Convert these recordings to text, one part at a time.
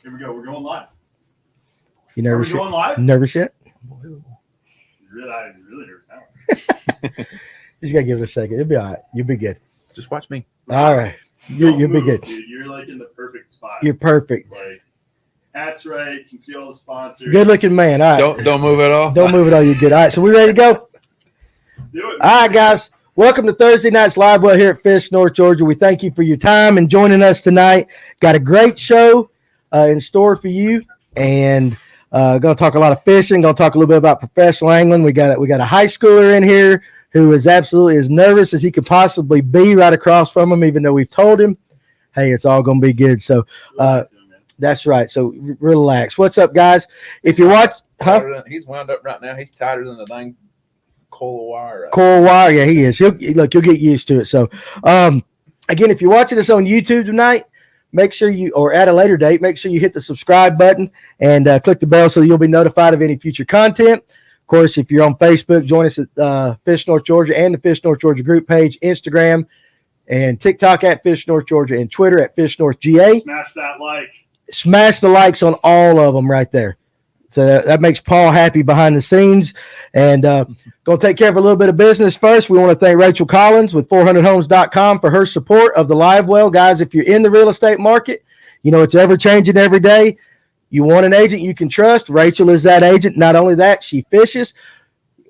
Here we go. We're going live. You nervous? Are we going live? Nervous yet? I'm really nervous now. You just gotta give it a second. It'll be all right. You'll be good. Just watch me. All right. You'll be good. Dude. You're like in the perfect spot. You're perfect. Like, hat's right. Can see all the sponsors. Good looking man. All right. Don't move at all. Don't move at all. You're good. All right. So we ready to go? Let's do it. All right, guys. Welcome to Thursday night's Livewell here at Fish, North Georgia. We thank you for your time and joining us tonight. Got a great show in store for you, and going to talk a lot of fishing. Going to talk a little bit about professional angling. We got a high schooler in here who is absolutely as nervous as he could possibly be right across from him, even though we've told him, hey, it's all going to be good. So that's right. So relax. What's up, guys? If you watch, He's wound up right now. He's tighter than the dang coil wire. Coil wire, yeah, he is. You'll get used to it. So, again, if you're watching us on YouTube tonight, make sure or at a later date, make sure you hit the subscribe button and click the bell so you'll be notified of any future content. Of course, if you're on Facebook, join us at Fish North Georgia and the Fish North Georgia group page, Instagram and TikTok at Fish North Georgia, and Twitter at Fish North GA. Smash that like. Smash the likes on all of them right there. So that makes Paul happy behind the scenes. And going to take care of a little bit of business first. We want to thank Rachel Collins with 400homes.com for her support of the Livewell. Guys, if you're in the real estate market, you know it's ever-changing every day. You want an agent you can trust. Rachel is that agent. Not only that, she fishes.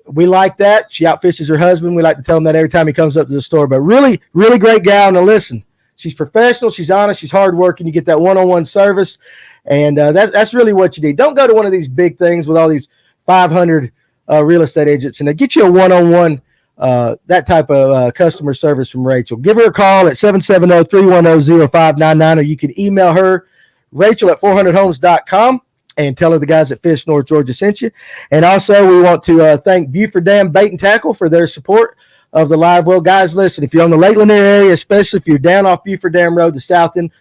We like that. She outfishes her husband. We like to tell him that every time he comes up to the store. But really, really great gal. Now, listen, she's professional. She's honest. She's hardworking. You get that one-on-one service. And that's really what you need. Don't go to one of these big things with all these 500 real estate agents, and get you a one-on-one, that type of customer service from Rachel. Give her a call at 770-310-0599, or you can email her, Rachel at 400homes.com, and tell her the guys at Fish North Georgia sent you. And also, we want to thank Mpfl Dam Bait and Tackle for their support of the Livewell. Guys, listen, if you're on the Lake Lanier area, especially if you're down off Mpfl Dam Road to south end,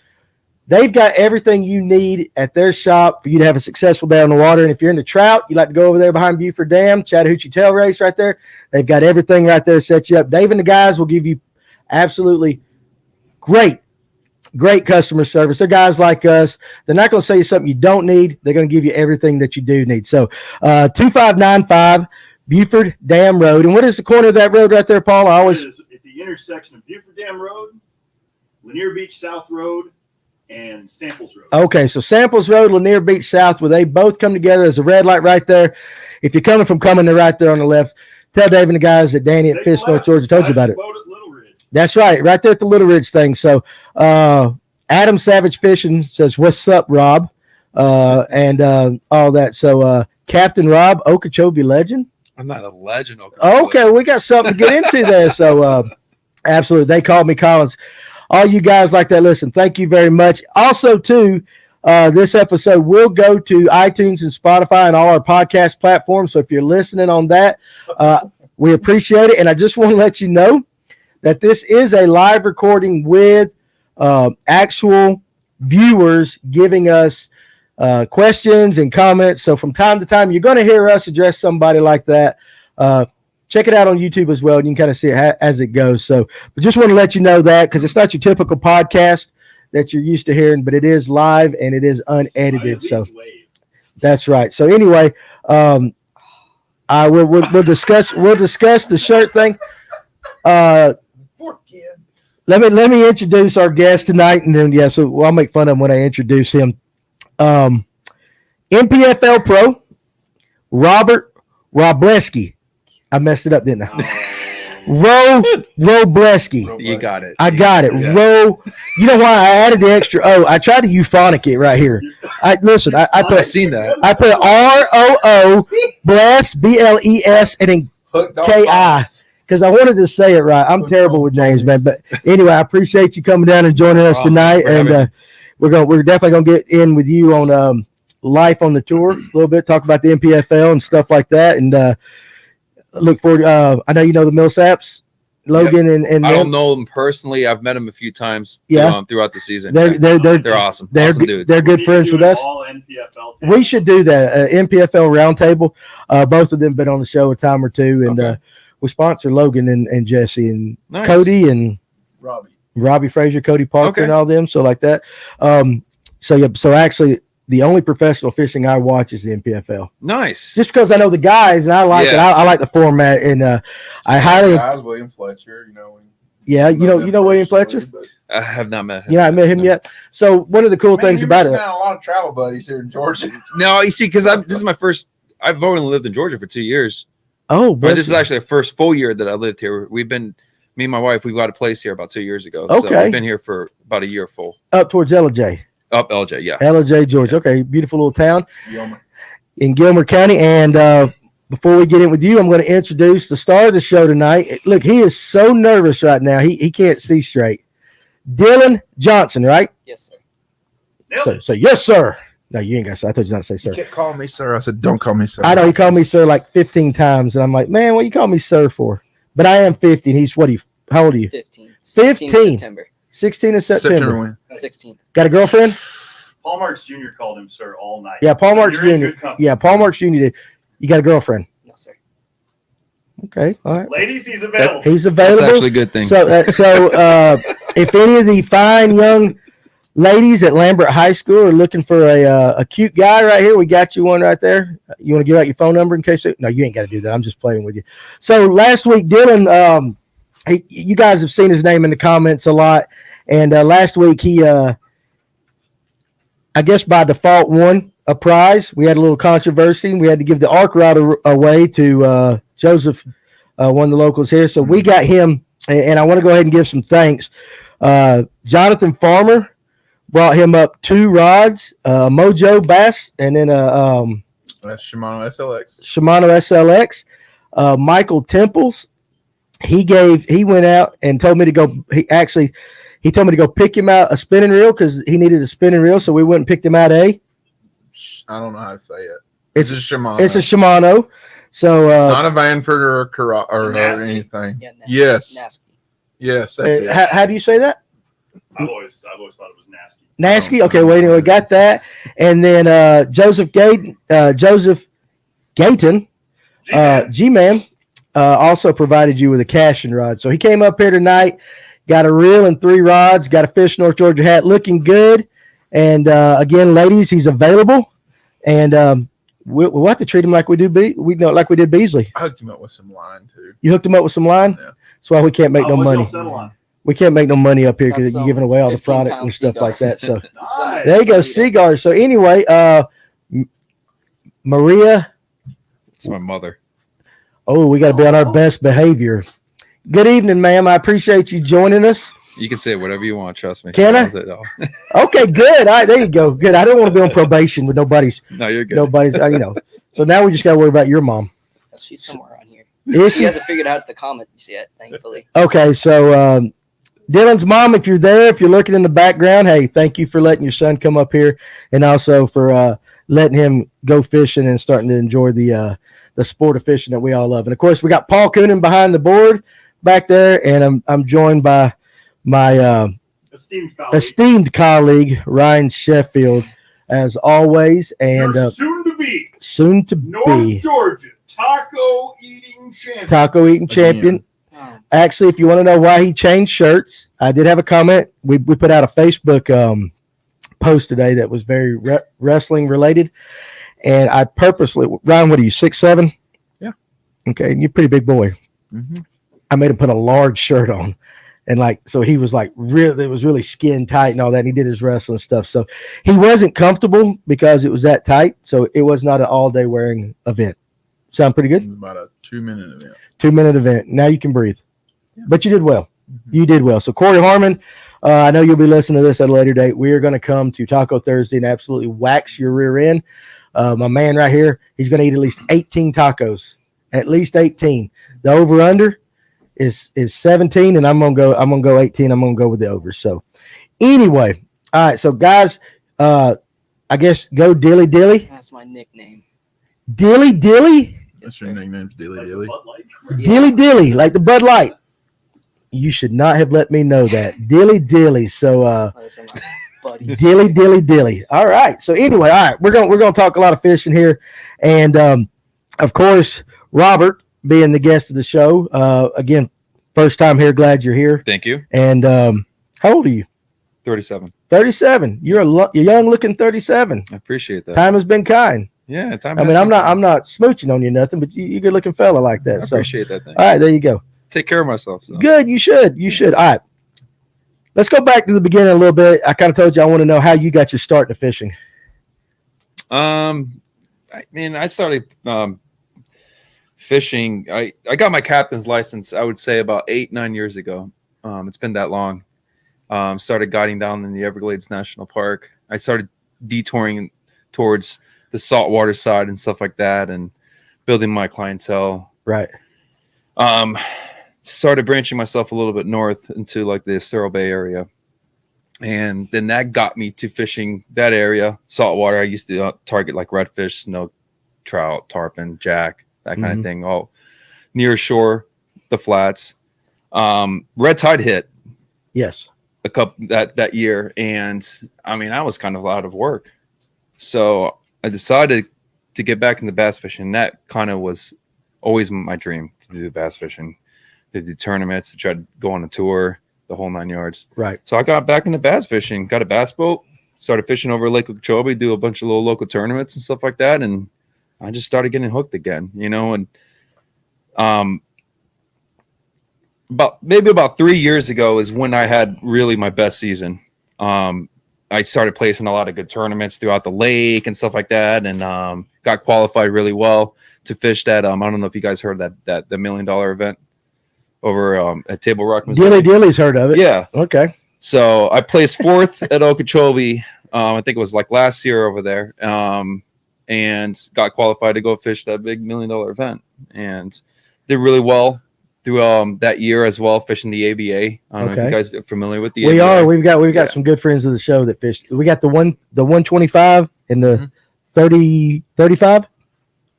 they've got everything you need at their shop for you to have a successful day on the water. And if you're into trout, you like to go over there behind Buford Dam, Chattahoochee Tail Race right there. They've got everything right there set you up. Dave and the guys will give you absolutely great customer service. They're guys like us. They're not going to sell you something you don't need. They're going to give you everything that you do need. So 2595 Buford Dam Road. And what is the corner of that road right there, Paul? It is at the intersection of Buford Dam Road, Lanier Beach South Road, and Samples Road. Okay, so Samples Road, Lanier Beach South, where they both come together as a red light right there. If you're coming they're right there on the left. Tell Dave and the guys that Danny at Fish North Georgia told you about it. That's right there at the Little Ridge thing. So Adam Savage Fishing says, "What's up, Rob?" And all that. So Captain Rob, Okeechobee legend. I'm not a legend. Okay, we got something to get into there. So absolutely, they called me Collins. All you guys like that, listen, thank you very much. Also, too, this episode will go to iTunes and Spotify and all our podcast platforms. So if you're listening on that, we appreciate it. And I just want to let you know that this is a live recording with actual viewers giving us questions and comments. So from time to time, you're going to hear us address somebody like that. Check it out on YouTube as well, and you can kind of see it as it goes. So, but just want to let you know that because it's not your typical podcast that you're used to hearing, but it is live and it is unedited. So that's right. So anyway, we'll discuss the shirt thing. Let me introduce our guest tonight, and then so I'll make fun of him when I introduce him. NPFL Pro Robert Wroblewski. I messed it up, didn't I? Wroblewski. You got it. I got it. Yeah. You know why I added the extra O? I tried to euphonic it right here. I've seen that. I put ROO, bless, BLES, and then KI because I wanted to say it right. I'm terrible with names, man. But anyway, I appreciate you coming down and joining us tonight, and we're definitely gonna get in with you on life on the tour a little bit, talk about the NPFL and stuff like that, and. Look forward. I know you know the Millsaps, Logan, and I don't know them personally. I've met them a few times. Throughout the season. They're awesome. Awesome dudes. They're good friends with us. All NPFL we should do that. NPFL roundtable. Both of them been on the show a time or two, and we sponsor Logan and Jesse and Cody and Robbie Frazier, Cody Parker, and all them. So like that. So actually, the only professional fishing I watch is the NPFL. Nice. Just because I know the guys and I like it. I like the format, and I highly. Guys, William Fletcher, Yeah, you know William Fletcher. I have not met him. You know, I met him yet. So one of the cool things about it. A lot of travel buddies here in Georgia. No, you see, because this is my first. I've only lived in Georgia for 2 years. Oh, but this is actually the first full year that I lived here. Me and my wife, we got a place here about 2 years ago. Okay. So we've been here for about a year full. Up towards LJ. Up LJ, yeah. LJ, Georgia. Okay, beautiful little town in Gilmer County. And before we get in with you, I'm going to introduce the star of the show tonight. Look, he is so nervous right now. He can't see straight. Dylan Johnson, right? Yes, sir. So yes, sir. No, you ain't got to say. I told you not to say sir. You kept calling me sir. I said, don't call me sir. I know he called me sir like 15 times, and I'm like, man, what you call me sir for? But I am 50, and he's how old are you? 15. 15. September. 16 in September. 16. Got a girlfriend? Paul Marks Jr. called him sir all night. Yeah, Paul Marks You're in Jr. good company. Yeah, Paul Marks Jr. did. You got a girlfriend? No, sir. Okay, all right. Ladies, he's available. He's available. That's actually a good thing. So if any of the fine young ladies at Lambert High School are looking for a cute guy right here, we got you one right there. You want to give out your phone number in case? No, you ain't got to do that. I'm just playing with you. So last week, Dylan, you guys have seen his name in the comments a lot, and last week he, I guess by default, won a prize. We had a little controversy. We had to give the arc rod away to Joseph, one of the locals here. So we got him, and I want to go ahead and give some thanks. Jonathan Farmer brought him up 2 rods, Mojo Bass, and then That's Shimano SLX. Shimano SLX. Michael Temples, he went out and told me to go. He told me to go pick him out a spinning reel because he needed a spinning reel. So we went and picked him out I don't know how to say it. It's a Shimano. It's a Shimano. So it's not a Vanford or or anything. Yeah, yes. Nasty. Yes, that's it. how do you say that? I've always thought it was nasty. Nasty. Okay, well, anyway, got that. And then Joseph Gayton, G-Man, also provided you with a casting rod. So he came up here tonight, got a reel and 3 rods, got a Fish North Georgia hat, looking good. And again, ladies, he's available. And we'll have to treat him like we did Beasley. I hooked him up with some line too. You hooked him up with some line? Yeah. That's why we can't make no money. We can't make no money up here because you're giving away all the product and stuff like that. So Nice. there you go, cigars. So anyway, Maria. It's my mother. Oh, we got to be on our best behavior. Good evening, ma'am. I appreciate you joining us. You can say whatever you want. Trust me. Can I? Okay, good. All right, there you go. Good. I don't want to be on probation with nobody's. No, you're good. Nobody's. So now we just got to worry about your mom. She's somewhere on here. Is She she? hasn't figured out the comments yet, thankfully. Okay, so Dylan's mom, if you're there, if you're looking in the background, hey, thank you for letting your son come up here, and also for letting him go fishing and starting to enjoy the sport of fishing that we all love. And of course, we got Paul Coonan behind the board back there, and I'm joined by my esteemed colleague Ryan Sheffield, as always, and soon to be North Georgia taco eating champion. Oh. Actually, if you want to know why he changed shirts, I did have a comment. We put out a Facebook post today that was very wrestling related, and I purposely, Ryan, what are you, 6'7"? Yeah. Okay, you're a pretty big boy. Mm-hmm. I made him put a large shirt on, and so he was it was really skin tight and all that. And he did his wrestling stuff, so he wasn't comfortable because it was that tight. So it was not an all day wearing event. Sound pretty good? It was about a 2-minute event. 2-minute event. Now you can breathe. Yeah. But you did well. Mm-hmm. You did well. So Corey Harmon, I know you'll be listening to this at a later date. We are going to come to Taco Thursday and absolutely wax your rear end. My man right here, he's going to eat at least 18 tacos. At least 18. The over under is 17, and I'm gonna go 18. I'm gonna go with the over. So anyway, all right. So guys, I guess go Dilly Dilly. That's my nickname. Dilly Dilly. That's your nickname's Dilly Dilly. Dilly Dilly, like the Bud Light. You should not have let me know that. Dilly Dilly. So Those are my buddies. Dilly Dilly Dilly. All right. So anyway, all right, we're gonna talk a lot of fishing here, and of course, Robert being the guest of the show. Again, first time here. Glad you're here. Thank you. And how old are you? 37. 37. You're you're young looking 37. I appreciate that. Time has been kind. Yeah, time. I mean, I'm not smooching on you nothing, but you're a good looking fella like I that. So, appreciate that thing. all right, there you go. Take care of myself. So. Good. You should. All right. Let's go back to the beginning a little bit. I kind of told you I want to know how you got your start in fishing. I started fishing. I got my captain's license, I would say about 8-9 years ago. It's been that long. Started guiding down in the Everglades National Park. I started detouring towards the saltwater side and stuff like that, and building my clientele. Right. Started branching myself a little bit north into like the Cerro Bay area. And then that got me to fishing that area, saltwater. I used to target like redfish, snook, trout, tarpon, jack, that kind of thing, all near shore, the flats. Red tide hit. Yes. A couple that year, and I mean, I was kind of out of work. So I decided to get back into bass fishing. That kind of was always my dream, to do bass fishing, to do tournaments, to try to go on a tour, the whole 9 yards. Right. So I got back into bass fishing, got a bass boat, started fishing over Lake Okeechobee, do a bunch of little local tournaments and stuff like that. And I just started getting hooked again, and about 3 years ago is when I had really my best season. I started placing a lot of good tournaments throughout the lake and stuff like that, and got qualified really well to fish that. I don't know if you guys heard of that the $1 million event over at Table Rock, Missouri. Dilly's heard of it. Yeah. Okay. So I placed fourth at Okeechobee. I think it was like last year over there, and got qualified to go fish that big $1 million event, and did really well through that year as well, fishing the ABA. I don't know if you guys are familiar with the ABA. We are. We've got some good friends of the show that fished. We got the 125 and the 35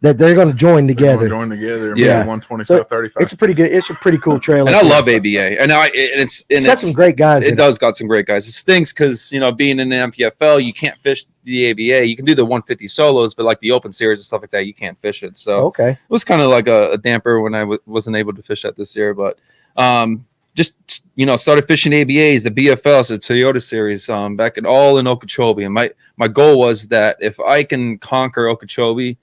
that they're going to join together. Join together. Yeah. 125, 35. It's a pretty cool trail. And I love ABA. And it's got some great guys. It does got some great guys. It stinks because being in the NPFL, you can't fish the ABA. You can do the 150 solos, but like the open series and stuff like that, you can't fish it. So it was kind of like a damper when I wasn't able to fish that this year. But just started fishing ABAs, the BFLs, the Toyota series, back all in Okeechobee. And my goal was that if I can conquer Okeechobee,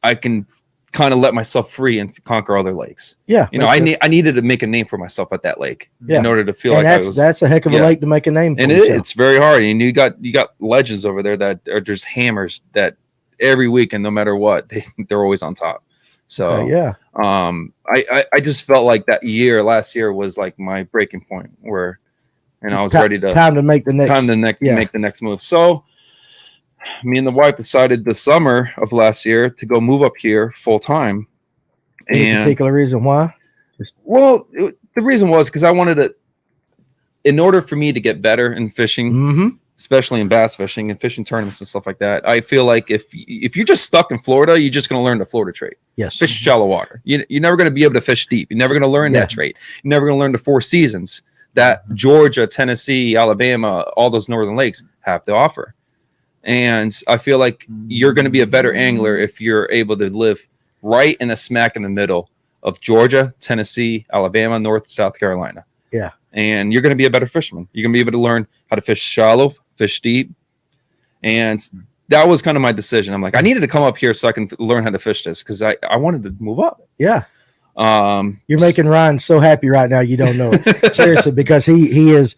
I can kind of let myself free and conquer other lakes. Yeah. I needed to make a name for myself at that lake in order to feel that's a heck of a lake to make a name for. And it's very hard. And you got legends over there that are just hammers that every week, and no matter what, they're always on top. So I just felt like last year was like my breaking point where, I was ready to make the next move. So me and the wife decided the summer of last year to go move up here full time. Any particular reason why? Well, the reason was because I wanted to, in order for me to get better in fishing, especially in bass fishing and fishing tournaments and stuff like that, I feel like if you're just stuck in Florida, you're just going to learn the Florida trait. Yes. Fish shallow water. You're never going to be able to fish deep. You're never going to learn that trait. You're never going to learn the 4 seasons that Georgia, Tennessee, Alabama, all those northern lakes have to offer. And I feel like you're going to be a better angler if you're able to live right in the smack in the middle of Georgia, Tennessee, Alabama, North, South Carolina. Yeah. And you're going to be a better fisherman. You're going to be able to learn how to fish shallow, fish deep. And that was kind of my decision. I'm like, I needed to come up here so I can learn how to fish this because I wanted to move up. Yeah. You're making Ryan so happy right now. You don't know it. Seriously, because he is,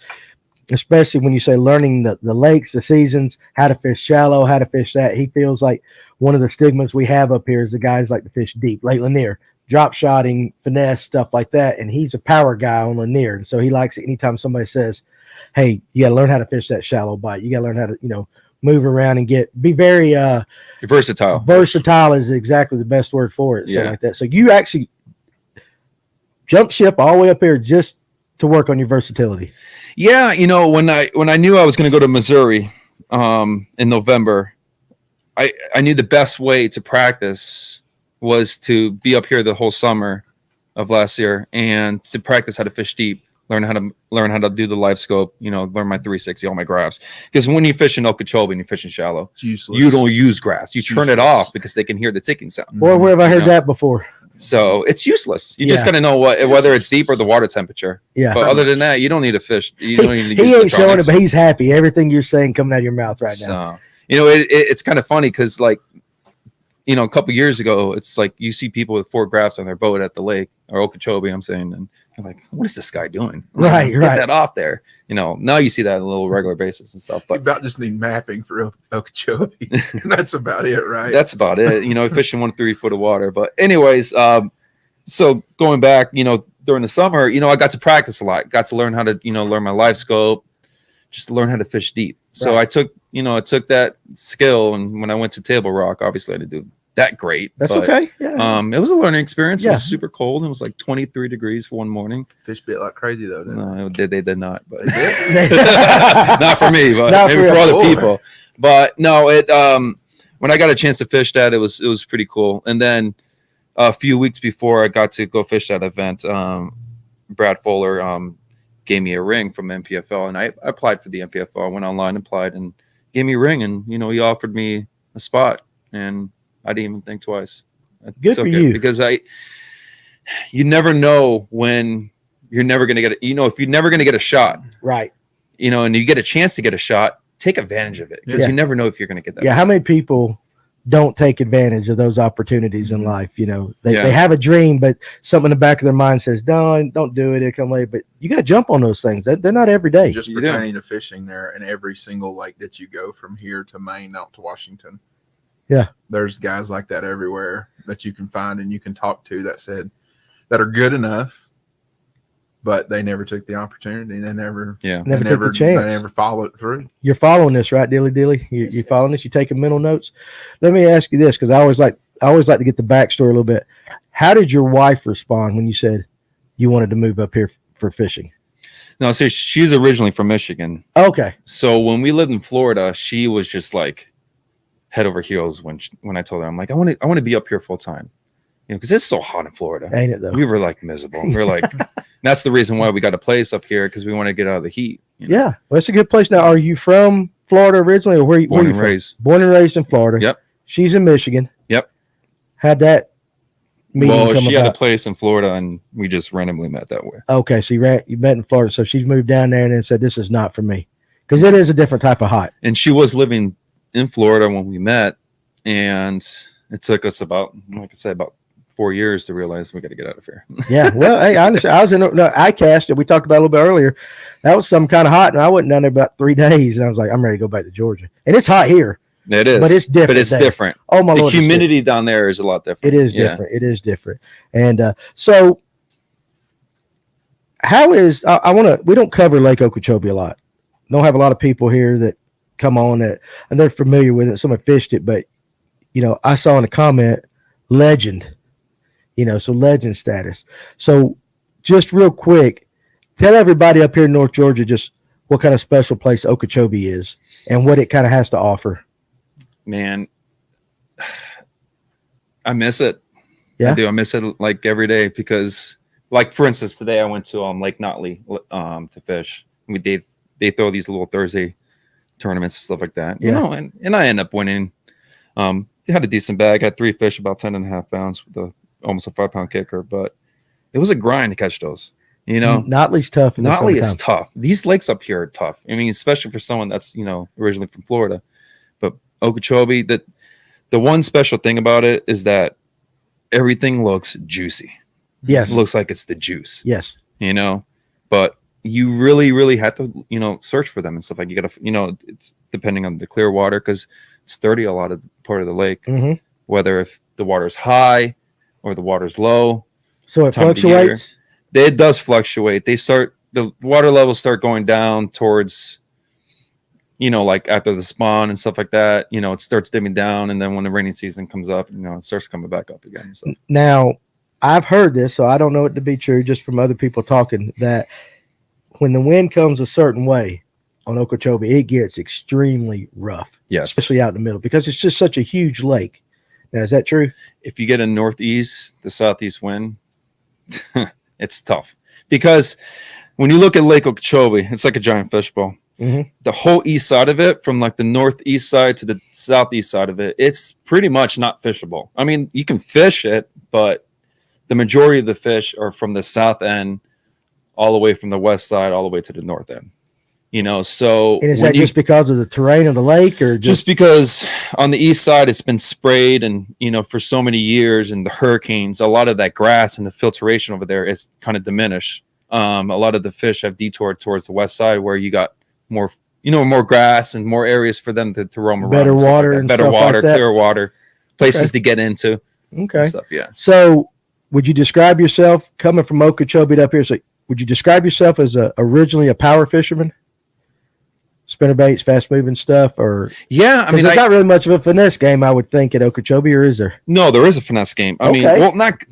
especially when you say learning the lakes, the seasons, how to fish shallow, how to fish that. He feels like one of the stigmas we have up here is the guys like to fish deep. Lake Lanier, drop shotting, finesse, stuff like that. And he's a power guy on Lanier. And so he likes it anytime somebody says, hey, you got to learn how to fish that shallow bite. You got to learn how to, move around and be very versatile. Versatile is exactly the best word for it. So like that. So you actually jumped ship all the way up here just to work on your versatility. Yeah, when I knew I was going to go to Missouri in November, I knew the best way to practice was to be up here the whole summer of last year and to practice how to fish deep, learn how to do the live scope, learn my 360, all my graphs. Because when you fish in Okeechobee and you're fishing shallow, you don't use graphs. You turn it off because they can hear the ticking sound. Or where have I heard that before? So it's useless. You just Yeah. got to know whether it's deep or the water temperature. Yeah. But other than that, you don't need to fish. You don't need to He use ain't showing it, electronics. but he's happy. Everything you're saying coming out of your mouth right now. So, it's kind of funny because, like, a couple years ago, it's like you see people with 4 graphs on their boat at the lake or Okeechobee, I'm saying, and you're like, what is this guy doing? Right. Get that off there. Now you see that on a little regular basis and stuff. You But about just need mapping for Okeechobee. That's about it, right? that's about it. Fishing 1 to 3 foot of water. But anyways, so going back, during the summer, I got to practice a lot. Got to learn how to, learn my live scope, just learn how to fish deep. So Right. I took that skill, and when I went to Table Rock, obviously I didn't do that great. That's but, okay. Yeah. It was a learning experience. It Yeah. was super cold. It was like 23 degrees for one morning. Fish bit like crazy though. Didn't No, they did not, but they? not for me, but Not maybe for for you. other Cool. people. But no, when I got a chance to fish that, it was pretty cool. And then a few weeks before I got to go fish that event, Brad Fuller gave me a ring from NPFL, and I applied for the NPFL. I went online, applied, and gave me a ring, and he offered me a spot, and I didn't even think twice. I Good took for it you. because you never know when you're never going to get it. If you're never going to get a shot, Right. and you get a chance to get a shot, take advantage of it because Yeah. you never know if you're going to get that. Yeah. How many people don't take advantage of those opportunities in life? They Yeah. have a dream, but something in the back of their mind says, don't do it. It'll come later. But you got to jump on those things. They're not every day. Just You do. pertaining to fishing there, and every single lake that you go from here to Maine out to Washington. Yeah. There's guys like that everywhere that you can find and you can talk to that are good enough, but they never took the opportunity. They never Never took the chance. They never followed through. You're following this, right, Dilly? Yes, You're sir. following this. You taking mental notes. Let me ask you this, because I always like to get the backstory a little bit. How did your wife respond when you said you wanted to move up here for fishing? No, so she's originally from Michigan. Okay. So when we lived in Florida, she was just like head over heels when I told her, I'm like, I want to be up here full time, because it's so hot in Florida. Ain't it though? We were like miserable. We were like, that's the reason why we got a place up here, because we want to get out of the heat. Yeah. Well, it's a good place. Now, are you from Florida originally, or where Born you and from? raised. Born and raised in Florida. Yep. She's in Michigan. Yep. Had that meeting Well, come she had a about? place in Florida, and we just randomly met that way. Okay, so you met in Florida. So she's moved down there and then said, this is not for me. Because it is a different type of hot. And she was living in Florida when we met, and it took us about 4 years to realize we got to get out of here. Yeah. Well, hey, honestly, I was in ICAST that we talked about a little bit earlier. That was some kind of hot, and I went down there about 3 days, and I was like, I'm ready to go back to Georgia. And it's hot here. It is, But it's different But it's there. different. Oh my The Lord. it's humidity down there is a lot different. different. It is Yeah. different. It is different. And so how is we don't cover Lake Okeechobee a lot. Don't have a lot of people here that come on that and they're familiar with it. Some have fished it, but I saw in a comment legend, so legend status. So just real quick, tell everybody up here in North Georgia just what kind of special place Okeechobee is and what it kind of has to offer. Man, I miss it. Yeah? I do. I miss it like every day because, like, for instance, today I went to Lake Notley to fish. They throw these little Thursday tournaments and stuff like that. Yeah. And I end up winning. Had a decent bag. Had 3 fish, about 10.5 pounds with almost a 5-pound kicker. But it was a grind to catch those. Notley's tough. In the Notley is summertime. tough. These lakes up here are tough. I mean, especially for someone that's originally from Florida. But Okeechobee, the one special thing about it is that everything looks juicy. Yes. It looks like it's the juice. Yes. But you really, really have to, search for them and stuff. Like, you gotta, it's depending on the clear water, because it's dirty a lot of part of the lake. Mm-hmm. Whether if the water's high or the water's low. So it Time of the year. fluctuates. It does fluctuate. The water levels start going down towards, like after the spawn and stuff like that. It starts dimming down, and then when the rainy season comes up, it starts coming back up again. So. Now, I've heard this, so I don't know it to be true, just from other people talking, that when the wind comes a certain way on Okeechobee, it gets extremely rough, Yes. especially out in the middle, because it's just such a huge lake. Now, is that true? If you get a northeast, the southeast wind, it's tough, because when you look at Lake Okeechobee, it's like a giant fishbowl. Mm-hmm. The whole east side of it, from like the northeast side to the southeast side of it, it's pretty much not fishable. I mean, you can fish it, but the majority of the fish are from the south end, all the way from the west side, all the way to the north end. So and is that just because of the terrain of the lake, or just because on the east side it's been sprayed and for so many years, and the hurricanes, a lot of that grass and the filtration over there is kind of diminished. A lot of the fish have detoured towards the west side where you got more more grass and more areas for them to roam around. Better water, and better stuff water, like that. clear water, places to get into. Okay. Stuff, yeah. So would you describe yourself coming from Okeechobee up here? So would you describe yourself as originally a power fisherman? Spinnerbaits, fast moving stuff, or yeah, I mean, there's not really much of a finesse game, I would think, at Okeechobee, or is there? No, there is a finesse game. I mean, well, not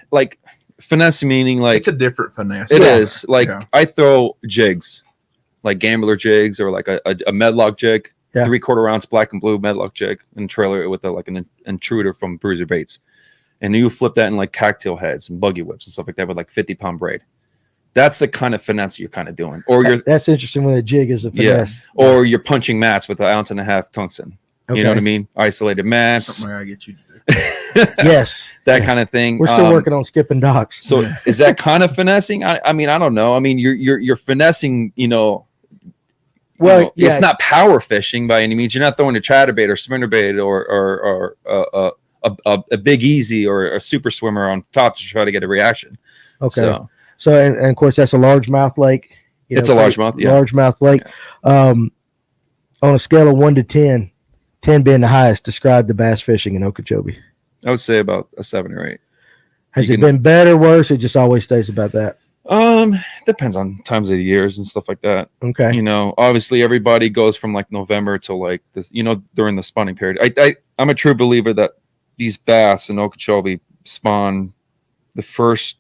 like finesse meaning like it's a different finesse. It is like Yeah. I throw jigs, like gambler jigs, or like a medlock jig, 3/4 ounce black and blue medlock jig, and trailer it with an intruder from Bruiser Baits, and you flip that in like cocktail heads and buggy whips and stuff like that with like 50-pound braid. That's the kind of finesse you're kind of doing. Or that's interesting when the jig is a finesse. Yeah. Or you're punching mats with 1.5 ounce tungsten. Okay. You know what I mean? Isolated mats. Something I get you to do. Yes. That kind of thing. We're still working on skipping docks. So is that kind of finessing? I mean, I don't know. I mean, you're finessing, it's not power fishing by any means. You're not throwing a chatterbait or spinnerbait or a big easy or a super swimmer on top to try to get a reaction. Okay. So and of course that's a largemouth lake. It's a largemouth, yeah. Largemouth lake. Yeah. On a scale of 1 to 10, 10 being the highest, describe the bass fishing in Okeechobee. I would say about a 7 or 8. Has it been better, worse? It just always stays about that. Depends on times of the years and stuff like that. Okay. Obviously everybody goes from like November to like this, during the spawning period. I'm a true believer that these bass in Okeechobee spawn the first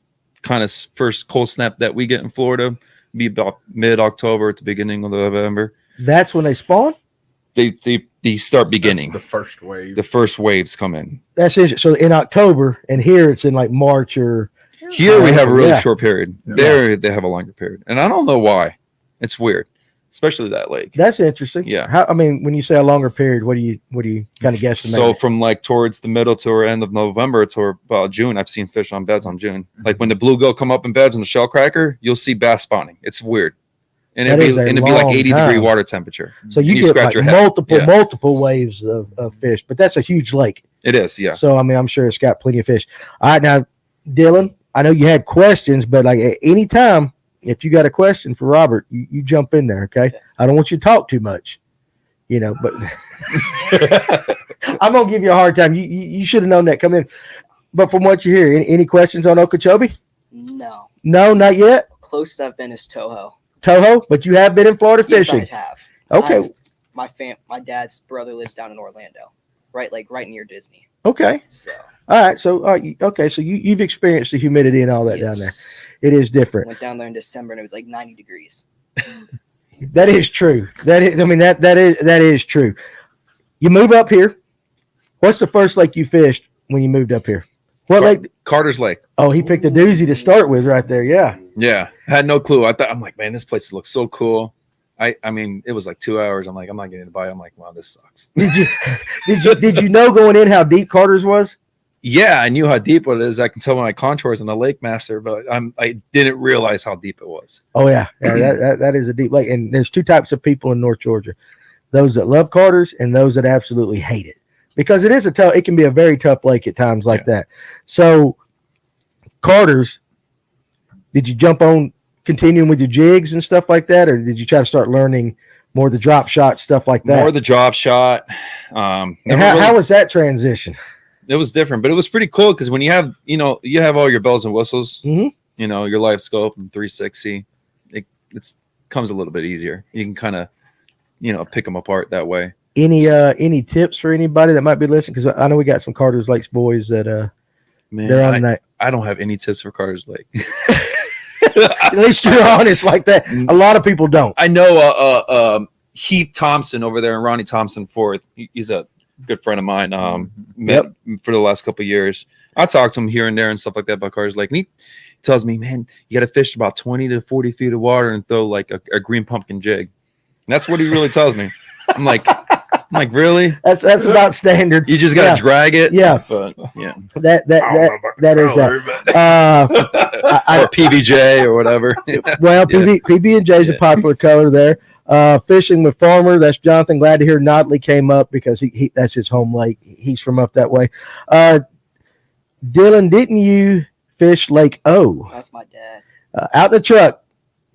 cold snap that we get in Florida be about mid-October to beginning of November. That's when they spawn? They start beginning. That's the first wave. The first waves come in. That's interesting. So in October, and here it's in like March or... Here we have a really short period. Yeah. There they have a longer period. And I don't know why. It's weird. Especially that lake. That's interesting. Yeah. When you say a longer period, what do you kind of guesstimate? So from like towards the middle to or end of November to about June, I've seen fish on beds on June. Like when the bluegill come up in beds on the shell cracker, you'll see bass spawning. It's weird. And it'd be like 80-degree water temperature. So you get like multiple waves of fish, but that's a huge lake. It is, yeah. So I mean, I'm sure it's got plenty of fish. All right, now, Dylan, I know you had questions, but like at any time, if you got a question for Robert, you jump in there, okay? I don't want you to talk too much, but I'm going to give you a hard time. You should have known that coming in. But from what you hear, any questions on Okeechobee? No. No, not yet? Closest I've been is Toho. Toho? But you have been in Florida fishing? Yes, I have. Okay. My dad's brother lives down in Orlando, right near Disney. Okay. So. All right. So, okay. So you've experienced the humidity and all that down there. It is different. Went down there in December and it was like 90 degrees. That is true. That is true. You move up here. What's the first lake you fished when you moved up here? What lake? Carter's Lake. Oh, he picked a doozy to start with right there. Yeah. Yeah. I had no clue. I'm like, man, this place looks so cool. I mean, it was like 2 hours. I'm like, I'm not getting to buy it. I'm like, wow, this sucks. Did you know going in how deep Carter's was? Yeah, I knew how deep it is. I can tell when I contours in the Lake Master, but I didn't realize how deep it was. Oh yeah, that is a deep lake. And there's two types of people in North Georgia: those that love Carter's and those that absolutely hate it, because it can be a very tough lake at times like that. So, Carter's, did you jump on continuing with your jigs and stuff like that, or did you try to start learning more of the drop shot stuff like that? More of the drop shot. And how was that transition? It was different, but it was pretty cool because when you have all your bells and whistles, your live scope and 360, it comes a little bit easier. You can kind of, pick them apart that way. Any tips for anybody that might be listening? Because I know we got some Carter's Lakes boys that they're on tonight. I don't have any tips for Carter's Lake. At least you're honest like that. A lot of people don't. I know Heath Thompson over there and Ronnie Thompson Fourth. He's a good friend of mine. Met for the last couple of years. I talk to him here and there and stuff like that about Carter's Lake, and he tells me, man, you got to fish about 20 to 40 feet of water and throw like a green pumpkin jig. And that's what he really tells me. I'm like, like, really? That's about standard. You just gotta drag it. Yeah. But yeah. That is that. Or PBJ or whatever. Well, PB and J is a popular color there. Fishing with Farmer. That's Jonathan. Glad to hear Notley came up because he that's his home lake. He's from up that way. Dylan, didn't you fish Lake O? That's my dad. Out in the truck.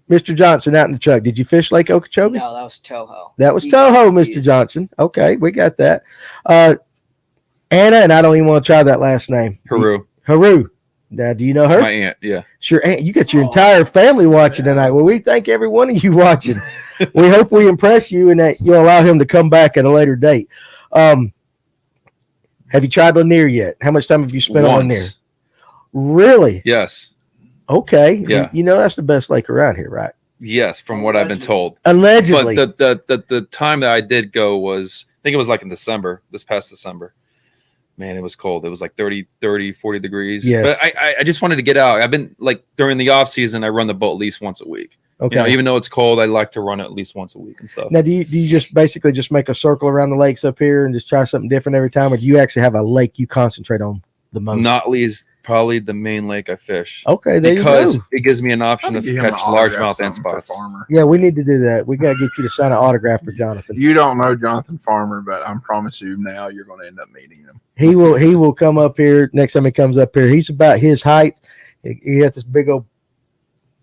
Mr. Johnson, out in the truck. Did you fish Lake Okeechobee? No, that was Toho. That was Toho, Mr. Johnson. Okay, we got that. Anna, and I don't even want to try that last name. Haru. Now, do you know her? That's my aunt, yeah. Sure, aunt. You got your entire family watching tonight. Well, we thank every one of you watching. We hope we impress you and that you'll allow him to come back at a later date. Have you tried Lanier yet? How much time have you spent on Lanier? Really? Yes. Okay. Yeah. You know that's the best lake around here, right? Yes, from what I've been told. Allegedly. But the time that I did go was, I think it was like in December, this past December. Man, it was cold. It was like 30, 40 degrees. Yes. But I just wanted to get out. I've been like during the off season, I run the boat at least once a week. Okay. You know, even though it's cold, I like to run it at least once a week and stuff. Now, do you just basically just make a circle around the lakes up here and just try something different every time, or do you actually have a lake you concentrate on the most? Notley is probably the main lake I fish. Okay, there because you go. it gives me an option to catch largemouth and spots. Yeah, we need to do that. We got to get you to sign an autograph for Jonathan. You don't know Jonathan Farmer, but I promise you now you're going to end up meeting him. He will come up here next time he comes up here. He's about his height. He got this big old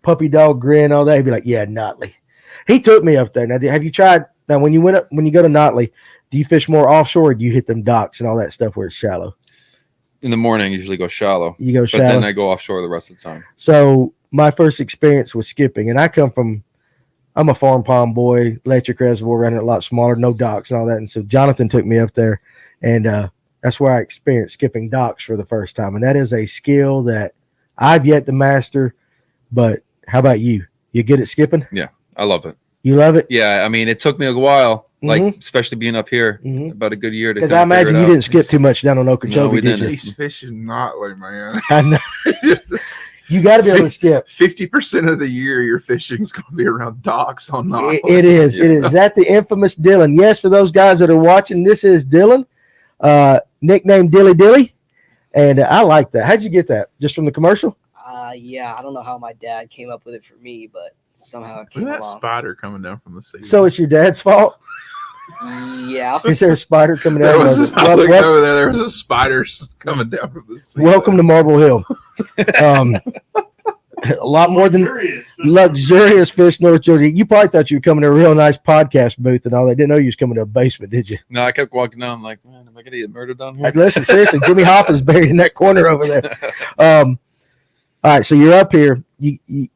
puppy dog grin, all that. He'd be like, "Yeah, Notley." He took me up there. Now, have you tried? Now, when you go to Notley, do you fish more offshore, or do you hit them docks and all that stuff where it's shallow? In the morning, I usually go shallow. You go shallow, but then I go offshore the rest of the time. So my first experience was skipping, and I'm a farm pond boy, electric reservoir, running a lot smaller, no docks and all that. And so Jonathan took me up there, and that's where I experienced skipping docks for the first time. And that is a skill that I've yet to master. But how about you? You good at skipping? Yeah, I love it. You love it? Yeah, I mean, it took me a while, like especially being up here, about a good year to. Because I imagine you didn't skip too much down on Okeechobee, did you? He's fishing Notley, man. I know. You got to be able to skip. 50% of the year, your fishing is going to be around docks on Notley. It is. It is. That the infamous Dylan. Yes, for those guys that are watching, this is Dylan, nicknamed Dilly, and I like that. How'd you get that? Just from the commercial? Yeah, I don't know how my dad came up with it for me, but somehow it came Look at that along. spider coming down from the sea. So it's your dad's fault? Yeah. Is there a spider coming down? There was a spider coming down from the sea. Welcome to Marble Hill. A lot more than luxurious fish, North Georgia. You probably thought you were coming to a real nice podcast booth and all. They didn't know you was coming to a basement, did you? No, I kept walking down. I'm like, man, am I gonna get murdered down here? Listen, seriously, Jimmy Hoffa's buried in that corner over there. All right, so you're up here. You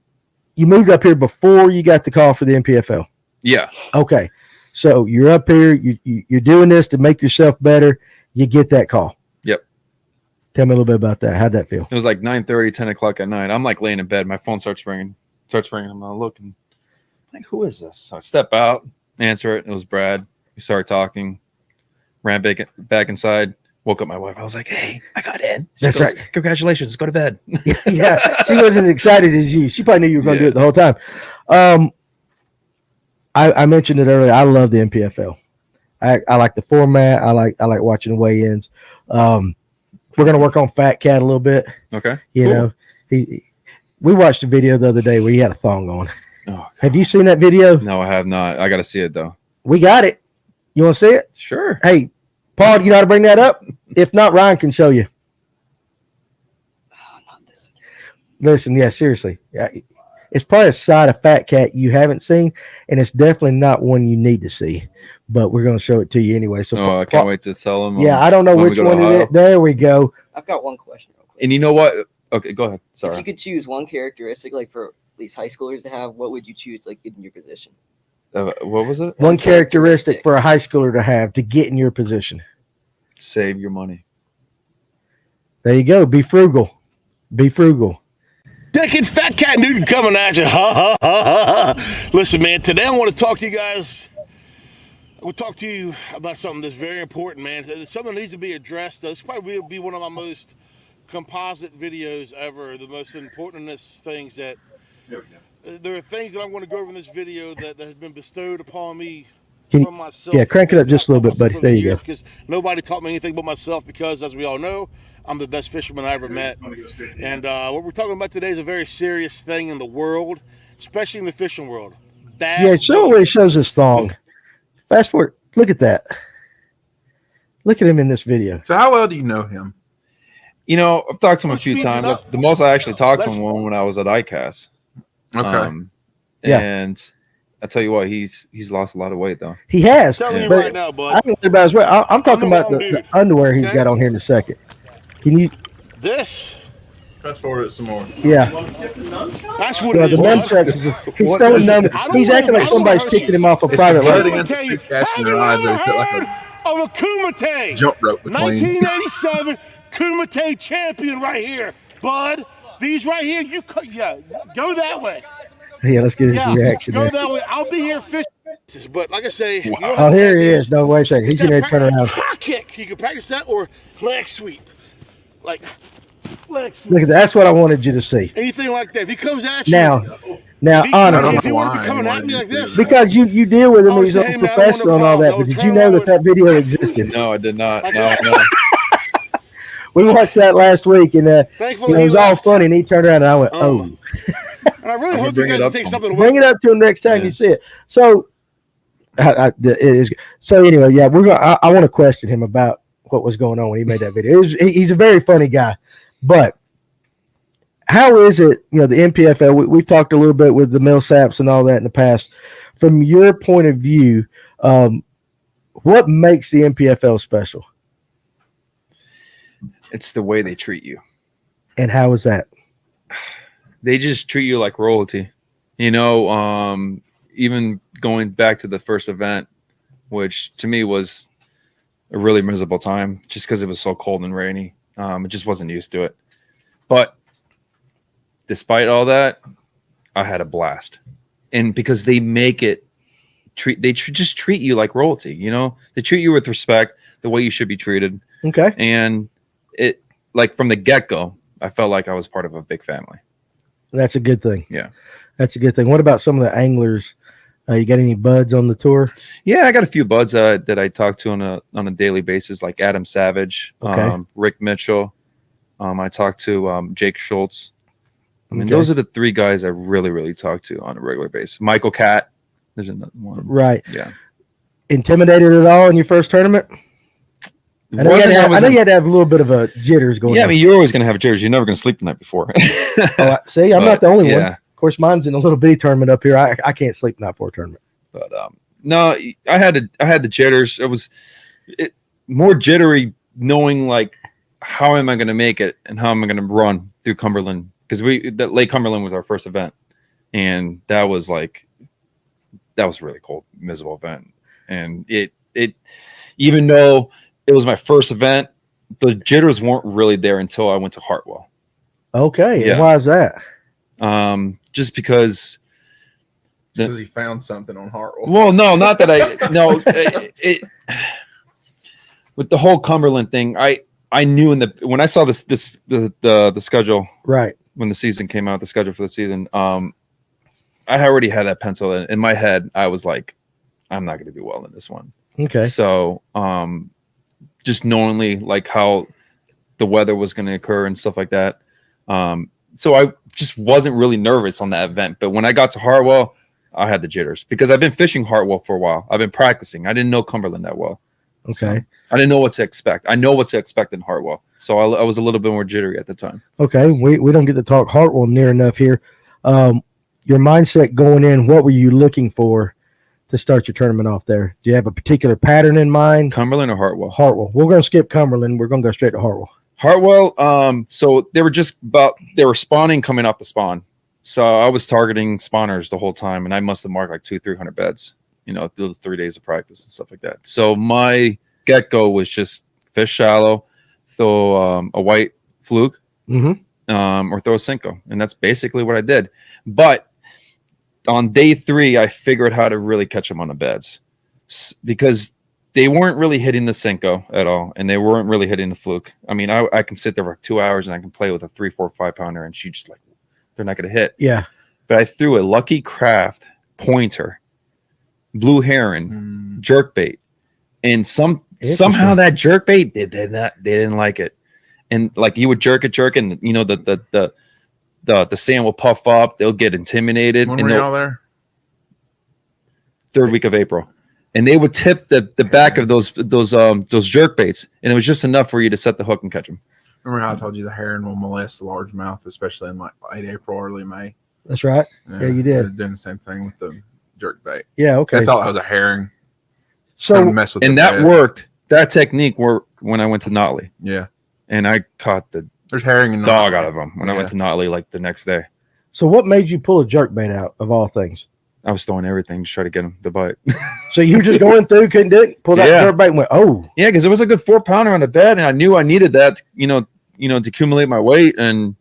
moved up here before you got the call for the NPFL. Yeah. Okay, so you're up here. You're doing this to make yourself better. You get that call. Yep. Tell me a little bit about that. How'd that feel? It was like 9:30, 10 o'clock at night. I'm like laying in bed. My phone starts ringing. I'm looking. Like, who is this? So I step out, answer it. It was Brad. We started talking. Ran back inside. Woke up my wife. I was like, "Hey, I got in." That's goes, right. Congratulations. Go to bed. Yeah, she wasn't as excited as you. She probably knew you were going to do it the whole time. I mentioned it earlier. I love the NPFL. I like the format. I like watching the weigh-ins. We're going to work on Fat Cat a little bit. Okay. You know, we watched a video the other day where he had a thong on. Oh, God. Have you seen that video? No, I have not. I got to see it though. We got it. You want to see it? Sure. Hey, Paul, do you know how to bring that up? If not, Ryan can show you. Not this. Listen, yeah, seriously. Yeah, it's probably a side of Fat Cat you haven't seen, and it's definitely not one you need to see. But we're going to show it to you anyway. So, I can't wait to tell him. Yeah, I don't know which one it is. There we go. I've got one question real quick. And you know what? Okay, go ahead. Sorry. If you could choose one characteristic, like for at least high schoolers to have, what would you choose, like in your position? What was it? One characteristic for a high schooler to have to get in your position. Save your money. There you go. Be frugal. Be frugal. Decking Fat Cat Newton coming at you. Ha, ha, ha, ha, ha. Listen, man, today I want to talk to you guys. I want to talk to you about something that's very important, man. It's something that needs to be addressed. This probably will be one of my most composite videos ever. The most importantest things there are things that I'm going to go over in this video that has been bestowed upon me Can you- from myself. Yeah, crank it up just a little bit, buddy. Over There the you years, go. Because nobody taught me anything but myself. Because as we all know, I'm the best fisherman I ever met. And what we're talking about today is a very serious thing in the world, especially in the fishing world. Yeah, show where he shows his thong. Fast forward. Look at that. Look at him in this video. So how well do you know him? You know, I've talked to him a Let's few speed it times. up. The most I actually talked to Let's- him when I was at ICAST. Okay. Yeah. And I tell you what, he's lost a lot of weight though. He has. I'm telling you but right now, I bud. don't know about his weight. I'm talking I'm the about wrong the dude. underwear he's Okay? got on here in a second. Can you? This, Fast forward it some more. Yeah. that's what Well, it the is. men's bud. sex is. He's What throwing is- numb. I don't He's acting know. like somebody's I don't kicking him off a It's private blood lake. against Tell the you, two casts in have your you eyes. ever They put like heard a of a Kumite? jump rope between. 1987 Kumite champion right here, bud. These right here, go that way. Yeah, let's get his Yeah, reaction go there. that way. I'll be here fishing. But like I say, you know Oh, how here that he is. No, wait a second. He's It's getting ready that to turn around. high kick. You can practice that or leg sweep. Like leg sweep. Look at that. That's what I wanted you to see. Anything like that. If he comes at you, Now, if he, honestly, if he want to why be coming you at me wanted like to this, do that. because you deal with him, I was he's a saying, man, I don't professional and all want that. no But did you problem. know that video existed? No, I did not. Like- No, no. We watched that last week, and thankfully it was he all left. funny. And he turned around, and I went, Um, "Oh." And I really I'm gonna hope you bring it guys up take to him. something away. Bring it up to him next time Yeah. you see it. So, it is. So anyway, yeah, we're gonna. I want to question him about what was going on when he made that video. He's a very funny guy, but how is it? You know, the NPFL. We've talked a little bit with the Millsaps and all that in the past. From your point of view, what makes the NPFL special, It's the way they treat you. and how is that? They just treat you like royalty. You know, even going back to the first event, which to me was a really miserable time just because it was so cold and rainy. It just wasn't used to it. But despite all that, I had a blast. And because they make it just treat you like royalty, you know? They treat you with respect, the way you should be treated. Okay. And it, like, from the get-go, I felt like I was part of a big family. That's a good thing. Yeah. That's a good thing. What about some of the anglers? You got any buds on the tour? Yeah, I got a few buds that I talk to on a daily basis, like Adam Savage, Okay. Rick Mitchell. I talk to Jake Schultz. I mean, Okay. those are the three guys I really, really talk to on a regular basis. Michael Catt, there's another one. Right. Yeah. Intimidated at all in your first tournament? I know, you had to have a little bit of a jitters going Yeah, I on. mean, you're always going to have jitters. You're never going to sleep the night before. See, I'm not the only one. Yeah. Of course, mine's in a little bitty tournament up here. I can't sleep night before a tournament. But no, I had the jitters. It was more jittery knowing, like, how am I going to make it and how am I going to run through Cumberland? Because that Lake Cumberland was our first event, and that was a really cold, miserable event. And it even though it was my first event, the jitters weren't really there until I went to Hartwell. Okay. Yeah. And why is that? Just because. Because he found something on Hartwell. Well, no, not that it with the whole Cumberland thing. I knew when I saw the schedule, Right. when the season came out, the schedule for the season, I already had that pencil in my head. I was like, I'm not going to do well in this one. Okay. So, just knowingly, like, how the weather was going to occur and stuff like that. So I just wasn't really nervous on that event. But when I got to Hartwell, I had the jitters because I've been fishing Hartwell for a while. I've been practicing. I didn't know Cumberland that well. Okay. So I didn't know what to expect. I know what to expect in Hartwell. So I was a little bit more jittery at the time. Okay. We don't get to talk Hartwell near enough here. Your mindset going in, what were you looking for to start your tournament off there? Do you have a particular pattern in mind? Cumberland or Hartwell? Hartwell. We're going to skip Cumberland. We're going to go straight to Hartwell. Hartwell, so they were spawning coming off the spawn. So I was targeting spawners the whole time, and I must have marked like 200-300 beds, through the 3 days of practice and stuff like that. So my get-go was just fish shallow, throw a white fluke, or throw a Cinco. And that's basically what I did. But on day 3, I figured how to really catch them on the beds because they weren't really hitting the Cinco at all, and they weren't really hitting the fluke. I mean, I can sit there for 2 hours and I can play with a 3, 4, 5 pounder, and she just, like, they're not going to hit. Yeah. But I threw a Lucky Craft pointer blue heron, jerkbait, and somehow that jerkbait they didn't like it, and like you would jerk it, and you know the sand will puff up, they'll get intimidated. When and were y'all there? Third week of April, and they would tip the back of those jerk baits, and it was just enough for you to set the hook and catch them. Remember how I told you the heron will molest the largemouth, especially in like late April, early May? That's right. Yeah, you did. They're doing the same thing with the jerk bait. Yeah, okay. They thought I was a herring. So mess with and that worked. That technique worked when I went to Notley. Yeah, and I caught there's herring and dog out of them when I went to Notley like the next day. So what made you pull a jerk bait out of all things? I was throwing everything to try to get him to bite. So you were just going through, couldn't do it, pulled out the jerk bait and went, oh. Yeah, because it was a good 4-pounder on the bed, and I knew I needed that, to accumulate my weight. And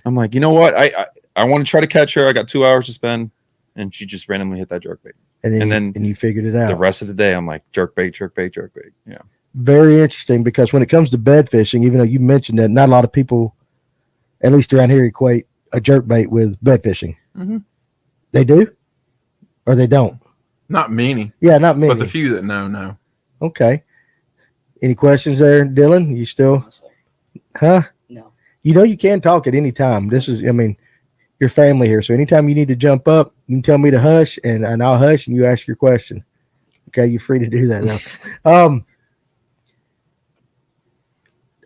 I'm like, you know what? I want to try to catch her. I got 2 hours to spend, and she just randomly hit that jerk bait. And then you figured it out. The rest of the day, I'm like, jerk bait. Yeah. Very interesting, because when it comes to bed fishing, even though you mentioned that not a lot of people, at least around here, equate a jerk bait with bed fishing. Mm-hmm. They do? Or they don't? Not many. Yeah, not many. But the few that know. Okay. Any questions there, Dylan? You still? Huh? No. You know you can talk at any time. This is, your family here. So anytime you need to jump up, you can tell me to hush, and I'll hush, and you ask your question. Okay, you're free to do that now.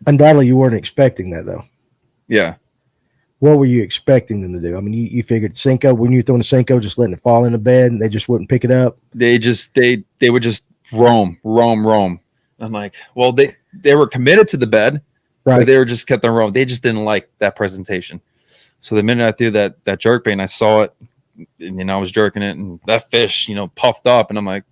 Undoubtedly, you weren't expecting that, though. Yeah. What were you expecting them to do? I mean, you figured Cinco, when you were throwing a Cinco, just letting it fall in the bed, and they just wouldn't pick it up? They would just roam. I'm like, well, they were committed to the bed, right? But they were just kept on roam. They just didn't like that presentation. So the minute I threw that jerk bait and I saw it, and I was jerking it, and that fish, puffed up, and I'm like,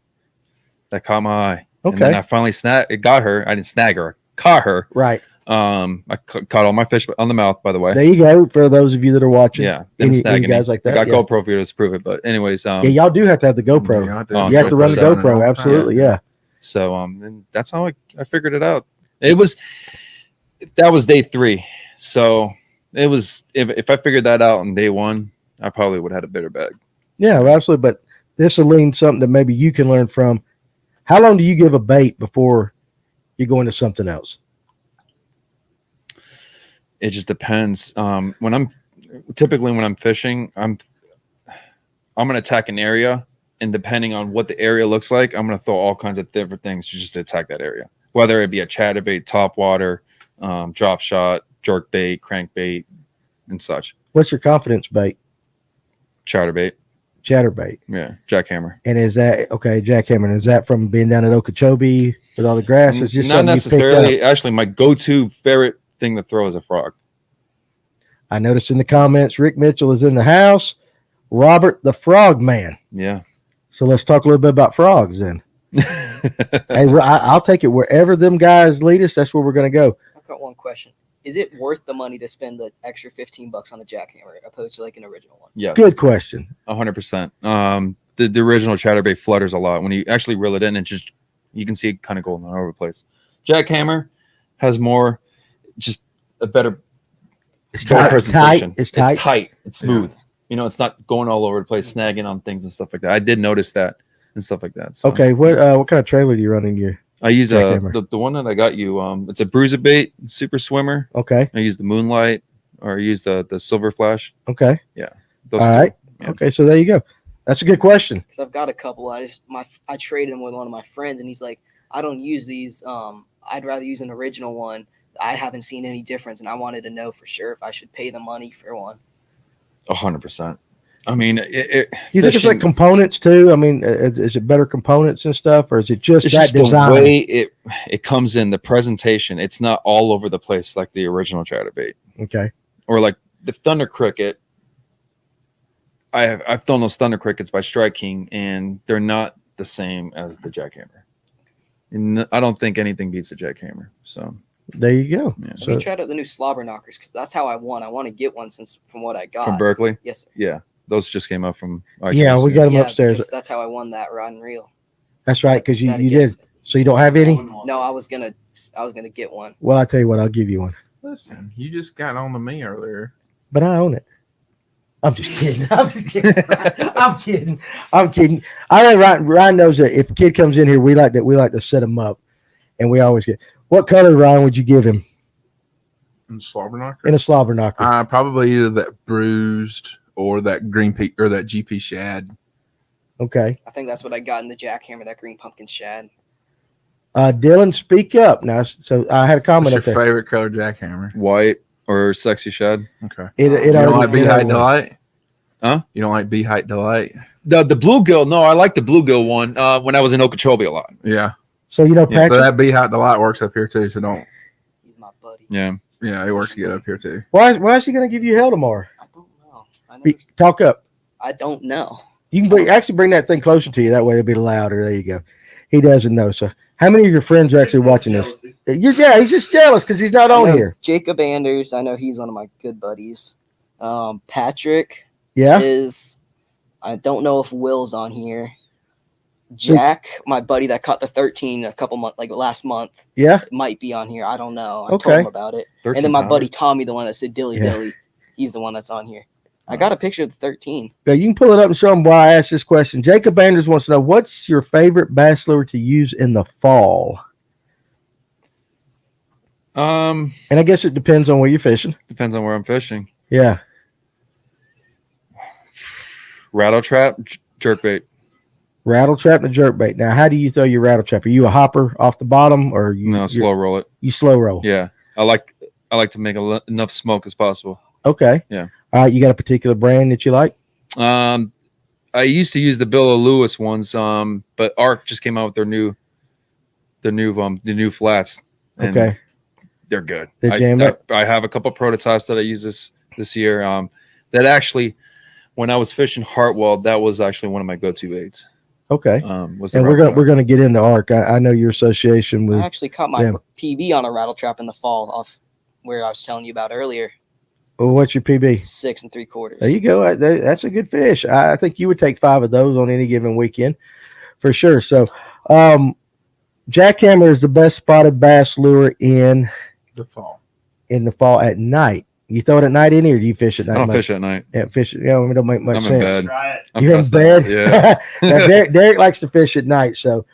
that caught my eye. Okay. And then I finally got her. I didn't snag her. Caught her. Right. I caught all my fish on the mouth, by the way. There you go. For those of you that are watching. Yeah. Any guys like that. I got GoPro videos to prove it. But anyways. Yeah, y'all do have to have the GoPro. You have to run the GoPro. Absolutely. Yeah. So, and that's how I figured it out. That was day 3. So it was, if I figured that out on day 1, I probably would have had a better bag. Yeah, well, absolutely. But this will lean something that maybe you can learn from. How long do you give a bait before you go into something else? It just depends. When I'm fishing, I'm going to attack an area, and depending on what the area looks like, I'm going to throw all kinds of different things just to attack that area. Whether it be a chatterbait, topwater, drop shot, jerk bait, crankbait, and such. What's your confidence bait? Chatterbait. Yeah, jackhammer. And is that okay? Jackhammer. Is that from being down at Okeechobee with all the grass? It's just not necessarily. Actually, my go-to favorite thing to throw is a frog. I noticed in the comments, Rick Mitchell is in the house. Robert the Frog Man. Yeah. So let's talk a little bit about frogs then. Hey, I'll take it wherever them guys lead us. That's where we're going to go. I've got one question. Is it worth the money to spend the extra $15 on a jackhammer opposed to like an original one? Yeah. Good question. 100%. The original chatterbait flutters a lot. When you actually reel it in, and just you can see it kind of going all over the place. Jackhammer has more, just a better presentation. It's tight. It's smooth. Yeah. It's not going all over the place, snagging on things and stuff like that. I did notice that and stuff like that. So. Okay. What kind of trailer do you run in your? I use the one that I got you. It's a bruiser bait, super swimmer. Okay. I use the Moonlight, or I use the Silver Flash. Okay. Yeah. All right. Yeah. Okay. So there you go. That's a good question. Because I've got a couple. I traded them with one of my friends, and he's like, I don't use these. I'd rather use an original one. I haven't seen any difference, and I wanted to know for sure if I should pay the money for one. 100%. I mean, you think it's like components too? I mean, is it better components and stuff, or is it just that design? The way it comes in, the presentation. It's not all over the place like the original chatterbait. Okay. Or like the Thunder Cricket. I've thrown those Thunder Crickets by Strike King, and they're not the same as the jackhammer. And I don't think anything beats the jackhammer. So there you go. Yeah. So we tried out the new slobber knockers because that's how I won. I want to get one from what I got from Berkeley. Yes, sir. Yeah. Those just came up from. Yeah, we got them upstairs. That's how I won that rod and reel. That's right, because you did. So you don't have any? No, I was gonna get one. Well, I tell you what, I'll give you one. Listen, you just got on to me earlier. But I own it. I'm just kidding. I'm just kidding. I'm kidding. I'm kidding. I know Ryan knows that if a kid comes in here, we like to set him up, and we always get. What color, Ryan, would you give him? In slobber knocker? In a slobber knocker. Probably either that bruised or that green peak or that GP shad. Okay. I think that's what I got in the jackhammer, that green pumpkin shad. Dylan, speak up now. So I had a comment What's up your there. favorite color jackhammer? White or sexy shed. Okay. It You don't already- like Bee Height Delight? Huh? You don't like Bee Height Delight? The bluegill. No, I like the bluegill one when I was in Okeechobee a lot. Yeah. So Yeah, Patrick. So that Bee Height Delight works up here too. So don't. He's my buddy. Yeah. Yeah, it works good up here too. Why is he going to give you hell tomorrow? I don't know. Talk up. I don't know. You can bring that thing closer to you. That way it'll be louder. There you go. He doesn't know. So how many of your friends are actually watching this? He's just jealous because he's not I on know here. Jacob Anders, I know he's one of my good buddies. Patrick Yeah. is, I don't know if Will's on here. Jack, my buddy that caught the 13 a couple months, like last month, Yeah. might be on here. I don't know. I Okay. told him about it. 13 And then my pounds. buddy Tommy, the one that said dilly Yeah. dilly, he's the one that's on here. I got a picture of the 13. Yeah, you can pull it up and show them why I asked this question. Jacob Anders wants to know, what's your favorite bass lure to use in the fall? And I guess it depends on where you're fishing. Depends on where I'm fishing. Yeah. Rattle trap, jerkbait. Rattle trap and a jerk bait. Now, how do you throw your rattle trap? Are you a hopper off the bottom or No, slow roll it. You slow roll? Yeah, I like to make enough smoke as possible. Okay. Yeah. All right. You got a particular brand that you like? I used to use the Bill Lewis ones, but Arc just came out with the new flats. And Okay. they're good. They jam it? I have a couple prototypes that I use this year. That actually, when I was fishing Hartwell, that was actually one of my go-to baits. Okay. Was the And rattle trap. we're gonna get into ARC. I know your association with. I actually caught my Yeah. PB on a rattle trap in the fall off where I was telling you about earlier. Well, what's your PB? 6 3/4. There you go. That's a good fish. I think you would take 5 of those on any given weekend, for sure. So, jackhammer is the best spotted bass lure in The fall. the fall at night. You throw it at night, or do you fish at night? I don't much? fish at night. Yeah, fish. Yeah, it don't make much I'm in sense. bed. Try it. I'm You're in past that. bed. Yeah. Now, Derek likes to fish at night, so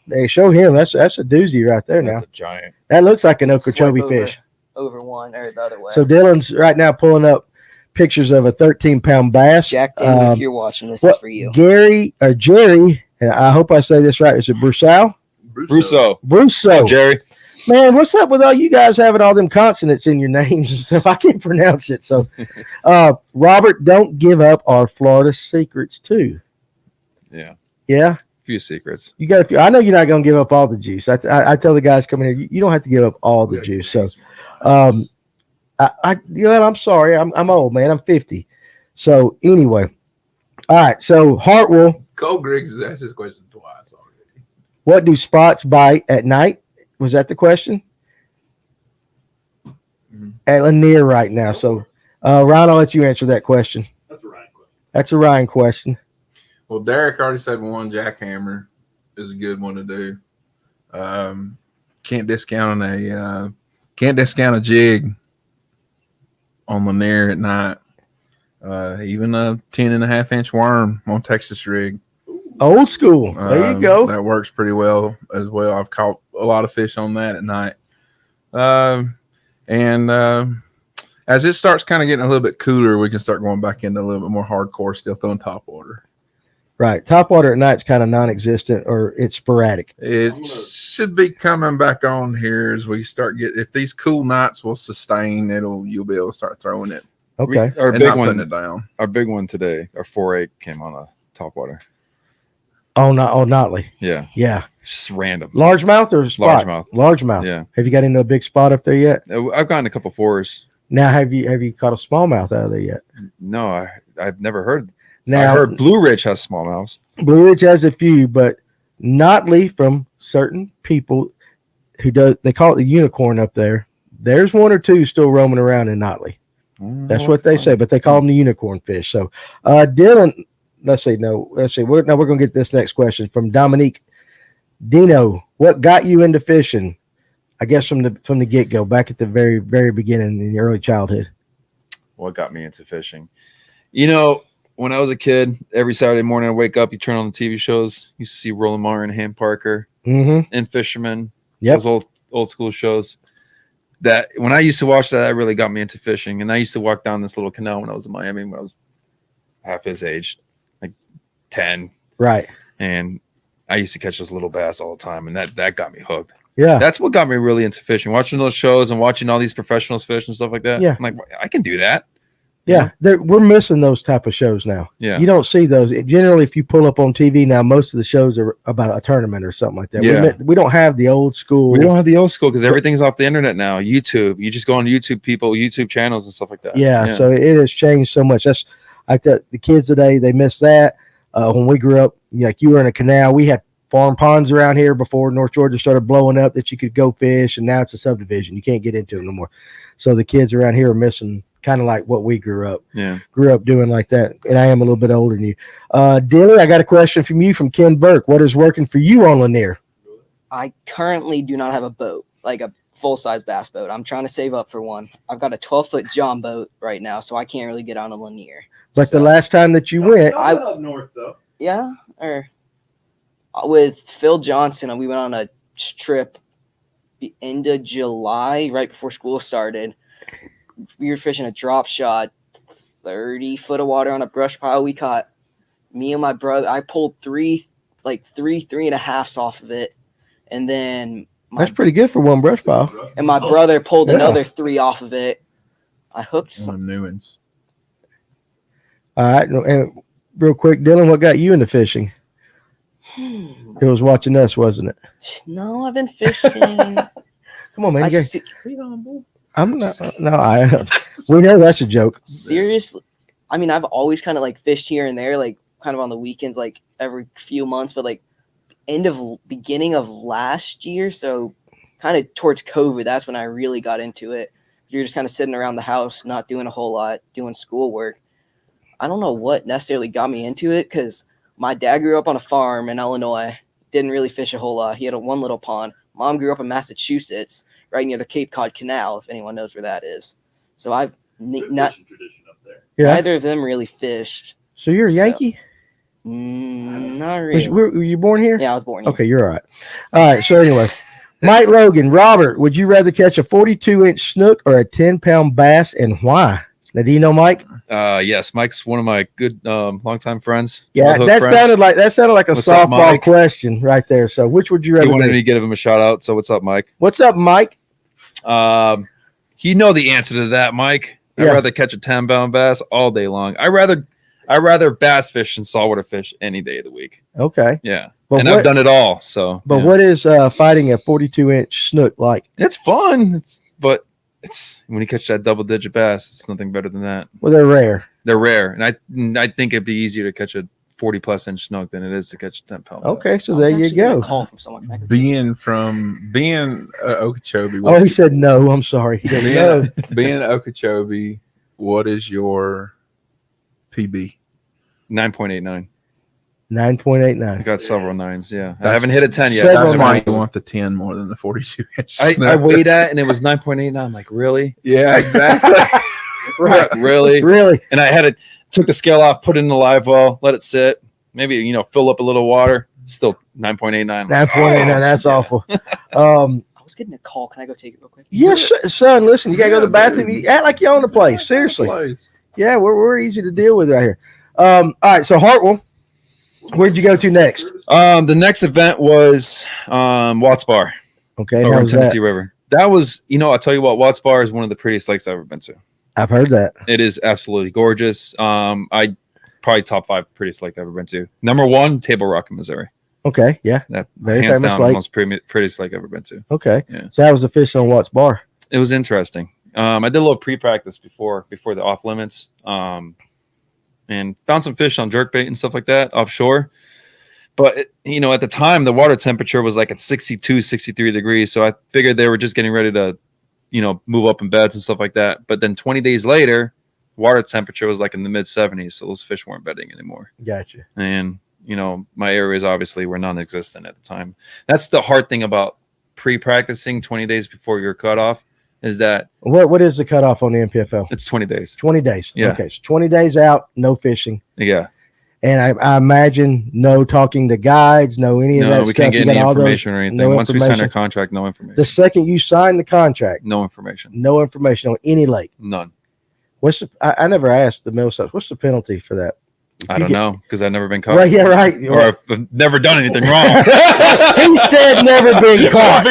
they show him. That's a doozy right there. Now That's a giant. that looks like an Swipe Okeechobee over- fish. Over one or the other way. So Dylan's right now pulling up pictures of a 13-pound bass. Jack, Daniel, if you're watching, this what- is for you. Jerry, and I hope I say this right. Is it Brussau? Russo. Brusso. Jerry. Man, what's up with all you guys having all them consonants in your names and stuff? I can't pronounce it. So, Robert, don't give up our Florida secrets too. Yeah. Yeah, Few secrets. you got a few. I know you're not going to give up all the juice. I tell the guys coming here, you don't have to give up all the juice. So, I'm sorry, I'm old, man. I'm 50. So anyway, all right. So Hartwell, Cole Griggs has asked this question twice already. what do spots bite at night? Was that the question? Mhm. At Lanier right now. So, Ryan, I'll let you answer that question. That's the right question. That's a Ryan question. Well, Derek already said one jackhammer is a good one to do. Can't discount a jig on Lanier at night. Even a 10.5-inch worm on Texas rig. Old school. There you go. That works pretty well as well. I've caught a lot of fish on that at night. As it starts kind of getting a little bit cooler, we can start going back into a little bit more hardcore, still throwing top water. Right. Top water at night's kind of non-existent or it's sporadic. It should be coming back on here as we start if these cool nights will sustain, you'll be able to start throwing it Okay. Our and big not putting one. it down. Our big one today. Our 4.8 came on a top water. Notley. Yeah. Yeah. Just random. Largemouth or spot? Largemouth. Largemouth. Yeah. Have you got into a big spot up there yet? I've gotten a couple 4s. Now, have you caught a smallmouth out of there yet? No, I've never heard. Now, I heard Blue Ridge has smallmouths. Blue Ridge has a few, but Notley, from certain people they call it the unicorn up there. There's one or two still roaming around in Notley. That's what they say, but they call them the unicorn fish. So, Dylan, let's see. We're going to get this next question from Dominique. Dino, what got you into fishing? I guess from the get go, back at the very, very beginning in your early childhood. what got me into fishing. You know, when I was a kid, every Saturday morning I wake up, you turn on the TV shows. You used to see Roland Martin, Ham Parker, and Fisherman. Yep. Those old school shows. That when I used to watch that really got me into fishing. And I used to walk down this little canal when I was in Miami when I was half his age, like 10. Right. And I used to catch those little bass all the time, and that got me hooked. Yeah. That's what got me really into fishing. Watching those shows and watching all these professionals fish and stuff like that. Yeah. I'm like, I can do that. Yeah. We're missing those type of shows now. Yeah. You don't see those. Generally, if you pull up on TV now, most of the shows are about a tournament or something like that. Yeah. We don't have the old school. We don't have the old school because everything's off the internet now. YouTube. You just go on YouTube channels and stuff like that. Yeah. So it has changed so much. That's like the kids today, they miss that. When we grew up, like you were in a canal, we had farm ponds around here before North Georgia started blowing up that you could go fish, and now it's a subdivision. You can't get into it no more. So the kids around here are missing kind of like what we grew up doing like that. And I am a little bit older than you. Dilly, I got a question from you from Ken Burke. What is working for you on Lanier? I currently do not have a boat, like a full-size bass boat. I'm trying to save up for one. I've got a 12-foot John boat right now, so I can't really get on a Lanier. But the last time that you went, I up north though. Yeah, or with Phil Johnson, and we went on a trip the end of July, right before school started. We were fishing a drop shot, 30 foot of water on a brush pile. We caught, me and my brother, I pulled three and a halves off of it. And then that's pretty good for one brush pile. And my brother pulled another 3 off of it. I hooked some new ones. All right. And real quick, Dylan, what got you into fishing? It was watching us, wasn't it? No, I've been fishing. Come on, man. I'm not. No, we know that's a joke. Seriously, I mean, I've always kind of like fished here and there, like kind of on the weekends, like every few months, but like beginning of last year, so kind of towards COVID, that's when I really got into it. You're just kind of sitting around the house, not doing a whole lot, doing schoolwork. I don't know what necessarily got me into it because my dad grew up on a farm in Illinois, didn't really fish a whole lot. He had one little pond. Mom grew up in Massachusetts, right near the Cape Cod Canal, if anyone knows where that is. So I've not tradition up there. Yeah. Neither of them really fished. So you're a Yankee? Not really. Were you born here? Yeah, I was born here. Okay, you're all right. All right. So anyway, Mike Logan, Robert, would you rather catch a 42-inch snook or a 10-pound bass, and why? Now, do you know Mike? Yes, Mike's one of my good longtime friends. Yeah, that sounded like a What's up, softball Mike? question right there. So, which would you rather? He wanted me to give him a shout out. So, what's up, Mike? What's up, Mike? You know the answer to that, Mike. I'd rather catch a 10-pound bass all day long. I rather bass fish than saltwater fish any day of the week. Okay. Yeah, and I've done it all. So, but what is fighting a 42-inch snook like? It's fun. It's when you catch that double-digit bass, it's nothing better than that. Well, they're rare. They're rare, and I think it'd be easier to catch a 40+ inch snook than it is to catch a 10-pound. Okay, so there you go. Call from someone. Being Okeechobee. Oh, he said no. I'm sorry. He didn't know. Being Okeechobee, what is your PB? 9.89. 9.89. I got several 9s. Yeah, I haven't hit a 10 yet. Several That's why nines. you want the 10 more than the 42-inch. I weighed that and it was 9.89. I'm like, really? Yeah, exactly. Right. Really? Really? And I took the scale off, put it in the live well, let it sit, maybe fill up a little water. Still 9.89. 9.89. That's awful. I was getting a call. Can I go take it real quick? Yes, son. Listen, you gotta go to the bathroom. You act like you own the place. Seriously. Yeah, we're easy to deal with right here. All right. So Hartwell, where'd you go to next? The next event was Watts Bar. Okay. Over in Tennessee River. That was, I'll tell you what, Watts Bar is one of the prettiest lakes I've ever been to. I've heard that. It is absolutely gorgeous. I probably top 5 prettiest lake I've ever been to. Number 1, Table Rock in Missouri. Okay. Yeah. That Very hands famous down lake. the most prettiest lake I've ever been to. Okay. Yeah. So how was the fishing on Watts Bar? It was interesting. I did a little pre-practice before the off limits, and found some fish on jerkbait and stuff like that offshore. But at the time, the water temperature was like at 62, 63 degrees. So I figured they were just getting ready to, move up in beds and stuff like that. But then 20 days later, water temperature was like in the mid 70s. So those fish weren't bedding anymore. Gotcha. And, my areas obviously were non-existent at the time. That's the hard thing about pre-practicing 20 days before your cutoff. is that what is the cutoff on the NPFL? it's 20 days. 20 days. Yeah. Okay, so 20 days out, no fishing. Yeah. And I imagine no talking to guides, no any of that No, we stuff. can't get You got any all those- information or anything. no Once we sign our information. contract, no information. The second you sign the contract, No information. no information on any lake. None. What's the, I never asked the mill subs. What's the penalty for that? If I you don't get- know because I've never been caught. Right, yeah, right. Or I've never done anything wrong. He said never been caught.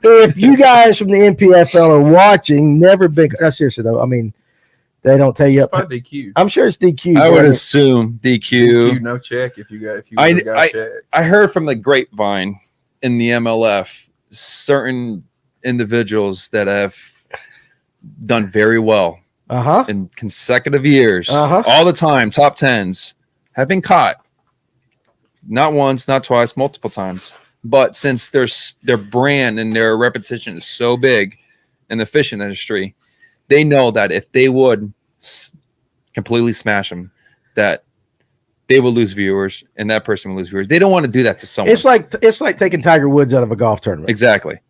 If you guys from the NPFL are watching, never been. No, seriously though, I mean, they don't tell you. Probably DQ. I'm sure it's DQ. I would but- assume DQ, DQ. no check if you got check. I heard from the grapevine in the MLF certain individuals that have done very well Uh-huh. in consecutive years, Uh-huh. all the time, top tens, have been caught. Not once, not twice, multiple times. But since their brand and their reputation is so big in the fishing industry, they know that if they would completely smash them, that they will lose viewers and that person will lose viewers. They don't want to do that to someone. It's like taking Tiger Woods out of a golf tournament. Exactly.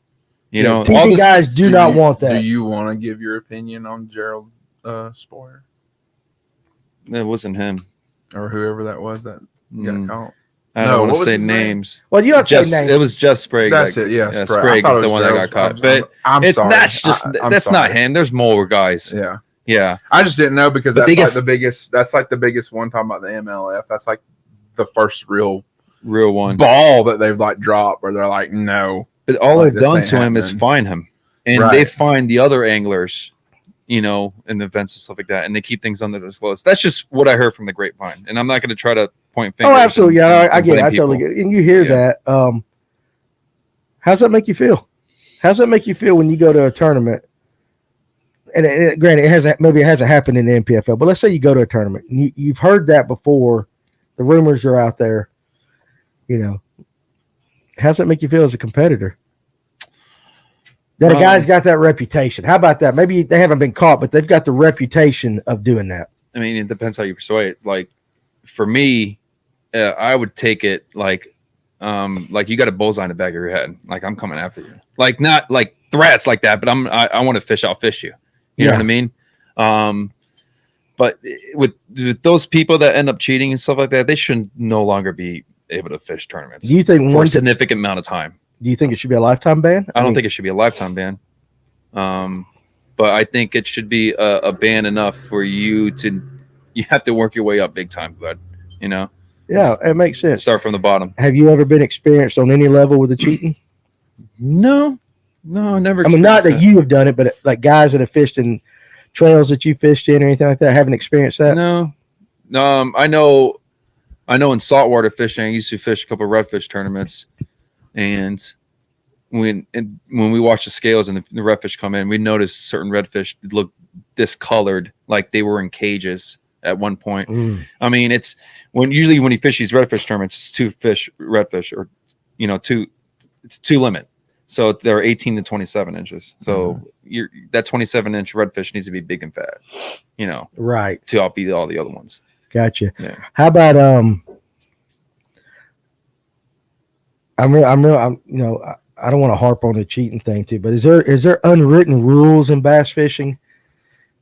You know, all TV this, guys do not want Do that. you want to give your opinion on Gerald Spoyer it wasn't him. or whoever that was that got Mm, caught? I No, don't want what to was say his name? names. Well, you don't say Just, names. it was just Sprague. That's like, it. Yeah, yeah, Sprague. Sprague I thought is it the was one that Gerald. got caught. But I'm it's sorry. that's just I'm that's not sorry. him. There's more guys. Yeah, Yeah. I just didn't know because But they that's like get- the biggest. That's like the biggest one talking about the MLF. That's like the first real Real one. ball that they've like dropped where they're like, no. But all Like, they've this done ain't to him is happening. fine him. And Right. they find the other anglers, you know, in the events and stuff like that. And they keep things under disclosed. That's just what I heard from the grapevine. And I'm not going to try to point fingers. Oh, absolutely. and- Yeah, and I get it. blame I totally people. get it. And you hear Yeah. that. How's that make you feel? How's that make you feel when you go to a tournament? And granted, maybe it hasn't happened in the NPFL, but let's say you go to a tournament and you've heard that before. The rumors are out there. You know, how's that make you feel as a competitor? That a guy's got that reputation. How about that? Maybe they haven't been caught, but they've got the reputation of doing that. I mean, it depends how you persuade. Like, for me, I would take it like you got a bullseye in the back of your head. Like, I'm coming after you. Like, not like threats like that, but I want to fish. I'll fish you. You know what I mean? But with those people that end up cheating and stuff like that, they should no longer be able to fish tournaments Do you think for one? a significant amount of time. Do you think it should be a lifetime ban? I don't think it should be a lifetime ban. But I think it should be a ban enough for you have to work your way up big time, bud. You know? Yeah, it makes sense. Start from the bottom. Have you ever been experienced on any level with the cheating? No, I never. I mean, not that experienced you have done it, but like guys that have fished in trails that you fished in or anything like that, haven't experienced that. No. I know in saltwater fishing, I used to fish a couple of redfish tournaments, and when we watch the scales and the redfish come in, we noticed certain redfish look discolored, like they were in cages at one point. I mean, it's usually when you fish these redfish tournaments, it's two fish redfish, or it's two limit. So they're 18 to 27 inches. So that 27-inch redfish needs to be big and fat, Right. to outbeat all the other ones. Gotcha. Yeah. How about I don't want to harp on the cheating thing too, but is there unwritten rules in bass fishing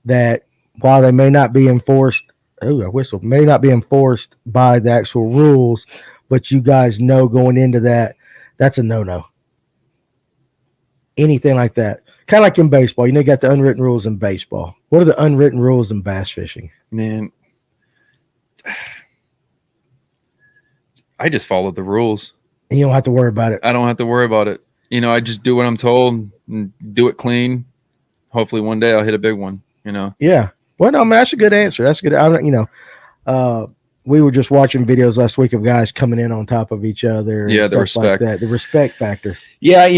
that while they may not be enforced, may not be enforced by the actual rules, but you guys know going into that's a no-no. Anything like that. Kind of like in baseball. You got the unwritten rules in baseball. What are the unwritten rules in bass fishing? Man, I just followed the rules. And you don't have to worry about it. I don't have to worry about it. I just do what I'm told and do it clean. Hopefully one day I'll hit a big one, Yeah. Well, no, man, that's a good answer. That's good. We were just watching videos last week of guys coming in on top of each other. And Yeah, the stuff like respect. that. The respect factor. Yeah,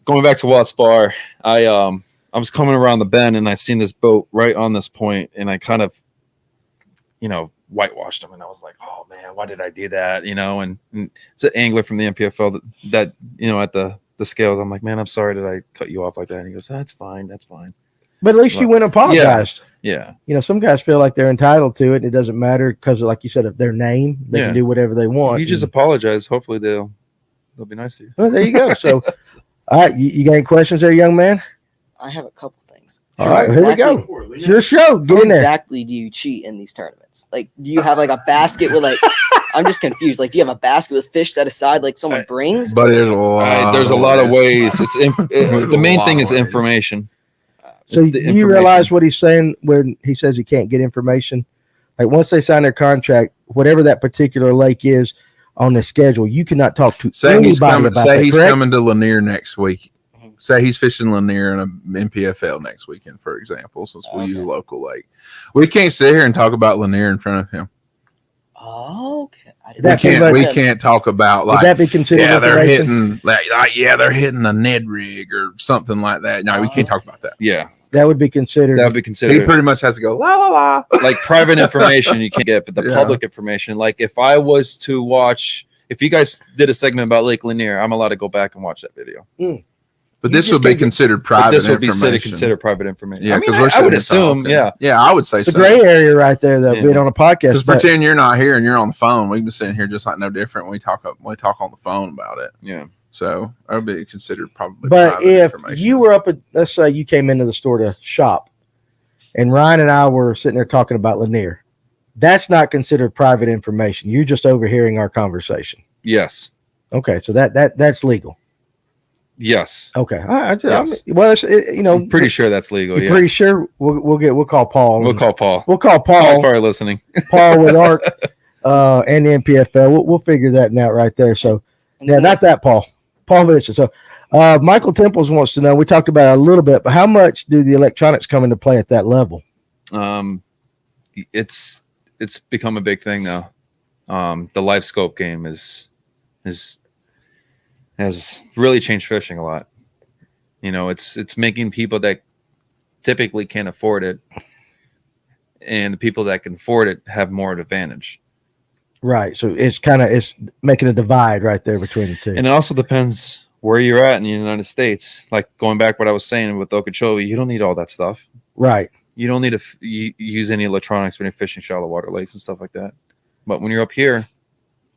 going back to Watts Bar, I was coming around the bend and I seen this boat right on this point, and I kind of, whitewashed them, and I was like, oh man, why did I do that? And it's an angler from the NPFL that at the scales. I'm like, man, I'm sorry that I cut you off like that. And he goes, that's fine. But at least you went and apologized. Yeah. Some guys feel like they're entitled to it. And it doesn't matter because, like you said, of their name, they can do whatever they want. You just apologize. Hopefully they'll be nice to you. Well, there you go. So, all right, you got any questions there, young man? I have a couple things. All right, here we go. It's your show. Get How in there. exactly do you cheat in these tournaments? Like, do you have like a basket with like? I'm just confused. Like, do you have a basket with fish set aside like someone brings? But there's a lot of ways. It's the main thing is information. So do you realize what he's saying when he says he can't get information? Like once they sign their contract, whatever that particular lake is on the schedule, you cannot talk to anybody about that. Say he's coming to Lanier next week. Say he's fishing Lanier in a NPFL next weekend, for example, since we use a local lake. We can't sit here and talk about Lanier in front of him. Oh, okay. We can't talk about like, would that be considered they're hitting they're hitting a Ned rig or something like that. No, we can't talk about that. Yeah. That would be considered. He pretty much has to go la la la. Like private information you can't get, but the public information. Like if I was to watch, if you guys did a segment about Lake Lanier, I'm allowed to go back and watch that video. But this would be considered private. This would be considered private information. Yeah, because I would assume. Yeah, I would say it's a gray area right there, though, being on a podcast. Because pretend you're not here and you're on the phone. We've been sitting here just like no different. We talk on the phone about it. Yeah. So that would be considered probably. But if you were up at, let's say you came into the store to shop, and Ryan and I were sitting there talking about Lanier, that's not considered private information. You're just overhearing our conversation. Yes. Okay, so that's legal. Yes. Okay. I'm pretty sure that's legal. Yeah. Pretty sure we'll call Paul. We'll call Paul. Paul's probably listening. Paul with ARC and the NPFL. We'll figure that out right there. So not that Paul Vincent. So Michael Temples wants to know. We talked about it a little bit, but how much do the electronics come into play at that level? It's become a big thing now. The live scope game has really changed fishing a lot. You know, it's making people that typically can't afford it, and the people that can afford it have more advantage. Right. So it's making a divide right there between the two. And it also depends where you're at in the United States. Like going back what I was saying with Okeechobee, you don't need all that stuff. Right. You don't need to use any electronics when you're fishing shallow water lakes and stuff like that. But when you're up here,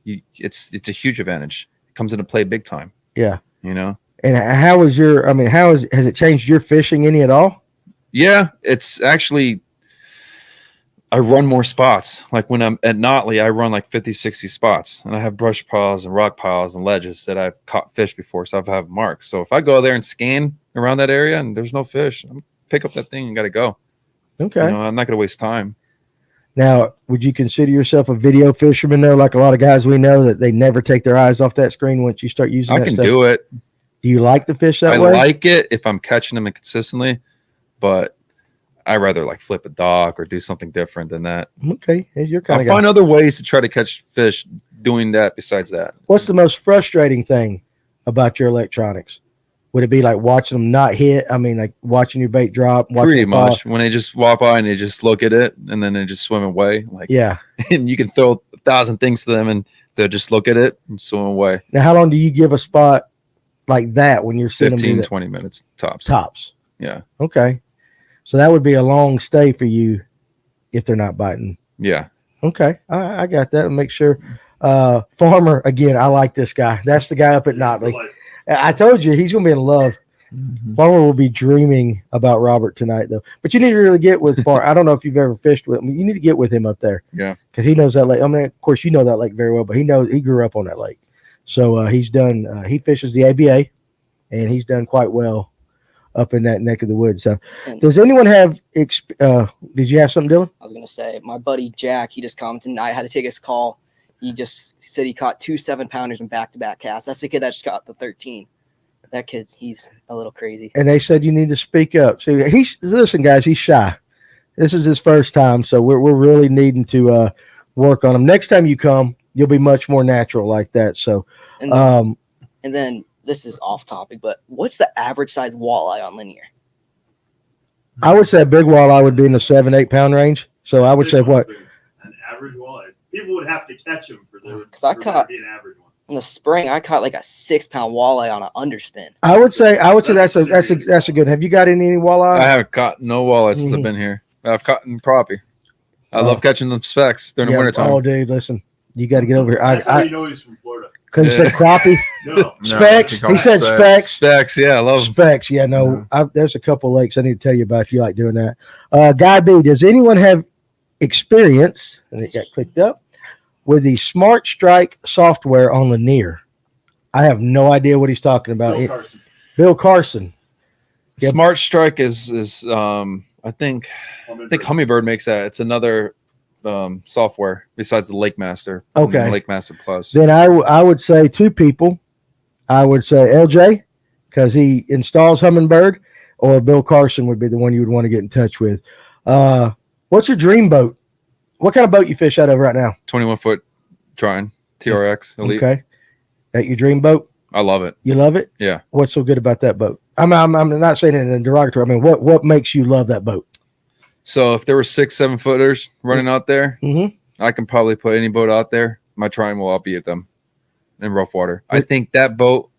it's a huge advantage. Comes into play big time. Yeah. You know? And has it changed your fishing any at all? Yeah, it's actually, I run more spots. Like when I'm at Notley, I run like 50, 60 spots, and I have brush piles and rock piles and ledges that I've caught fish before. So I have marks. So if I go there and scan around that area and there's no fish, I'm pick up that thing and got to go. Okay. You know, I'm not going to waste time. Now, would you consider yourself a video fisherman, though? Like a lot of guys we know that they never take their eyes off that screen once you start using that stuff? I can do it. Do you like the fish that way? I like it if I'm catching them consistently, but I rather like flip a dock or do something different than that. Okay. You're kind of find other ways to try to catch fish doing that besides that. What's the most frustrating thing about your electronics? Would it be like watching them not hit? I mean, like watching your bait drop? Pretty much. When they just walk by and they just look at it and then they just swim away. Like, yeah. And you can throw 1,000 things to them and they'll just look at it and swim away. Now, how long do you give a spot like that when you're sitting 15, 20 minutes tops. Tops. Yeah. Okay. So that would be a long stay for you if they're not biting. Yeah. Okay. I got that. Make sure. Farmer, again, I like this guy. That's the guy up at Notley. I told you he's going to be in love. Mm-hmm. Farmer will be dreaming about Robert tonight, though. But you need to really get with Farmer. I don't know if you've ever fished with him. You need to get with him up there. Yeah. Because he knows that lake. I mean, of course, you know that lake very well, but he grew up on that lake. So he fishes the ABA, and he's done quite well up in that neck of the woods. So does anyone have, did you have something, Dylan? I was going to say, my buddy Jack, he just commented, and I had to take his call. He just said he caught 2 7-pounders in back-to-back casts. That's the kid that just got the 13. That kid's, he's a little crazy. And they said you need to speak up. So listen, guys, he's shy. This is his first time, so we're really needing to work on him. Next time you come, you'll be much more natural like that. So, and then this is off topic, but what's the average size walleye on Lanier? I would say a big walleye would be in the 7-8 pound range. So I would say what? An average walleye. People would have to catch them for their because I caught an average one. In the spring. I caught like a 6-pound walleye on an underspin. I would say that's a good. Have you got any walleye? I haven't caught no walleye since I've been here. I've caught crappie. I love catching them specks during the wintertime. Oh, dude, listen, you got to get over here. That's how you know he's from Florida. Because he said crappie. No. Specs. He said specs. Specs, yeah, I love them. Specs. Yeah, no. There's a couple lakes I need to tell you about if you like doing that. Guy B, does anyone have experience, and it got clicked up, with the Smart Strike software on Lanier? I have no idea what he's talking about. Bill Carson. Yep. Smart Strike is I think Humminbird makes that. It's another software besides the Lake Master. Okay. Lake Master Plus. Then I would say two people. I would say LJ, because he installs Humminbird, or Bill Carson would be the one you would want to get in touch with. What's your dream boat? What kind of boat you fish out of right now? 21-foot Trine TRX Elite. Okay. That your dream boat? I love it. You love it? Yeah. What's so good about that boat? I'm not saying it in a derogatory. I mean, what makes you love that boat? So if there were 6-7 footers running out there, I can probably put any boat out there. My Trine will outbeat them in rough water. I think that boat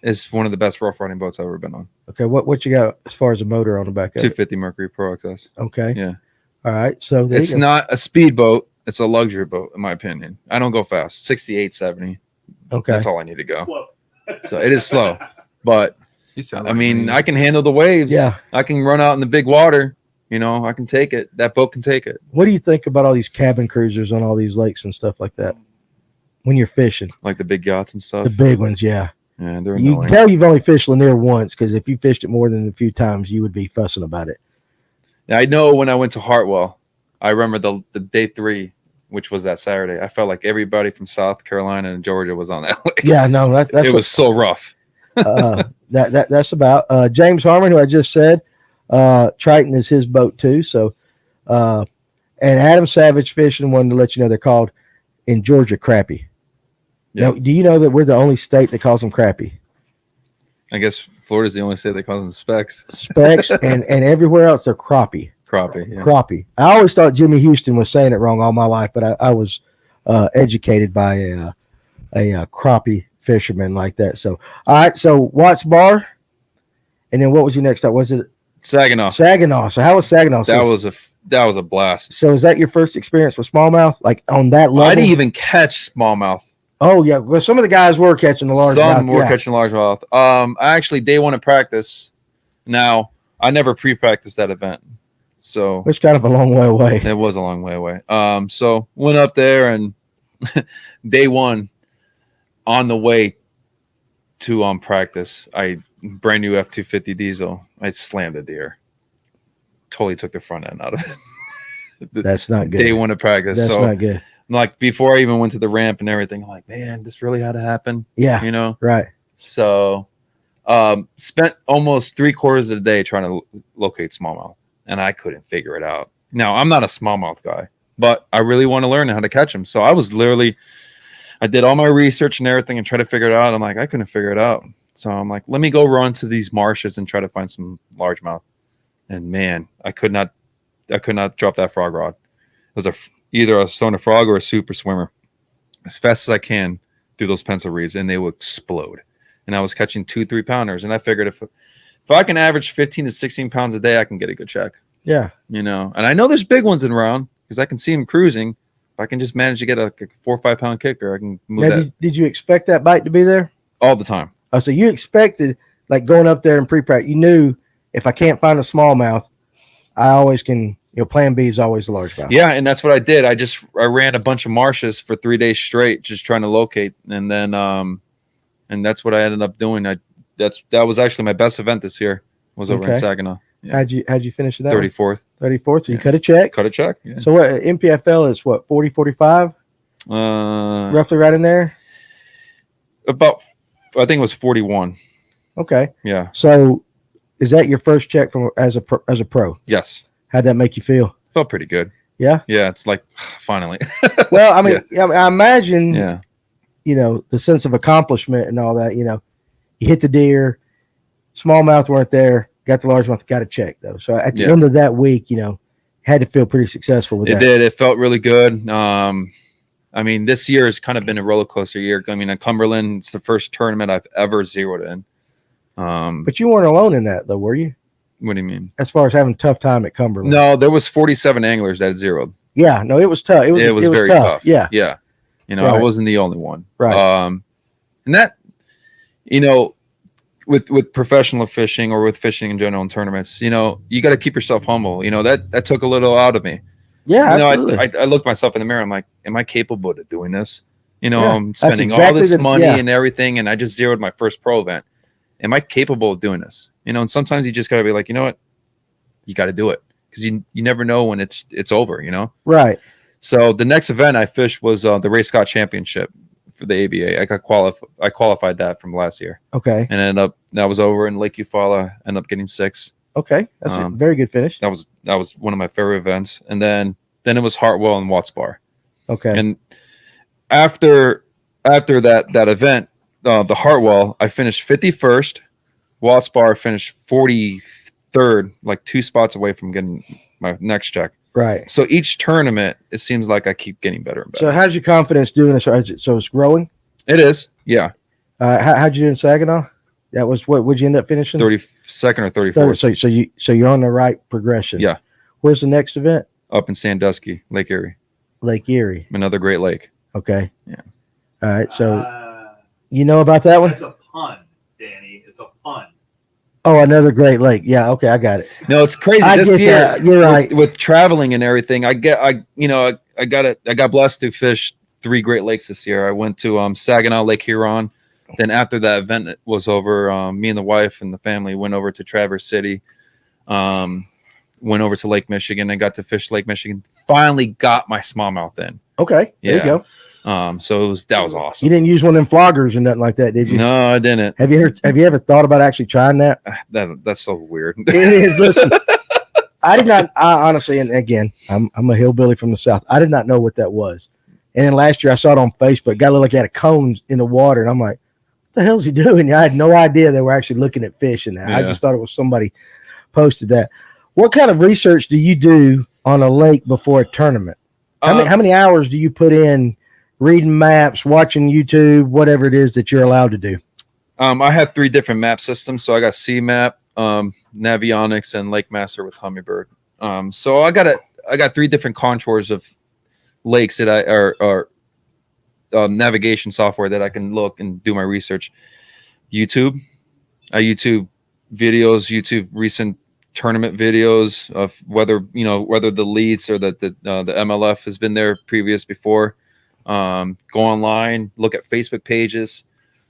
is one of the best rough running boats I've ever been on. Okay, what you got as far as a motor on the back of 250 Mercury Pro XS. Okay. Yeah. All right. So it's not a speed boat. It's a luxury boat, in my opinion. I don't go fast. 68, 70. Okay. That's all I need to go. Slow. So it is slow. But, I mean, I can handle the waves. Yeah. I can run out in the big water. You know, I can take it. That boat can take it. What do you think about all these cabin cruisers on all these lakes and stuff like that when you're fishing? Like the big yachts and stuff? The big ones, yeah. Yeah, they're You annoying. can tell you've only fished Lanier once, because if you fished it more than a few times, you would be fussing about it. Now, I know when I went to Hartwell, I remember the day 3, which was that Saturday. I felt like everybody from South Carolina and Georgia was on that lake. Yeah, no, that's it was so rough. That's about James Harmon, who I just said. Triton is his boat too. So, and Adam Savage Fishing wanted to let you know they're called in Georgia crappie. Yeah. Now, do you know that we're the only state that calls them crappie? I guess Florida's the only state that calls them specs. Specs, and everywhere else they're crappie. Crappie. Yeah. Crappie. I always thought Jimmy Houston was saying it wrong all my life, but I was educated by a crappie fisherman like that. So, all right. So Watts Bar, and then what was your next stop? Was it Saginaw? Saginaw. So how was Saginaw? That was a blast. So is that your first experience with smallmouth, like on that level? I didn't even catch smallmouth. Oh yeah, well some of the guys were catching the largemouth. Some were catching largemouth. I actually day 1 of practice. Now I never pre-practiced that event, so it's kind of a long way away. It was a long way away. So went up there and day 1 on the way to practice, I brand new F250 diesel. I slammed a deer. Totally took the front end out of it. That's not good. Day 1 of practice. That's not good. Like before I even went to the ramp and everything, I'm like, man, this really had to happen. Yeah. You know? Right. So spent almost 3/4 of the day trying to locate smallmouth, and I couldn't figure it out. Now, I'm not a smallmouth guy, but I really want to learn how to catch them. So I did all my research and everything and try to figure it out. I'm like, I couldn't figure it out. So I'm like, let me go run to these marshes and try to find some largemouth. And man, I could not drop that frog rod. It was either a Sona frog or a super swimmer, as fast as I can through those pencil reeds, and they would explode. And I was catching 2-3 pounders, and I figured if I can average 15 to 16 pounds a day, I can get a good check. Yeah, you know. And I know there's big ones in around because I can see them cruising. If I can just manage to get a 4 or 5 pound kicker, I can move that. Did you expect that bite to be there all the time? Oh, so you expected, like going up there and pre-practice, you knew if I can't find a smallmouth, I always can. Plan B is always the largemouth. Yeah, and that's what I did. I ran a bunch of marshes for 3 days straight, just trying to locate, and then and that's what I ended up doing. That was actually my best event this year. Was over in Saginaw. Yeah. How'd you finish that? 34th. 34th. So you cut a check. Cut a check. Yeah. So what NPFL is what 40, 45? Roughly right in there. About, I think it was 41. Okay. Yeah. So is that your first check from as a pro? Yes. How'd that make you feel? Felt pretty good. Yeah. Yeah. It's like finally. Well, I mean, I imagine. Yeah. The sense of accomplishment and all that. You hit the deer, smallmouth weren't there, got the largemouth, got a check though. So at the end of that week, had to feel pretty successful with that. It did. It felt really good. I mean, this year has kind of been a roller coaster year. I mean, at Cumberland, it's the first tournament I've ever zeroed in. But you weren't alone in that though, were you? What do you mean? As far as having a tough time at Cumberland? No, there was 47 anglers that zeroed. Yeah, no, it was tough. It was very tough. Yeah. Yeah. I wasn't the only one. Right. And that, with professional fishing or with fishing in general in tournaments, you got to keep yourself humble. That took a little out of me. Yeah, absolutely. I looked myself in the mirror. I'm like, am I capable of doing this? Yeah, I'm spending all this money and everything, and I just zeroed my first pro event. Am I capable of doing this? And sometimes you just got to be like, you know what? You got to do it, because you never know when it's over, Right. So the next event I fished was the Ray Scott Championship for the ABA. I qualified that from last year. Okay. And that was over in Lake Mpfl. Ended up getting 6th. Okay, that's a very good finish. That was one of my favorite events. And then it was Hartwell and Watts Bar. Okay. And after that event, the Hartwell, I finished 51st. Watts Bar finished 43rd, like 2 spots away from getting my next check. Right. So each tournament, it seems like I keep getting better and better. So how's your confidence doing this? So it's growing? It is, yeah. How'd you do in Saginaw? That was what? Would you end up finishing? 32nd or 34th. So you're on the right progression. Yeah. Where's the next event? Up in Sandusky, Lake Erie. Lake Erie. Another great lake. Okay. Yeah. All right. So you know about that one? It's a pun, Danny. It's a pun. Oh, another great lake. Yeah. Okay, I got it. No, it's crazy. This year, that. You're right. With traveling and everything, I got blessed to fish 3 Great Lakes this year. I went to Saginaw, Lake Huron. Then after that event was over, me and the wife and the family went over to Traverse City, went over to Lake Michigan and got to fish Lake Michigan. Finally got my smallmouth in. Okay, there you go. So that was awesome. You didn't use one of them floggers or nothing like that, did you? No, I didn't. Have you ever thought about actually trying that? That's so weird. It is. Listen, I did not. I honestly, and again, I'm a hillbilly from the South. I did not know what that was. And then last year I saw it on Facebook. Got to look like it had a cone in the water, and I'm like, the hell's he doing? I had no idea they were actually looking at fish in that. Yeah. I just thought it was somebody posted that. What kind of research do you do on a lake before a tournament? How many hours do you put in reading maps, watching YouTube, whatever it is that you're allowed to do? I have 3 different map systems. So I got CMAP, Navionics, and Lake Master with Humminbird. So I got 3 different contours of lakes that are navigation software that I can look and do my research. YouTube, I YouTube videos, YouTube recent tournament videos of whether the leads or the MLF has been there before. Go online, look at Facebook pages,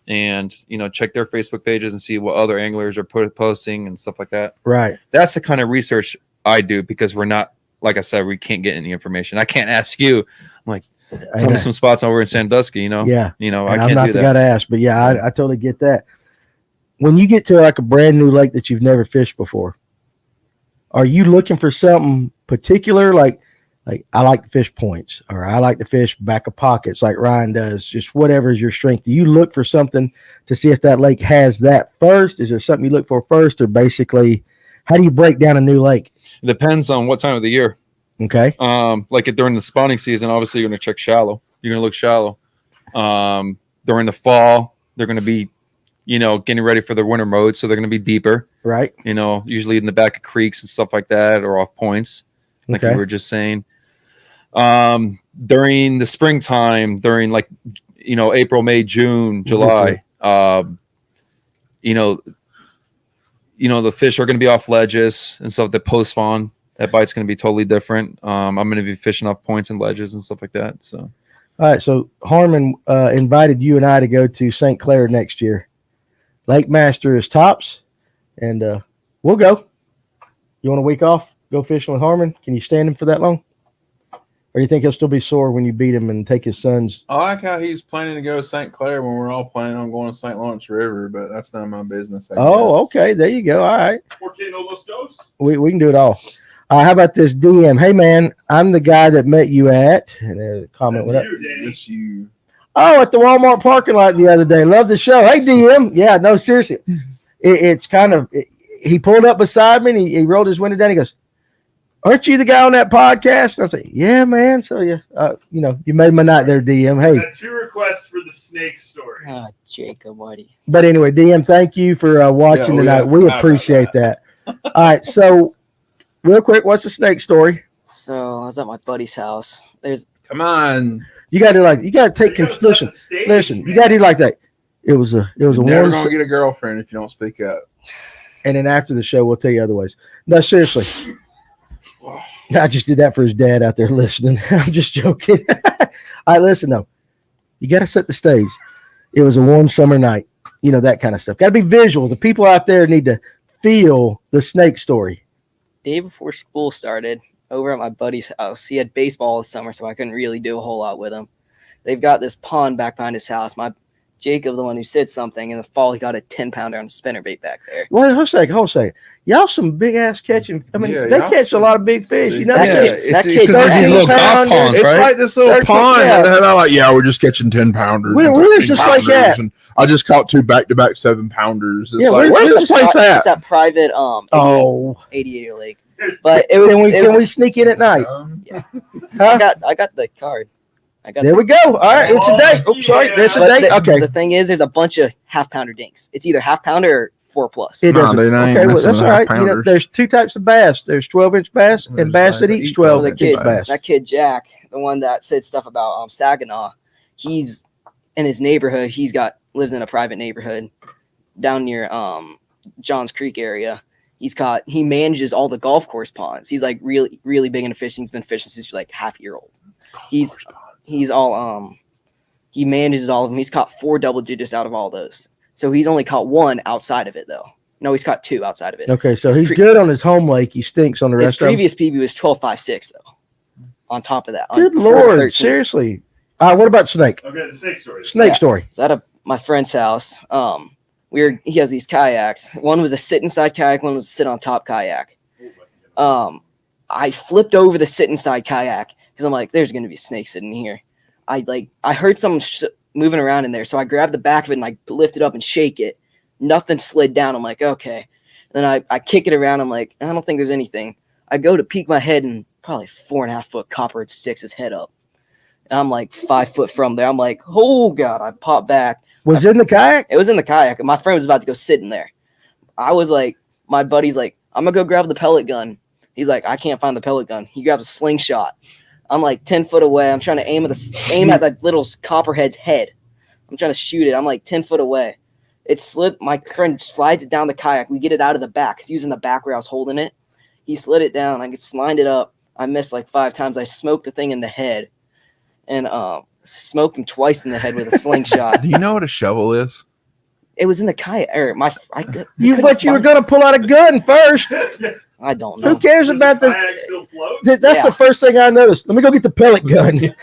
and check their Facebook pages and see what other anglers are posting and stuff like that. Right. That's the kind of research I do, because we're not, like I said, we can't get any information. I can't ask you. I'm like, tell me some spots over in Sandusky, Yeah. I can't I'm not do the that. guy to ask, but yeah, I totally get that. When you get to like a brand new lake that you've never fished before, are you looking for something particular? Like I like to fish points, or I like to fish back of pockets like Ryan does, just whatever is your strength. Do you look for something to see if that lake has that first? Is there something you look for first, or basically how do you break down a new lake? It depends on what time of the year. Okay. Like during the spawning season, obviously you're going to check shallow. You're going to look shallow. During the fall, they're going to be, getting ready for their winter mode. So they're going to be deeper, right? Usually in the back of creeks and stuff like that, or off points, like you were just saying. During the springtime, during April, May, June, July, the fish are going to be off ledges and stuff that post spawn. That bite's going to be totally different. I'm going to be fishing off points and ledges and stuff like that. So, all right. So Harmon invited you and I to go to St. Clair next year. Lake Master is tops, and we'll go. You want a week off? Go fishing with Harmon? Can you stand him for that long? Or do you think he'll still be sore when you beat him and take his sons? I like how he's planning to go to St. Clair when we're all planning on going to St. Lawrence River, but that's none of my business. Okay. There you go. All right. 14 Los Dos. We can do it all. How about this DM? Hey, man, I'm the guy that met you at. And there's a comment. That's you, Just you. Oh, at the Walmart parking lot the other day. Love the show. Hey, DM. Yeah, no, seriously. It's kind of, he pulled up beside me and he rolled his window down. He goes, aren't you the guy on that podcast? And I say, yeah, man. So, you made my night there, DM. Hey. I got 2 requests for the snake story. Jacob, buddy. But anyway, DM, thank you for watching tonight. We appreciate that. All right. So, real quick, what's the snake story? So, I was at my buddy's house. Come on. You got to take listen. You got to do like that. It was a You're never warm. gonna get a girlfriend if you don't speak up. And then after the show, we'll tell you otherwise. No, seriously. I just did that for his dad out there listening. I'm just joking. All right, listen though. You got to set the stage. It was a warm summer night. You know, that kind of stuff. Got to be visual. The people out there need to feel the snake story. Day before school started, over at my buddy's house, he had baseball this summer, so I couldn't really do a whole lot with him. They've got this pond back behind his house. My Jacob, the one who said something, in the fall, he got a 10-pounder on a spinnerbait back there. Well, hold a second. Y'all some big ass catching. I mean, Yeah, they y'all catch a some- lot of big fish. You know, That that kid- kid, that kid's 13 little golf pounder. ponds, It's right? like this little 13, pond, yeah. and they're like, "Yeah, we're just catching 10-pounders." Where- and where is this 13-pounders, like at? And I just caught 2 back-to-back 7-pounders. It's Yeah, like, where's this place at? It's that private 88 lake. But it was. Can we sneak in at night? I Huh? got the card. I got. There we go. All right, it's a date. Oops, sorry, there's a But date. Okay, The thing is, there's a bunch of half-pounder dinks. It's either half-pounder or 4+. it Nah, doesn't. dude, I ain't Okay, well, messing that's with all right. You know, half-pounders. there's 2 types of bass. There's 12-inch bass and There's bass that bass eats that 12-inch eat bass. That kid Jack, the one that said stuff about Saginaw, he's in his neighborhood. Lives in a private neighborhood down near Johns Creek area. He manages all the golf course ponds. He's like really, really big into fishing. He's been fishing since he's like half-year-old. He's all he manages all of them. He's caught 4 double digits out of all those. So he's only caught 1 outside of it though. No, he's caught 2 outside of it. Okay, so His he's good on his home lake. He stinks on the His rest of them. previous PB was 12.56 though. On top of that, Good before Lord, 13. seriously. All right, what about snake? Okay, the snake story. Snake Yeah. story. It's at my friend's house. He has these kayaks. One was a sit inside kayak, one was a sit on top kayak. I flipped over the sit inside kayak because I'm like, there's gonna be a snake sitting here. I heard someone moving around in there, so I grabbed the back of it and I lift it up and shake it. Nothing slid down. I'm like, okay. Then I kick it around. I'm like, I don't think there's anything. I go to peek my head and probably 4.5-foot copperhead sticks his head up. And I'm like 5 foot from there. I'm like, oh God, I pop back. Was it in the kayak? It was in the kayak. My friend was about to go sit in there. I was like, my buddy's like, I'm gonna go grab the pellet gun. He's like, I can't find the pellet gun. He grabs a slingshot. I'm like 10 foot away. I'm trying to aim at that little copperhead's head. I'm trying to shoot it. I'm like 10 foot away. It slid. My friend slides it down the kayak. We get it out of the back. He's using the back where I was holding it. He slid it down. I just lined it up. I missed like 5 times. I smoked the thing in the head, and smoked him twice in the head with a slingshot. Do you know what a shovel is? It was in the kayak. You were going to pull out a gun first. I don't know. Who cares Does about the the? kayak still float? That's Yeah. the first thing I noticed. Let me go get the pellet gun.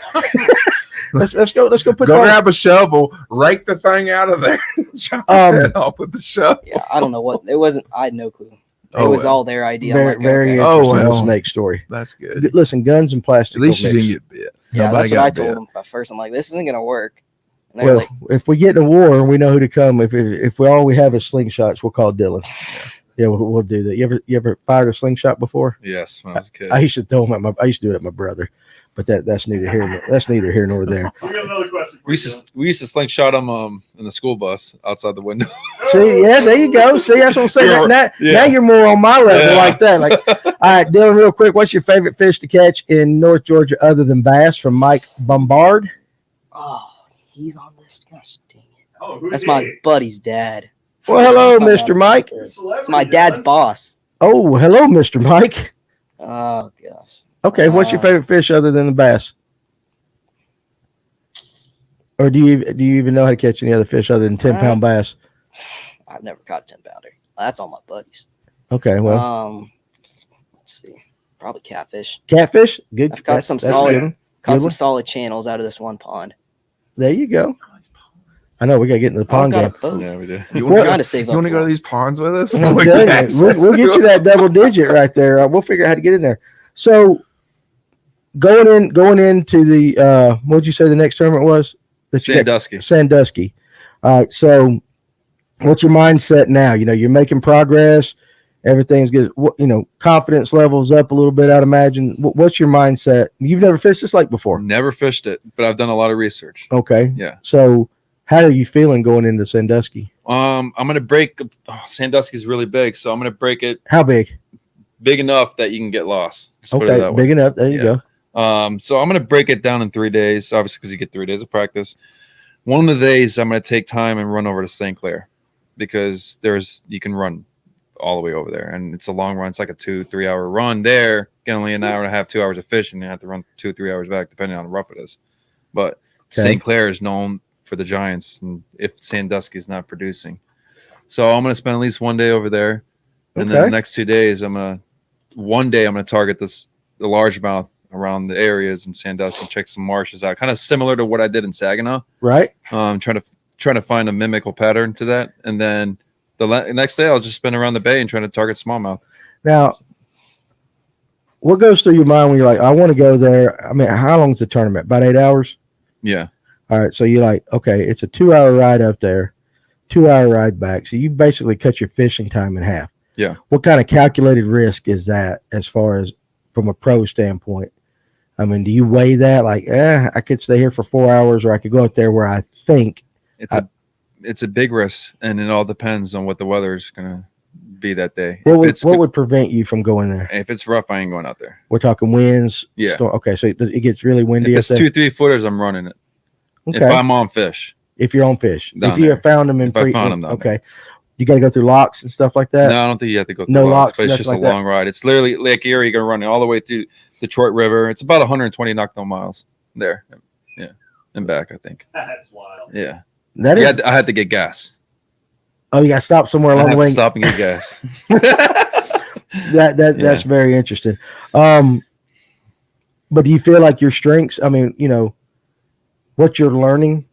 let's go put Go that. grab a shovel, rake the thing out of there, chop Um, the head off with the shovel. Yeah, I don't know what it wasn't. I had no clue. It Oh, was well. all their idea. I'm Very, like, very okay. Oh, interesting well. snake story. That's good. Listen, guns and plastic. At least don't you mix. didn't get bit. Yeah, Nobody that's what I got told bit. them at first. I'm like, this isn't gonna work. And they were Well, like, if we get in a war and we know who to come, if all we have is slingshots, we'll call Dylan. Yeah, we'll do that. You ever fired a slingshot before? Yes, when I was a kid. I used to throw them at I used to do it at my brother, but that's neither here nor there. We got another question. For we used to slingshot them in the school bus outside the window. See, yeah, there you go. See, that's what I'm saying. Yeah. Now you're more on my level Yeah. like that. Like, all right, Dylan, real quick, what's your favorite fish to catch in North Georgia other than bass? From Mike Bombard. oh, he's on this. Gosh dang it. Oh, who's That's he? my buddy's dad. Well, hello, Find out Mr. Mike. about this. Celebrity, It's my dad's Dylan. boss. Oh, hello, Mr. Mike. Oh gosh. Okay, what's your favorite fish other than the bass? Or do you even know how to catch any other fish other than 10-pound bass? I've never caught a 10-pounder. That's all my buddies. Okay, well, Let's see. Probably catfish. catfish, good. I've caught some that's a solid- good one. Caught Good some one. solid channels out of this one pond. There you go. I know we got to get into the pond I've game. got a boat. Yeah, we did. You I'm want trying to save up. to go for to it. these ponds with us? I'm telling you, we'll get you that double digit right there. We'll figure out how to get in there. So going into the what'd you say the next tournament was? That you got- Sandusky. Sandusky. All right. So what's your mindset now? You know, you're making progress. Everything's good. Confidence levels up a little bit, I'd imagine. What's your mindset? You've never fished this lake before. Never fished it, but I've done a lot of research. Okay. Yeah. So how are you feeling going into Sandusky? I'm gonna break. Sandusky's really big, so I'm gonna break it How big? big enough that you can get lost. Let's put it Okay. that way. Big enough. There you Yeah. go. So I'm gonna break it down in 3 days, obviously, because you get 3 days of practice. one of the days I'm going to take time and run over to St. Clair because you can run all the way over there, and it's a long run. It's like a 2-3 hour run there. Get only an hour and a half, 2 hours of fishing. You have to run 2 or 3 hours back, depending on how rough it is. But St. Clair is known for the giants, and if Sandusky is not producing, so I'm going to spend at least one day over there, and then the next 2 days I'm going to target the largemouth around the areas in Sandusky, check some marshes out, kind of similar to what I did in Saginaw. Right. Trying to find a mimical pattern to that, and then the next day I'll just spin around the bay and try to target smallmouth. Now, what goes through your mind when you're like, I want to go there? I mean, how long is the tournament? About 8 hours? Yeah. All right. So you're like, okay, it's a 2 hour ride up there, 2 hour ride back. So you basically cut your fishing time in half. Yeah. What kind of calculated risk is that as far as from a pro standpoint? I mean, do you weigh that like, I could stay here for 4 hours, or I could go up there where I think it's a big risk, and it all depends on what the weather is going to be that day. What would prevent you from going there? If it's rough, I ain't going out there. We're talking winds. Yeah. Okay, so it gets really windy. If it's 2-3 footers, I'm running it. Okay. If I'm on fish. If you're on fish. If you there. have found them in If I found them down okay. You got to go through locks and stuff like that? No, I don't think you have to go through No locks, locks, but it's just a long ride. It's literally Lake Erie. You're going to run all the way through Detroit River. It's about 120 nautical miles there. Yeah. And back, I think. That's wild. Yeah. I had to get gas. Oh, you got to stop somewhere along the way. Stop and get gas. That's very interesting. But do you feel like your strengths, I mean, what you're learning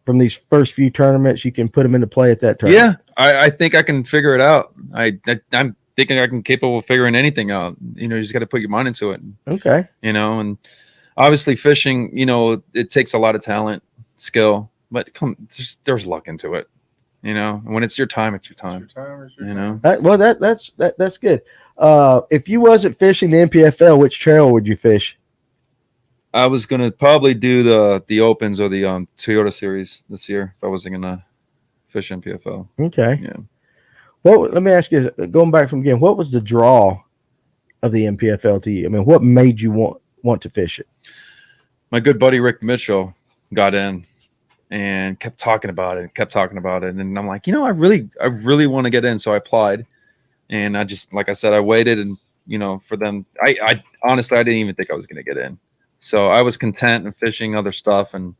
from these first few tournaments, you can put them into play at that tournament? Yeah, I think I can figure it out. I'm thinking I'm capable of figuring anything out. You just got to put your mind into it. Okay. And obviously fishing, it takes a lot of talent, skill, but there's luck into it. When it's your time, it's your time. Well, that's good. If you wasn't fishing the NPFL, which trail would you fish? I was gonna probably do the Opens or the Toyota Series this year if I wasn't gonna fish NPFL. Okay. Yeah. Well, let me ask you, going back from again, what was the draw of the NPFL to you? I mean, what made you want to fish it? My good buddy Rick Mitchell got in and kept talking about it. And I'm like, I really want to get in. So I applied, and I just, like I said, I waited, and for them, I honestly, I didn't even think I was going to get in. So I was content in fishing other stuff. And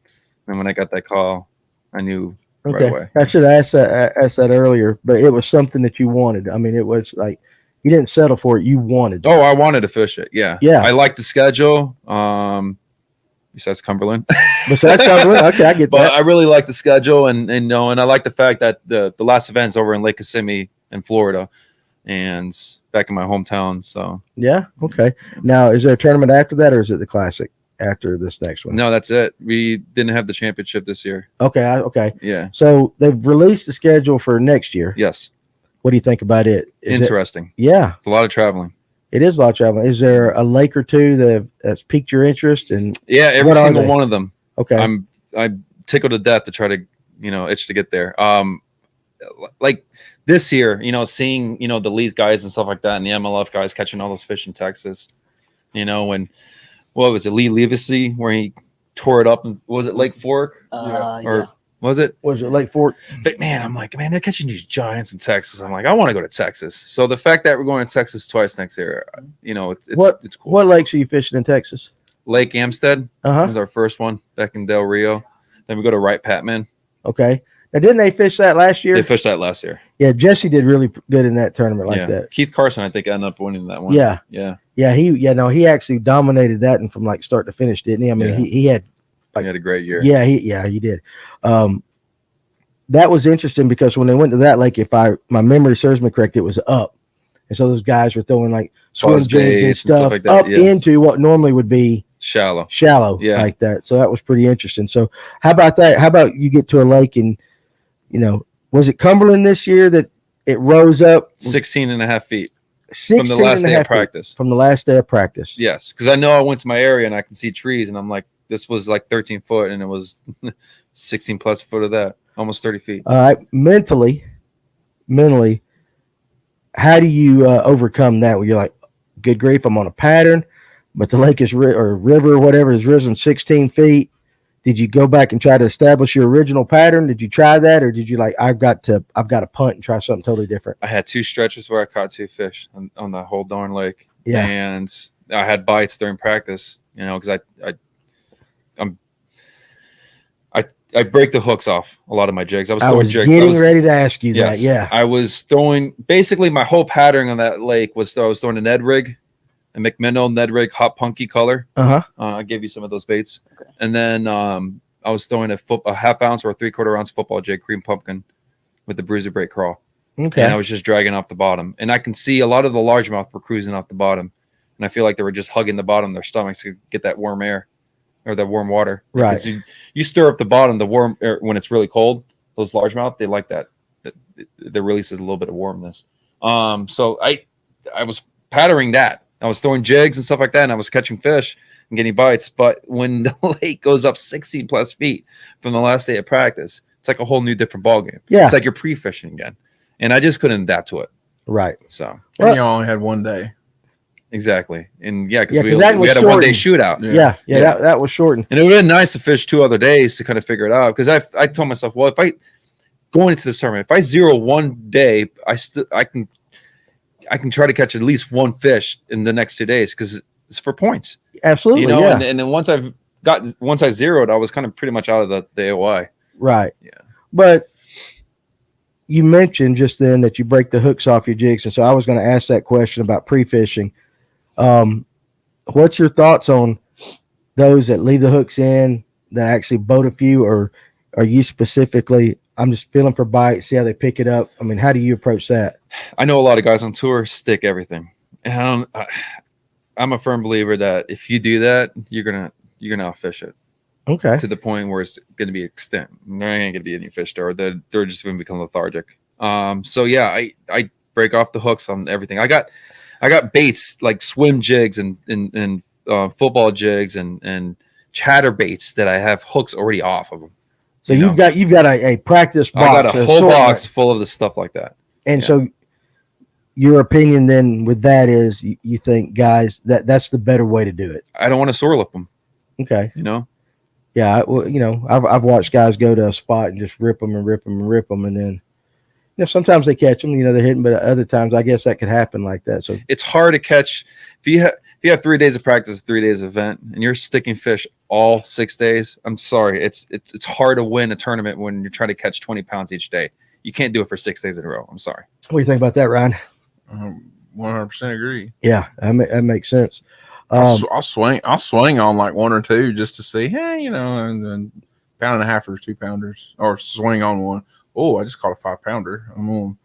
when I got that call, I knew right away. I should have asked that earlier, but it was something that you wanted. I mean, it was like, you didn't settle for it. You wanted it. Oh, I wanted to fish it. Yeah. Yeah. I liked the schedule. Besides Cumberland. Besides Cumberland. Okay, I get but that. I really like the schedule, and I like the fact that the last event's over in Lake Kissimmee in Florida, and back in my hometown. So yeah, okay. Now, is there a tournament after that, or is it the Classic after this next one? No, that's it. We didn't have the championship this year. Okay. Yeah. So they've released the schedule for next year. Yes. What do you think about it? Interesting. Yeah. It's a lot of traveling. It is a lot of traveling. Is there a lake or two that's piqued your interest? And yeah, every single one of them. Okay. I'm tickled to death to try to itch to get there. Like this year, seeing the Leith guys and stuff like that, and the MLF guys catching all those fish in Texas. When what was it, Lee Levacy, where he tore it up, and was it Lake Fork? Yeah. Was it Lake Fork? But man, I'm like, they're catching these giants in Texas. I'm like, I want to go to Texas. So the fact that we're going to Texas twice next year, it's cool. What lakes are you fishing in Texas? Lake Amstead was our first one back in Del Rio. Then we go to Wright Patman. Okay. Now, didn't they fish that last year? They fished that last year. Yeah, Jesse did really good in that tournament like that. Keith Carson, I think, ended up winning that one. Yeah. Yeah. He actually dominated that and from like start to finish, didn't he? I mean, he had he had a great year. Yeah, he did. That was interesting because when they went to that lake, if my memory serves me correct, it was up. And so those guys were throwing like swim jigs and stuff like that, up into what normally would be shallow like that. So that was pretty interesting. So how about that? How about you get to a lake and, was it Cumberland this year that it rose up 16 and a half feet 16 from the last day of practice? From the last day of practice. Yes, because I know I went to my area and I can see trees, and I'm like, this was like 13 foot, and it was 16 plus foot of that, almost 30 feet. All right, mentally, how do you overcome that? Where you're like, good grief, I'm on a pattern, but the lake is or river or whatever has risen 16 feet. did you go back and try to establish your original pattern? Did you try that, or did you like, I've got to punt and try something totally different? I had 2 stretches where I caught 2 fish on the whole darn lake. Yeah. And I had bites during practice, because I break the hooks off a lot of my jigs. I was jigs. Getting ready to ask you that. Yeah. I was throwing, basically my whole pattern on that lake was I was throwing a Ned rig, a McMinnville Ned rig hot punky color. I gave you some of those baits. Okay. And then I was throwing a half ounce or a 3/4 ounce football jig, cream pumpkin with the bruiser break crawl. Okay. And I was just dragging off the bottom. And I can see a lot of the largemouth were cruising off the bottom. And I feel like they were just hugging the bottom of their stomachs to get that warm air or that warm water. Right. Because you stir up the bottom, the warm air, when it's really cold, those largemouth, they like that. That releases a little bit of warmness. So I was patterning that. I was throwing jigs and stuff like that, and I was catching fish and getting bites. But when the lake goes up 16 plus feet from the last day of practice, it's like a whole new different ballgame. Yeah. It's like you're pre-fishing again. And I just couldn't adapt to it. Right. So And you only had one day. exactly. And because Yeah, we 'cause that had was a 1-day shortened. shootout. Yeah. That was shortened. And it would have been nice to fish 2 other days to kind of figure it out. Because I told myself, well, if I going into this tournament, if I zero one day, I can try to catch at least 1 fish in the next 2 days because it's for points. Absolutely. Yeah. And then once I zeroed, I was kind of pretty much out of the AOI. Right. Yeah. But you mentioned just then that you break the hooks off your jigs, and so I was going to ask that question about pre-fishing. What's your thoughts on those that leave the hooks in that actually boat a few, or are you specifically, I'm just feeling for bites, see how they pick it up? I mean, how do you approach that? I know a lot of guys on tour stick everything, and I'm a firm believer that if you do that, you're gonna outfish it. Okay. To the point where it's going to be extinct. There ain't going to be any fish there. They're just going to become lethargic. So yeah, I break off the hooks on everything. I got baits like swim jigs and football jigs and chatter baits that I have hooks already off of them. So you've got a practice box. I got a whole box full of the stuff like that. And so your opinion then with that is you think, guys, that's the better way to do it. I don't want to sore lip them. Okay. Yeah, well, I've watched guys go to a spot and just rip them, and then, sometimes they catch them, they're hitting, but other times I guess that could happen like that. So it's hard to catch if you have 3 days of practice, 3 days of event, and you're sticking fish all 6 days. I'm sorry, it's hard to win a tournament when you're trying to catch 20 pounds each day. You can't do it for 6 days in a row. I'm sorry. What do you think about that, Ryan? 100% agree. Yeah, that makes sense. I'll swing on like 1 or 2 just to see, and then pound and a half or 2 pounders, or swing on one. Oh, I just caught a 5 pounder. I'm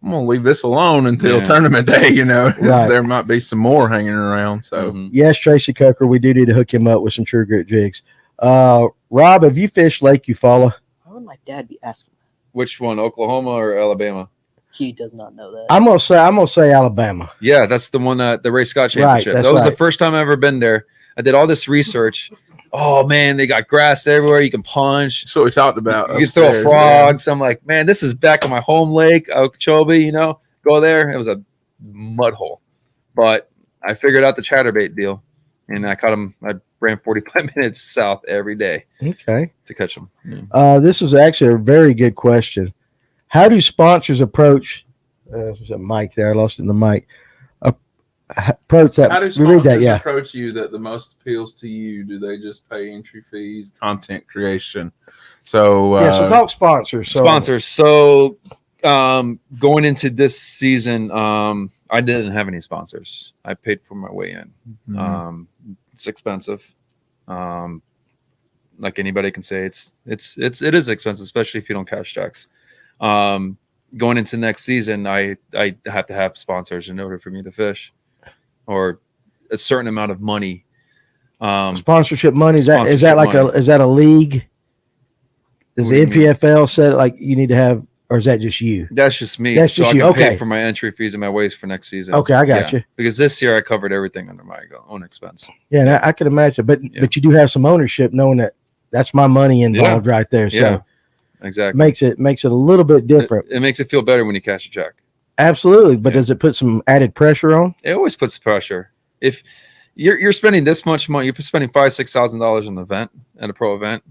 gonna leave this alone until tournament day. Right. There might be some more hanging around. So yes, Tracy Coker, we do need to hook him up with some True Grit jigs. Rob, have you fished Lake Eufaula? Why would my dad be asking? Which one, Oklahoma or Alabama? He does not know that. I'm gonna say Alabama. Yeah, that's the one that the Ray Scott Championship. Right, that was right. the first time I've ever been there. I did all this research. Oh man, they got grass everywhere. You can punch. that's what we talked about. You can throw frogs. I'm like, man, this is back in my home lake, Okeechobee. Go there. It was a mud hole, but I figured out the chatterbait deal, and I caught them. I ran 45 minutes south every day. Okay. To catch them. Yeah. This is actually a very good question. How do sponsors approach? There's a mic there. I lost it in the mic. Approach that. How do Read sponsors that, yeah. approach you that the most appeals to you? Do they just pay entry fees, content creation? So So talk sponsors. Sponsors. So going into this season, I didn't have any sponsors. I paid for my way in. Mhm. It's expensive. Like anybody can say, it is expensive, especially if you don't cash checks. Going into next season, I have to have sponsors in order for me to fish, or a certain amount of money. Sponsorship money. Is that a league? Does the NPFL say like you need to have, or is that just you? That's just me. That's so just I you. can Okay. pay for my entry fees and my ways for next season. Okay, I got you. Because this year I covered everything under my own expense. Yeah, and I can imagine, but you do have some ownership, knowing that that's my money involved right there. So exactly. makes it a little bit different. It makes it feel better when you cash a check. Absolutely, but does it put some added pressure on? It always puts pressure. If you're spending this much money. You're spending $5,000-6,000 on an event at a pro event.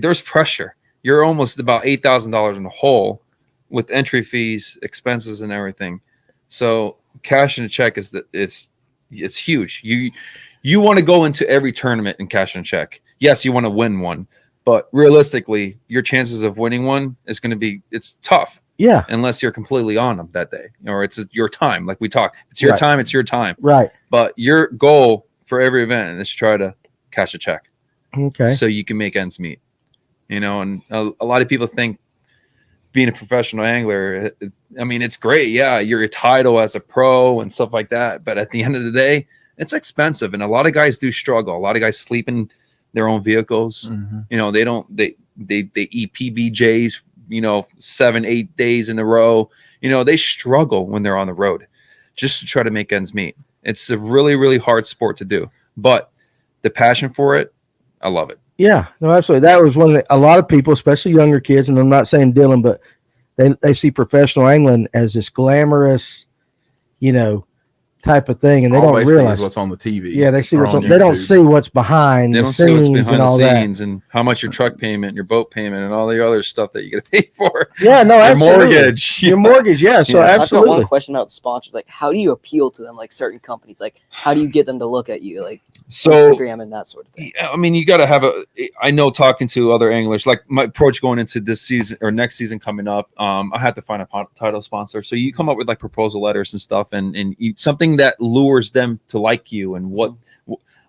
There's pressure. You're almost about $8,000 in the hole with entry fees, expenses, and everything. So cash in a check it's huge. You want to go into every tournament and cash in a check. Yes, you want to win one, but realistically, your chances of winning one is going to be tough. Yeah. Unless you're completely on them that day, or it's your time, like we talk. It's your time. It's your time. Right. But your goal for every event is try to cash a check. Okay. So you can make ends meet. And a lot of people think being a professional angler, I mean, it's great. Yeah, you're a title as a pro and stuff like that. But at the end of the day, it's expensive, and a lot of guys do struggle. A lot of guys sleep in their own vehicles. Mm-hmm. They eat PBJs. 7-8 days in a row. They struggle when they're on the road just to try to make ends meet. It's a really, really hard sport to do, but the passion for it, I love it. Yeah, no, absolutely. That was one of a lot of people, especially younger kids, and I'm not saying Dylan, but they see professional angling as this glamorous, type of thing, and they don't realize what's on the TV. Yeah, they see what's on. They don't see what's behind the scenes and all that, and how much your truck payment, your boat payment, and all the other stuff that you got to pay for. Yeah, no, your absolutely. mortgage, your mortgage. Yeah, so absolutely. I've got one question about sponsors. Like, how do you appeal to them? Like certain companies, like how do you get them to look at you? Like Instagram and that sort of thing. I mean, you got to have I know talking to other anglers, like my approach going into this season or next season coming up, I had to find a title sponsor. So you come up with like proposal letters and stuff, and something that lures them to like you. And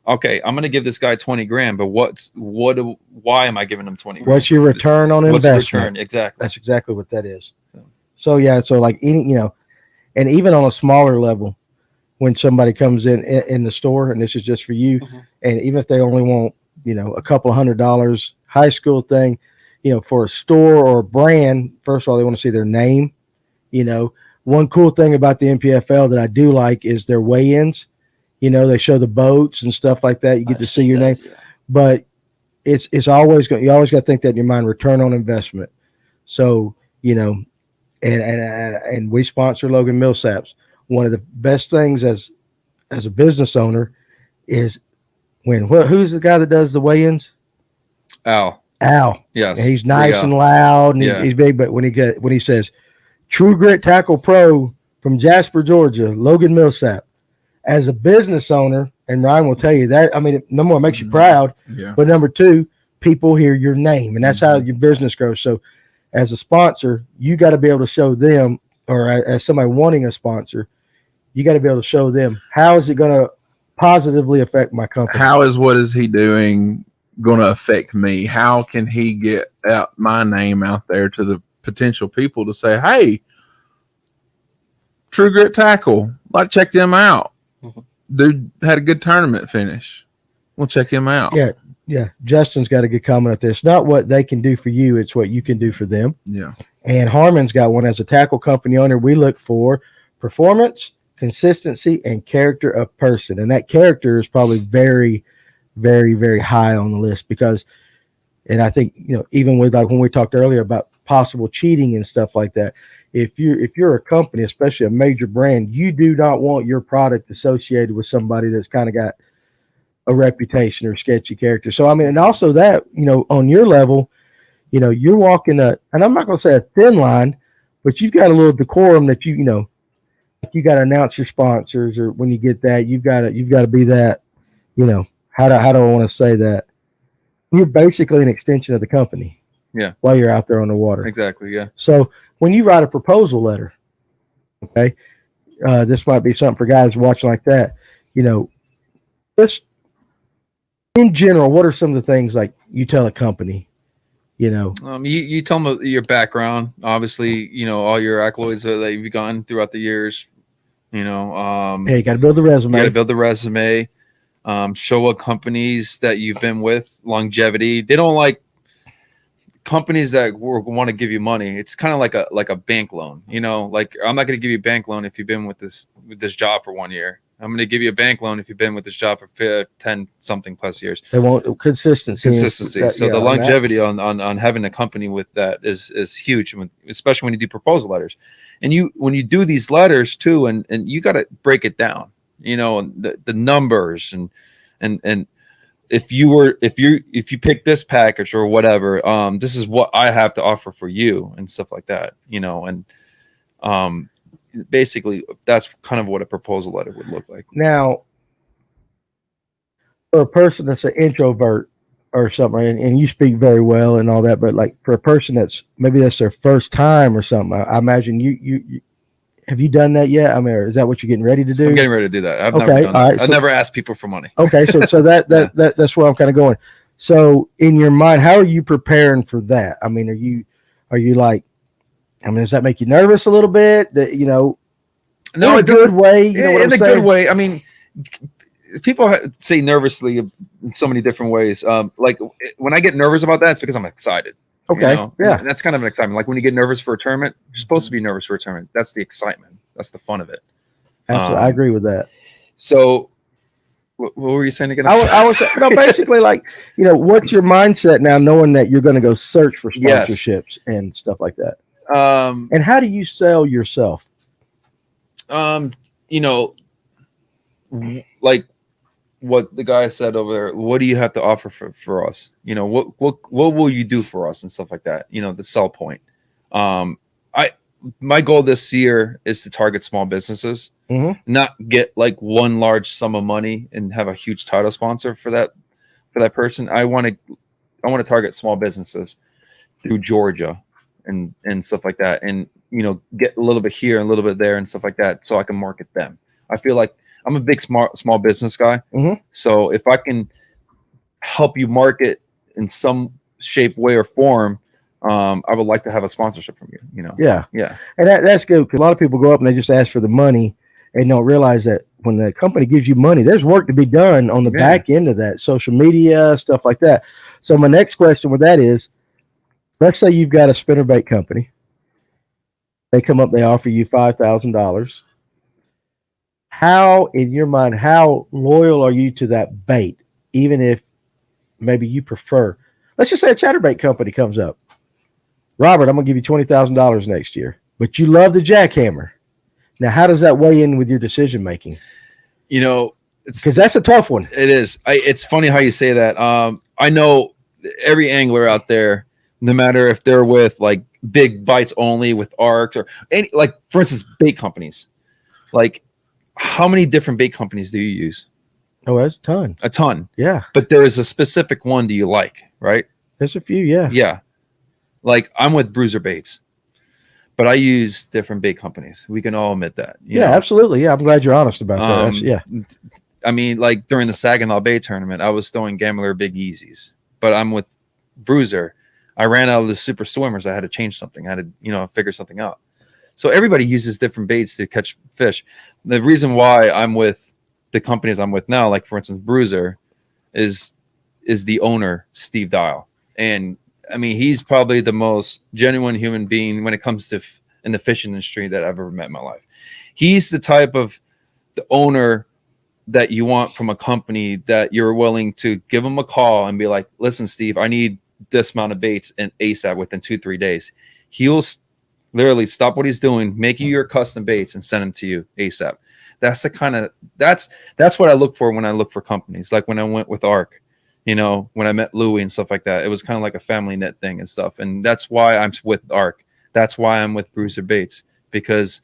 okay, I'm going to give this guy 20 grand, but why am I giving him 20 grand? What's your return on investment? Exactly. That's exactly what that is. So yeah, so like and even on a smaller level, when somebody comes in the store, and this is just for you, and even if they only want, a couple $100, high school thing, for a store or a brand, first of all, they want to see their name. One cool thing about the NPFL that I do like is their weigh-ins. They show the boats and stuff like that. You get to see your name, but it's always you always got to think that in your mind, return on investment. So, and we sponsor Logan Millsaps. One of the best things as a business owner is who's the guy that does the weigh-ins? Al. Yes. And he's nice and loud, and he's big. But when he says True Grit Tackle Pro from Jasper, Georgia, Logan Millsap, as a business owner, and Ryan will tell you that. I mean, number one, makes you proud, but number two, people hear your name, and that's how your business grows. So, as a sponsor, you got to be able to show them, or as somebody wanting a sponsor, you got to be able to show them how is it going to positively affect my company. What is he doing going to affect me? How can he get out my name out there to the potential people to say, hey, True Grit Tackle, like check them out. Dude had a good tournament finish. We'll check him out. Yeah. Justin's got a good comment at this. Not what they can do for you, it's what you can do for them. Yeah. And Harmon's got one. As a tackle company owner, we look for performance, consistency, and character of person. And that character is probably very, very, very high on the list because, and I think, even with like when we talked earlier about possible cheating and stuff like that, if you're a company, especially a major brand, you do not want your product associated with somebody that's kind of got a reputation or sketchy character. So, I mean, and also that, on your level, you're walking and I'm not going to say a thin line, but you've got a little decorum that you got to announce your sponsors, or when you get that, you've got to be that, how do I want to say that? You're basically an extension of the company. Yeah. While you're out there on the water. Exactly. Yeah. So when you write a proposal letter, okay, this might be something for guys watching like that, just in general, what are some of the things like you tell a company, you tell them your background, obviously, all your accolades that you've gotten throughout the years, hey, you got to build the resume. You got to build the resume, show what companies that you've been with, longevity. They don't like companies that want to give you money. It's kind of like a bank loan, like I'm not going to give you a bank loan if you've been with this job for 1 year. I'm going to give you a bank loan if you've been with this job for 10 something plus years. They want consistency. So the longevity on having a company with that is huge, especially when you do proposal letters. And when you do these letters too, and you got to break it down. the numbers and if you pick this package or whatever, this is what I have to offer for you and stuff like that, and basically that's kind of what a proposal letter would look like. Now, for a person that's an introvert or something, and you speak very well and all that, but like for a person that's their first time or something, I imagine you have you done that yet? I mean, is that what you're getting ready to do? I'm getting ready to do that. I've never done that. I've never asked people for money. Okay, so that's where I'm kind of going. So in your mind, how are you preparing for that? I mean, are you like, does that make you nervous a little bit? That no, in a good way. In a good way. I mean, people say nervously in so many different ways. Like when I get nervous about that, it's because I'm excited. Okay. Yeah. And that's kind of an excitement. Like when you get nervous for a tournament, you're supposed to be nervous for a tournament. That's the excitement. That's the fun of it. Absolutely. I agree with that. So what were you saying again? I was basically like, what's your mindset now knowing that you're going to go search for sponsorships and stuff like that? And how do you sell yourself? Like what the guy said over there, what do you have to offer for us? What will you do for us and stuff like that? The sell point. My goal this year is to target small businesses, not get like one large sum of money and have a huge title sponsor for that person. I want to target small businesses through Georgia and stuff like that, and get a little bit here and a little bit there and stuff like that, so I can market them. I feel like I'm a big small business guy. So if I can help you market in some shape, way, or form, I would like to have a sponsorship from you. Yeah. And that's good, because a lot of people go up and they just ask for the money and don't realize that when the company gives you money, there's work to be done on the back end of that, social media, stuff like that. So my next question with that is, let's say you've got a spinnerbait company. They come up, they offer you $5,000. How, in your mind, how loyal are you to that bait? Even if maybe you prefer, let's just say a chatterbait company comes up. Robert, I'm going to give you $20,000 next year, but you love the jackhammer. Now, how does that weigh in with your decision making? Because that's a tough one. It is. It's funny how you say that. I know every angler out there, no matter if they're with like big bites only with arcs or any, like for instance, bait companies. Like, how many different bait companies do you use? Oh, that's a ton. Yeah. But there is a specific one do you like, right? There's a few, yeah. Yeah. Like I'm with Bruiser Baits, but I use different bait companies. We can all admit that. You know? Absolutely. Yeah, I'm glad you're honest about that. I mean, like during the Saginaw Bay tournament, I was throwing Gambler Big Easies, but I'm with Bruiser. I ran out of the super swimmers. I had to change something. I had to, figure something out. So everybody uses different baits to catch fish. The reason why I'm with the companies I'm with now, like for instance, Bruiser, is the owner, Steve Dial. And I mean, he's probably the most genuine human being when it comes to in the fishing industry that I've ever met in my life. He's the type of the owner that you want from a company that you're willing to give him a call and be like, listen, Steve, I need this amount of baits and ASAP within 2-3 days. He'll literally stop what he's doing, make you your custom baits and send them to you ASAP. That's the kind of, that's what I look for when I look for companies. Like when I went with ARC, when I met Louie and stuff like that, it was kind of like a family net thing and stuff. And that's why I'm with ARC. That's why I'm with Bruiser Baits, because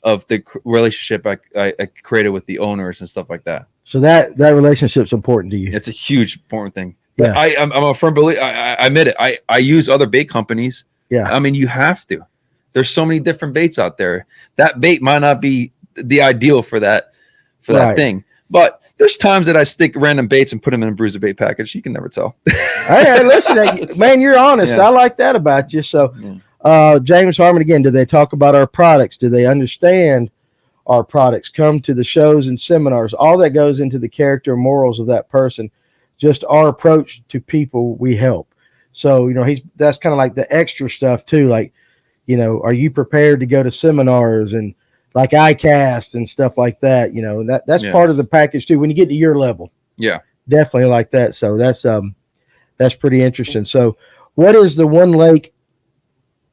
of the relationship I created with the owners and stuff like that. So that relationship's important to you. It's a huge important thing. But yeah. I'm a firm believer. I admit it. I use other bait companies. Yeah. I mean, you have to. There's so many different baits out there. That bait might not be the ideal for that thing. But there's times that I stick random baits and put them in a Bruiser Bait package. You can never tell. Hey, listen, man, you're honest. Yeah. I like that about you. So, James Harmon, again, do they talk about our products? Do they understand our products? Come to the shows and seminars. All that goes into the character and morals of that person. Just our approach to people we help. So, that's kind of like the extra stuff too. Like, are you prepared to go to seminars and like ICAST and stuff like that? That's part of the package too. When you get to your level, definitely like that. So that's pretty interesting. So, what is the one lake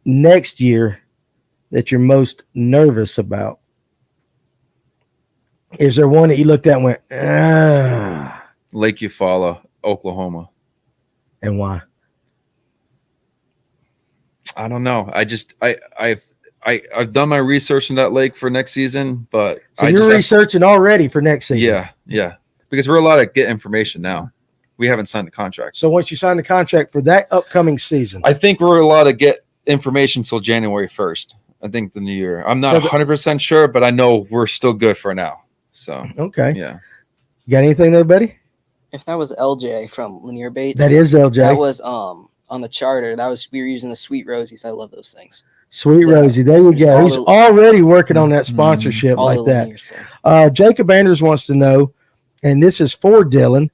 next year that you're most nervous about? Is there one that you looked at and went, ah? Lake Eufaula, Oklahoma. And why? I don't know. I've done my research in that lake for next season, but so you're researching already for next season. Yeah, because we're allowed to get information now. We haven't signed the contract. So once you sign the contract for that upcoming season, I think we're allowed to get information until January 1st. I think the new year. I'm not 100% sure, but I know we're still good for now. So okay, yeah. You got anything there, buddy? If that was LJ from Linear Baits, that is LJ. That was on the charter. We were using the Sweet Rosies. I love those things. Sweet Rosie, there you go. He's already working on that sponsorship like that. Jacob Anders wants to know, and this is for Dylan.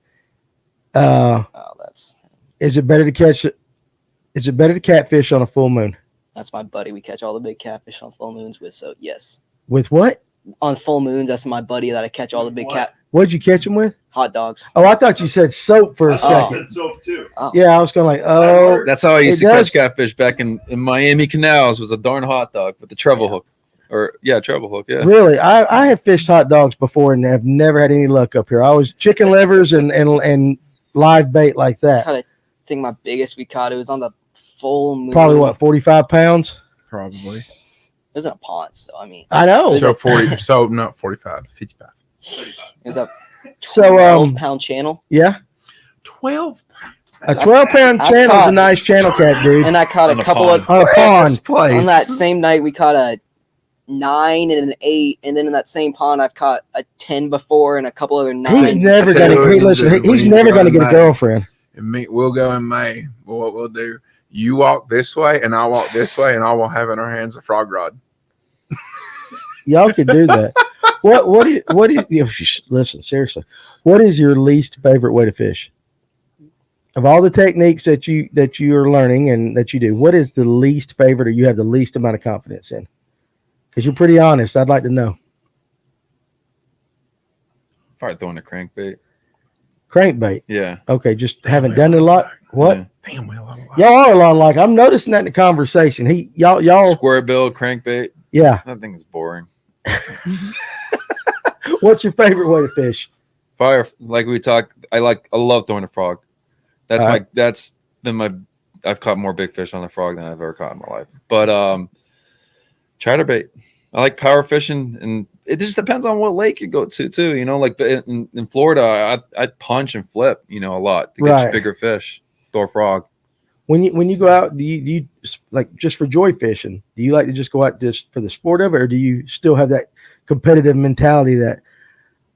Is it better to catch? Is it better to catfish on a full moon? That's my buddy. We catch all the big catfish on full moons with. So yes. With what? On full moons, that's my buddy that I catch all the big cat. What'd you catch them with? Hot dogs. Oh, I thought you said soap for a second. I said soap too. Oh. Yeah, I was going like, that's how I used to catch catfish back in Miami canals. Was a darn hot dog with the treble hook, treble hook. Yeah. Really, I have fished hot dogs before and have never had any luck up here. I was chicken livers and live bait like that. I think my biggest we caught, it was on the full moon. Probably what, 45 pounds? Probably. It was in a pond, so I mean. I know. So 40. So not 45, 55. It was a 12-pound channel. Yeah. 12. A 12-pound channel is a nice channel cat, dude. And I caught a couple of on a pond. On that same night, we caught a 9 and an 8, and then in that same pond, I've caught a 10 before and a couple other 9s. He's never going to. He's never going to get a girlfriend. And we'll go in May. Well, what we'll do? You walk this way, and I'll walk this way, and all we'll have in our hands a frog rod. Y'all could do that. What do you listen, seriously, what is your least favorite way to fish? Of all the techniques that you are learning and that you do, what is the least favorite or you have the least amount of confidence in? Because you're pretty honest. I'd like to know. Probably throwing a crankbait. Crankbait? Yeah. Okay, just haven't done it a lot. What? Yeah. Damn, y'all are a lot alike. I'm noticing that in the conversation. Y'all square bill crankbait. Yeah. I think it's boring. What's your favorite way to fish? Fire, like we talked. I love throwing a frog. That's I've caught more big fish on a frog than I've ever caught in my life. But chatterbait. I like power fishing, and it just depends on what lake you go to too. You know, like in Florida, I'd punch and flip, a lot to get bigger fish. Throw a frog. When you go out, do you like just for joy fishing? Do you like to just go out just for the sport of it, or do you still have that competitive mentality that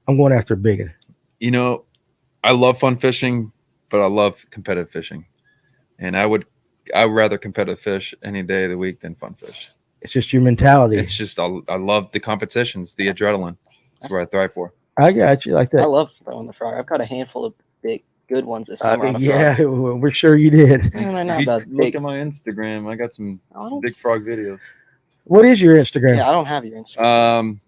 I'm going after a big one? I love fun fishing, but I love competitive fishing, and I would rather competitive fish any day of the week than fun fish. It's just your mentality. It's just I love the competitions, the adrenaline. That's what I thrive for. I got you like that. I love throwing the frog. I've got a handful of big good ones this summer. Yeah, we're sure you did. Look at my Instagram. I got some big frog videos. What is your Instagram? Yeah, I don't have your Instagram.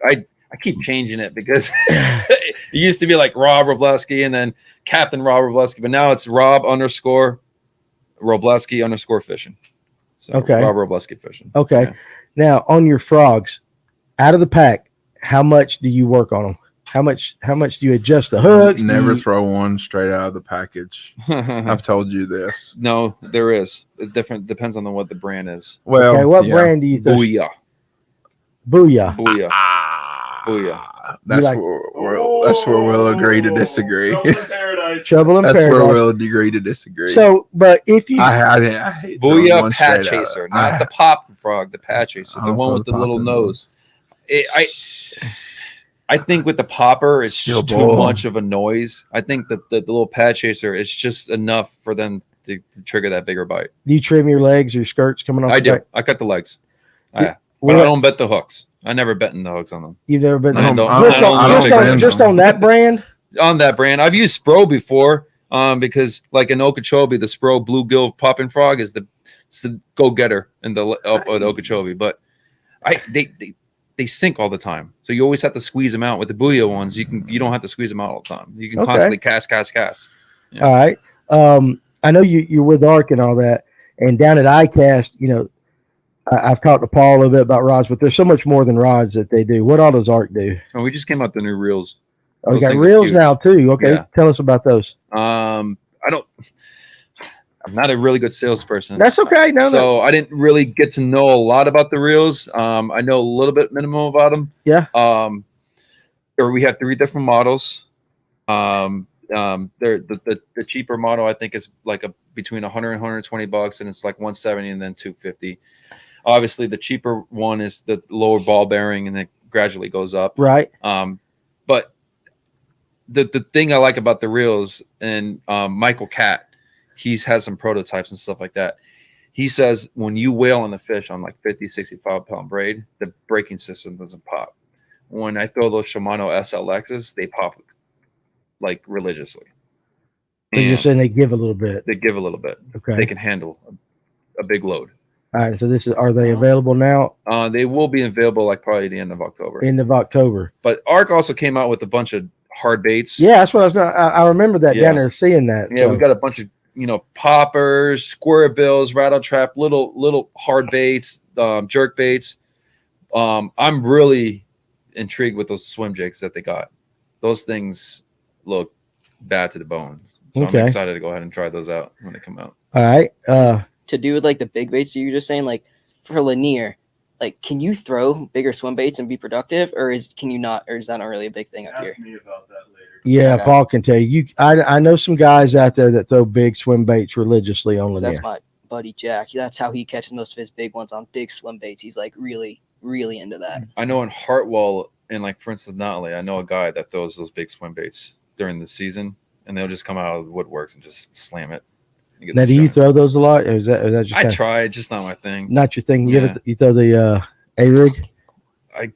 I keep changing it because it used to be like Rob Wroblewski and then Captain Rob Wroblewski, but now it's Rob_Wroblewski _fishing. So okay. Rob Wroblewski fishing. Okay. Yeah. Now on your frogs, out of the pack, how much do you work on them? How much do you adjust the hooks? Never throw one straight out of the package. I've told you this. No, there is. It depends on what the brand is. Well, okay, what brand do you think? Booyah. That's where we'll agree to disagree. Trouble in Paradise. That's where we'll agree to disagree. So, but if you I hate Booyah Pat Chaser, not the pop frog, the Pat Chaser, the one with the little nose. I think with the popper, it's just too much of a noise. I think that the little Pat Chaser is just enough for them to trigger that bigger bite. Do you trim your legs or your skirts coming off? I do. Back? I cut the legs. But I don't bet the hooks. I never bet in the hooks on them. You've never bet in just on that brand? On that brand. I've used Spro before because like in Okeechobee, the Spro bluegill popping frog is the go-getter in the up at Okeechobee. But they sink all the time. So you always have to squeeze them out. With the Booyah ones, you don't have to squeeze them out all the time. You can constantly cast. Yeah. All right. I know you're with ARC and all that. And down at ICAST, I've talked to Paul a little bit about rods, but there's so much more than rods that they do. What all does Arc do? And we just came out the new reels. Oh, you Those got things are reels cute. now too. Okay, Yeah. tell us about those. I'm not a really good salesperson. That's okay. No, So I didn't really get to know a lot about the reels. I know a little bit minimum about them. Yeah. Or we have 3 different models. They're the cheaper model I think is like between 100 and 120 bucks, and it's like 170 and then 250. Obviously, the cheaper one is the lower ball bearing, and it gradually goes up. right. But the thing I like about the reels, and Michael Catt, has some prototypes and stuff like that. He says when you whale on the fish on like 50, 65 pound braid, the braking system doesn't pop. When I throw those Shimano SLXs, they pop like religiously. So you're And saying they give a little bit. they give a little bit. Okay. They can handle a big load. All right. So are they available now? They will be available like probably the end of October. End of October. But Arc also came out with a bunch of hard baits. Yeah, that's what I was going to. I remember that Yeah. down there seeing that. Yeah, so. we got a bunch of poppers, square bills, rattle trap, little hard baits, jerk baits. I'm really intrigued with those swim jigs that they got. Those things look bad to the bone. So Okay. I'm excited to go ahead and try those out when they come out. All right. To do with like the big baits that you were just saying, like for lanier, like can you throw bigger swim baits and be productive, or can you not, or is that not really a big thing up here? Ask me about that later. Yeah, Okay. Paul can tell you. I know some guys out there that throw big swim baits religiously on Lanier. That's my buddy Jack. That's how he catches most of his big ones, on big swim baits. He's like really, really into that. I know in Hartwell and like for instance Notley, I know a guy that throws those big swim baits during the season, and they'll just come out of the woodworks and just slam it. and get Now, the do you shots. throw those a lot? Or is that just I kinda try, it's just not my thing. not your thing? You, Yeah. you throw the A-rig? I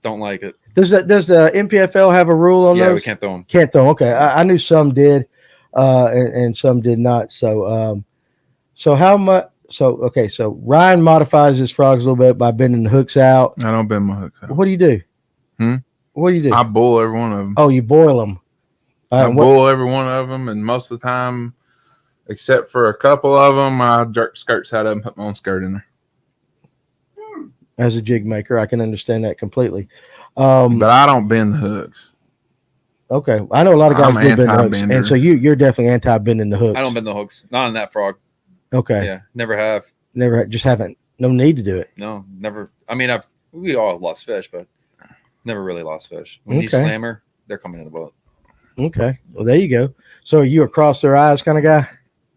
don't like it. Does the NPFL have a rule on Yeah, those? we can't throw them. Can't throw. Okay, I knew some did, and some did not. So, so how much? So okay, so Ryan modifies his frogs a little bit by bending the hooks out. I don't bend my hooks out. What do you do? What do you do? I boil every one of them. Oh, you boil them. I boil every one of them, and most of the time, except for a couple of them, I jerk skirts out of them, put my own skirt in there. As a jig maker, I can understand that completely. But I don't bend the hooks. Okay, I know a lot of guys I'm do bend the hooks, anti-bender. and so you're definitely anti-bending the hooks. I don't bend the hooks. Not on that frog. Okay, Yeah, never have. never just haven't. No need to do it. No, never. I mean, we all lost fish, but never really lost fish. When you Okay. slammer, they're coming in the boat. Okay, well there you go. So are you a cross their eyes kind of guy?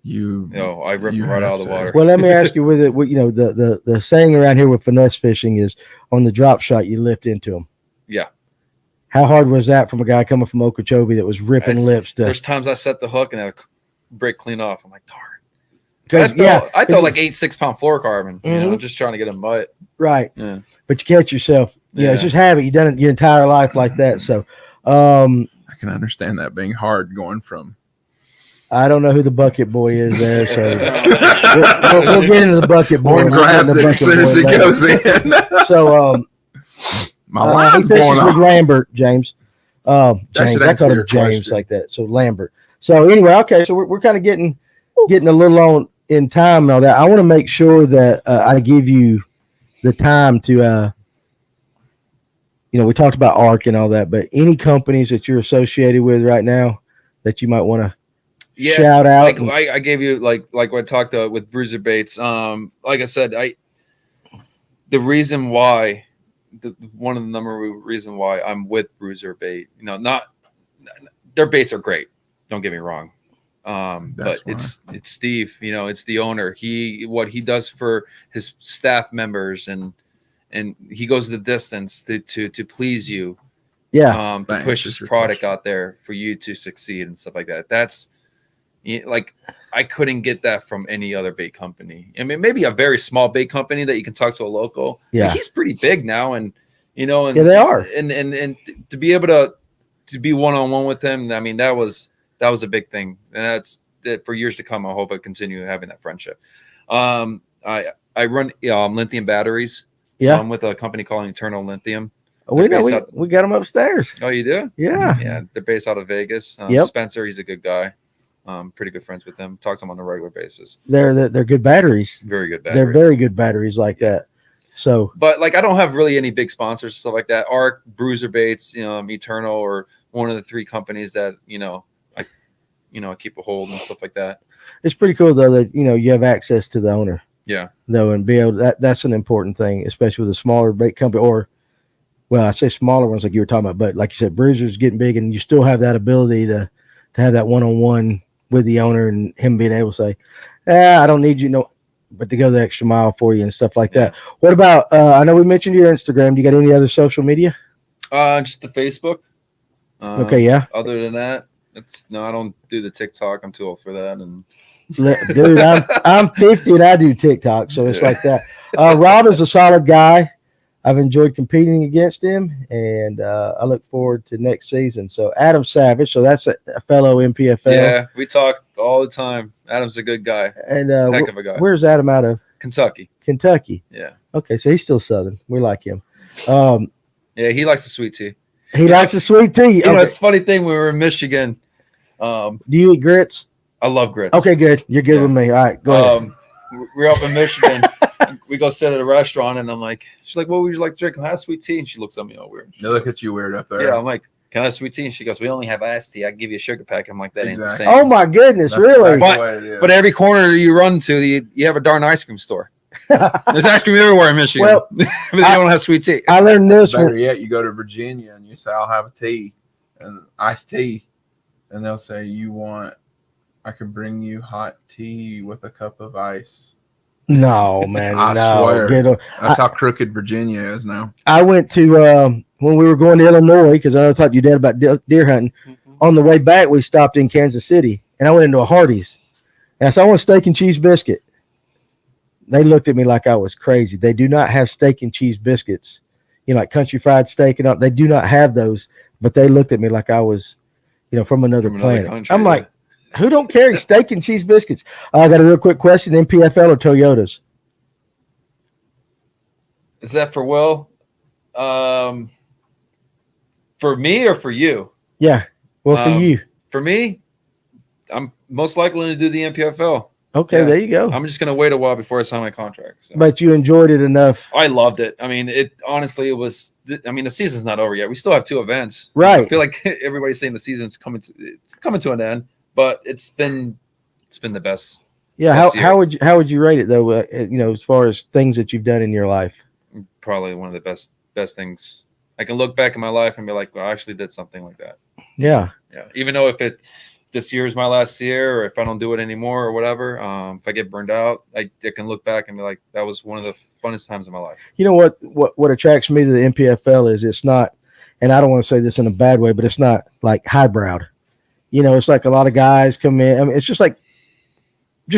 I rip you them right have out of the to. water. Well, let me ask you with it. The saying around here with finesse fishing is on the drop shot you lift into them. Yeah. How hard was that from a guy coming from Okeechobee that was ripping It's- lips to? There's times I set the hook and I break clean off. I'm like, darn. Because I throw like 8 6-pound fluorocarbon, just trying to get them bite. right. Yeah. But you catch yourself. Yeah, it's Yeah. just habit. You've done it your entire life like that. So, I can understand that being hard going from. I don't know who the bucket boy is there. So we'll get into the bucket boy. One We'll get into grabs the it as bucket soon as boy it later. goes in. So, My he line's fishes going with off. Lambert, James. James, should I answer call him your James question. like that. So Lambert. So anyway, okay. So we're kind of getting a little on in time and all that. I want to make sure that I give you the time to, we talked about ARC and all that, but any companies that you're associated with right now that you might want to shout out. Like I gave you like what I talked about with Bruiser Baits. Like I said, the reason why one of the number one reason why I'm with Bruiser Bait, not their baits are great. Don't get me wrong. But why. it's Steve, it's the owner. What he does for his staff members and he goes the distance to please you. Yeah. To push his product out there for you to succeed and stuff like that. That's like I couldn't get that from any other bait company. I mean, maybe a very small bait company that you can talk to a local. Yeah. But he's pretty big now, and and Yeah, they are. And to be able to be one-on-one with him, I mean, that was a big thing, and that's that for years to come. I hope I continue having that friendship. I run lithium batteries. So Yeah. I'm with a company called Eternal Lithium. We know based out- we got them upstairs. Oh, you do? Yeah. Yeah, they're based out of Vegas. Yep. Spencer, he's a good guy. Pretty good friends with them. Talk to them on a regular basis. They're good batteries. Very good batteries. They're very good batteries like that. So, but like I don't have really any big sponsors stuff like that. Arc, Bruiser Baits, Eternal, or one of the 3 companies that I keep a hold and stuff like that. It's pretty cool though that you have access to the owner. Yeah. Though, and be able that's an important thing, especially with a smaller bait company, or well, I say smaller ones like you were talking about, but like you said, Bruiser's getting big, and you still have that ability to have that one-on-one with the owner and him being able to say, I don't need you, but to go the extra mile for you and stuff like that. What about, I know we mentioned your Instagram. Do you got any other social media? Just the Facebook. Okay, yeah. Other than that, I don't do the TikTok. I'm too old for that. And dude, I'm 50 and I do TikTok, so it's like that. Rob is a solid guy. I've enjoyed competing against him, and I look forward to next season. So Adam Savage, so that's a fellow NPFL. Yeah, we talk all the time. Adam's a good guy. And heck of a guy. Where's Adam out of? Kentucky. Yeah. Okay, so he's still Southern. We like him. Yeah, he likes the sweet tea. He likes the sweet tea. It's a funny thing. We were in Michigan. Do you eat grits? I love grits. Okay, good. You're good with me. All right, go ahead. We're up in Michigan. We go sit at a restaurant, and I'm like, she's like, "What would you like to drink?" I have sweet tea, and she looks at me all weird. They look at you weird up there. Yeah, I'm like, "Can I have sweet tea?" And she goes, "We only have iced tea. I can give you a sugar pack." I'm like, "That ain't the same." Oh my goodness, really? But every corner you run to, you have a darn ice cream store. There's ice cream everywhere in Michigan. Well, but they don't have sweet tea. I learned this. Better yet, you go to Virginia and you say, "I'll have a tea and iced tea," and they'll say, I can bring you hot tea with a cup of ice. No, man. I no. swear. That's how crooked Virginia is now. I went to, when we were going to Illinois, because I talked to your dad about deer hunting. Mm-hmm. On the way back, we stopped in Kansas City, and I went into a Hardee's. And I said, I want a steak and cheese biscuit. They looked at me like I was crazy. They do not have steak and cheese biscuits. Like country fried steak and all. They do not have those, but they looked at me like I was, from another planet. Country, I'm like, who don't carry steak and cheese biscuits? I got a real quick question. NPFL or Toyotas? Is that for Will? For me or for you? Yeah. Well, for you. For me, I'm most likely to do the NPFL. Okay, there you go. I'm just going to wait a while before I sign my contract. So. But you enjoyed it enough. I loved it. I mean, the season's not over yet. We still have 2 events. Right. I feel like everybody's saying the season's coming to an end, but it's been the best. Yeah. How would you rate it though? As far as things that you've done in your life. Probably one of the best things. I can look back in my life and be like, well, I actually did something like that. Yeah. Yeah. Even though if this year is my last year, or if I don't do it anymore or whatever, if I get burned out, I can look back and be like, that was one of the funnest times of my life. You know what attracts me to the NPFL is it's not, and I don't want to say this in a bad way, but it's not like highbrow. It's like a lot of guys come in. I mean, it's just like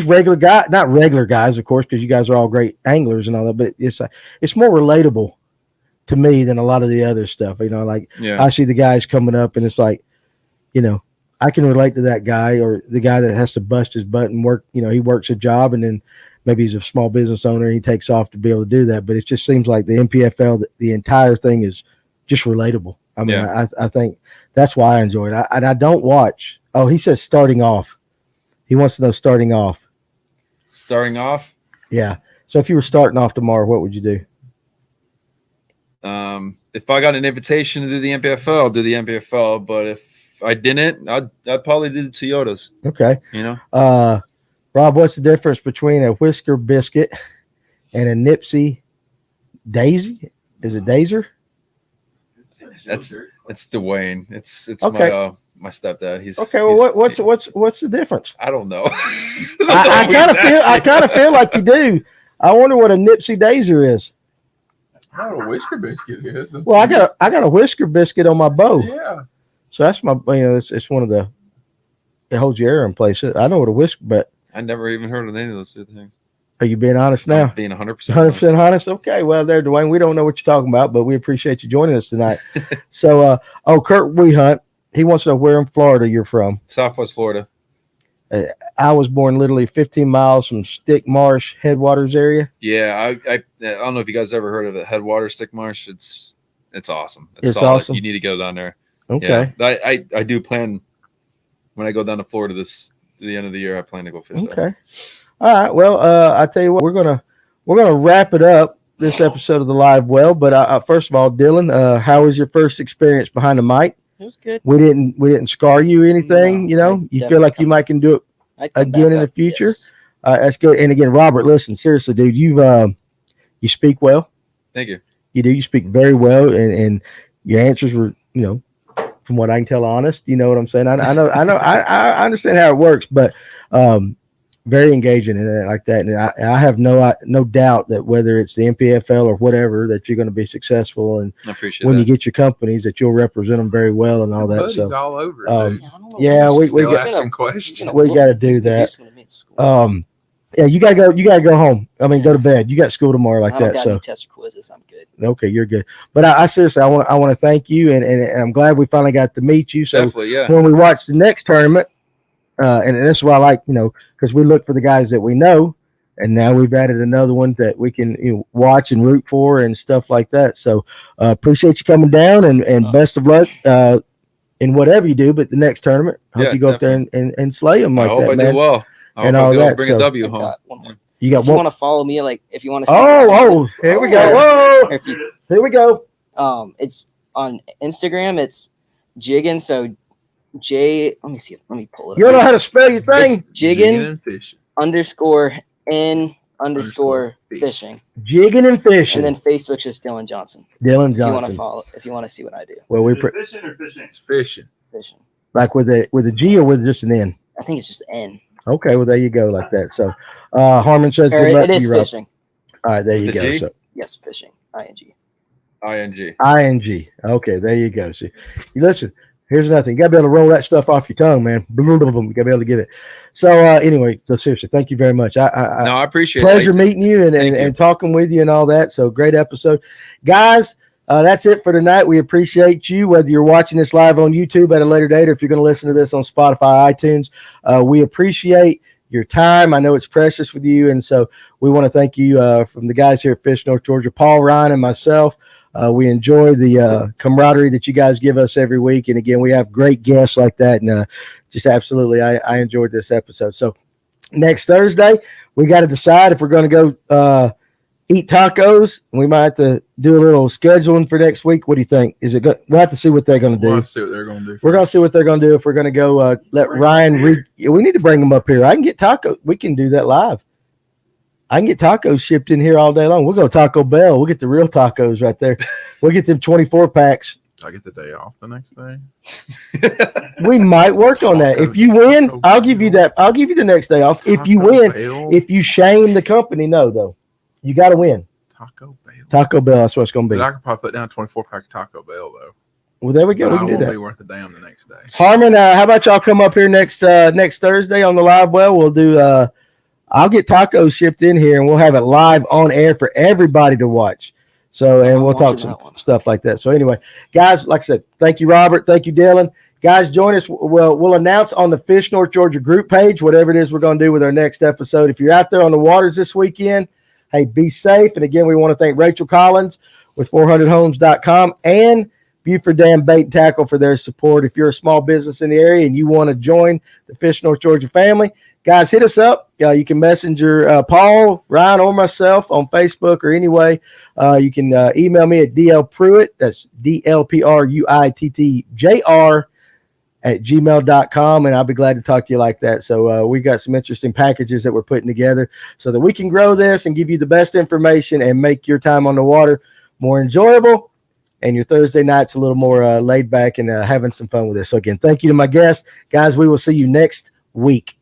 regular guy, not regular guys, of course, because you guys are all great anglers and all that, but it's more relatable to me than a lot of the other stuff. I see the guys coming up and it's like, I can relate to that guy, or the guy that has to bust his butt and work. He works a job, and then maybe he's a small business owner and he takes off to be able to do that. But it just seems like the NPFL, the entire thing is just relatable. I mean, I think that's why I enjoy it. I don't watch. Oh, he says starting off. He wants to know starting off. Starting off? Yeah. So if you were starting off tomorrow, what would you do? If I got an invitation to do the NPFL, I'll do the NPFL. But if I didn't, I'd probably do the Toyotas. Okay. Rob, what's the difference between a Whisker biscuit and a Nipsey Daisy? Is it Dazer? It's Dwayne. It's okay. My stepdad. He's okay. Well, what's the difference? I don't know. I kind of feel like you do. I wonder what a Nipsey Dazer is. I don't know what a Whisker biscuit is. Well, I got a Whisker biscuit on my bow. Yeah. So that's my, it's one of the, it holds your air in place. I know what a whisker, but I never even heard of any of those two things. Are you being honest now? I'm being 100% 100% honest. Okay. Well, there, Dwayne, we don't know what you're talking about, but we appreciate you joining us tonight. So, Kurt Wehunt, he wants to know where in Florida you're from. Southwest Florida. I was born literally 15 miles from Stick Marsh Headwaters area. Yeah. I don't know if you guys ever heard of it. Headwaters, Stick Marsh. It's awesome. It's awesome. You need to go down there. Okay. Yeah, I do plan when I go down to Florida this the end of the year, I plan to go fish. Okay. All right. Well, I tell you what, we're gonna wrap it up this episode of the Livewell. But first of all, Dylan, how was your first experience behind the mic? It was good. We didn't scar you or anything. No, you feel like you might can do it again in the future. Yes. That's good. And again, Robert, listen, seriously, dude, you speak well. Thank you. You do. You speak very well, and your answers were, from what I can tell, honest. You know what I'm saying? I know. I understand how it works, but very engaging in it like that. And I have no doubt that whether it's the NPFL or whatever, that you're going to be successful. And I appreciate when that. you get your companies, that you'll represent them very well and all that. Buddy's So all over it, dude. yeah, we Still got asking questions. we got to do that. Yeah, you gotta go. You gotta go home. I mean, go to bed. You got school tomorrow like I don't that. got So any test or quizzes. I'm good. okay, you're good. But I seriously, I want to thank you, and I'm glad we finally got to meet you. So Definitely, yeah. when we watch the next tournament, and that's why I like, because we look for the guys that we know, and now we've added another one that we can watch and root for and stuff like that. So appreciate you coming down, and best of luck in whatever you do. But the next tournament, hope Yeah, you go up there and slay them I like hope that, I man. do well. I And hope all I go that, bring so- a W I home. got one more. You got If you one. want to follow me, like if you want to. Oh, here we go. Whoa, If you, here we go. it's on Instagram. It's Jiggin. So J. Let me see. Let me pull it. You don't know up. how to spell your thing. It's Jiggin and fishing. underscore N underscore Underscore fishing. Jigging and fishing. And then Facebook's just Dylan Johnson. Dylan If you want to Johnson. follow, if you want to see what I do, Well, we Is it fishing or fishing? It's fishing. fishing. like with a G or with just an N. I think it's just N. Okay, well there you go, like that. So Harmon says Or good luck it to is you, Rob. fishing. All right, there you The go. G? So Yes, fishing. ING. ING. ING. Okay, there you go. See, you listen. Here's nothing. You gotta be able to roll that stuff off your tongue, man. Boom, boom, boom. You gotta be able to get it. So anyway, so seriously, thank you very much. No, I appreciate Pleasure it. meeting you Thank you. and talking with you and all that. So great episode, guys. That's it for tonight. We appreciate you, whether you're watching this live on YouTube at a later date or if you're going to listen to this on Spotify, iTunes. We appreciate your time. I know it's precious with you, and so we want to thank you from the guys here at Fish North Georgia, Paul, Ryan, and myself. We enjoy the camaraderie that you guys give us every week, and again, we have great guests like that, and just absolutely, I enjoyed this episode. So next Thursday, we got to decide if we're going to go eat tacos. We might have to do a little scheduling for next week. What do you think? Is it good? We'll have to see what they're going to We'll do. have to see what they're going to do. We're going to see what they're going to do if we're going to go let Ryan read. We need to bring them up here. I can get tacos. We can do that live. I can get tacos shipped in here all day long. We'll go Taco Bell. We'll get the real tacos right there. We'll get them 24 packs. I get the day off the next day. We might work on that. If you win, I'll give you that. I'll give you the next day off. If you win, if you shame the company, no, though. You got to win. Taco Bell. Taco Bell, that's what it's going to be. But I could probably put down a 24-pack Taco Bell, though. Well, there we go. But We I can do won't that. be worth a damn the next day. Harmon, how about y'all come up here next Thursday on the Livewell? We'll do. I'll get tacos shipped in here, and we'll have it live on air for everybody to watch. So, and we'll talk some stuff like that. So, anyway, guys, like I said, thank you, Robert. Thank you, Dylan. Guys, join us. We'll announce on the Fish North Georgia group page whatever it is we're going to do with our next episode. If you're out there on the waters this weekend, hey, be safe. And again, we want to thank Rachel Collins with 400homes.com and Buford Dam Bait and Tackle for their support. If you're a small business in the area and you want to join the Fish North Georgia family, guys, hit us up. You can messenger Paul, Ryan, or myself on Facebook or anyway. You can email me at dlpruitt, that's DLPRUITTJR @gmail.com, and I'll be glad to talk to you like that. So we got some interesting packages that we're putting together so that we can grow this and give you the best information and make your time on the water more enjoyable and your Thursday nights a little more laid back and having some fun with this. So again, thank you to my guests. Guys, we will see you next week.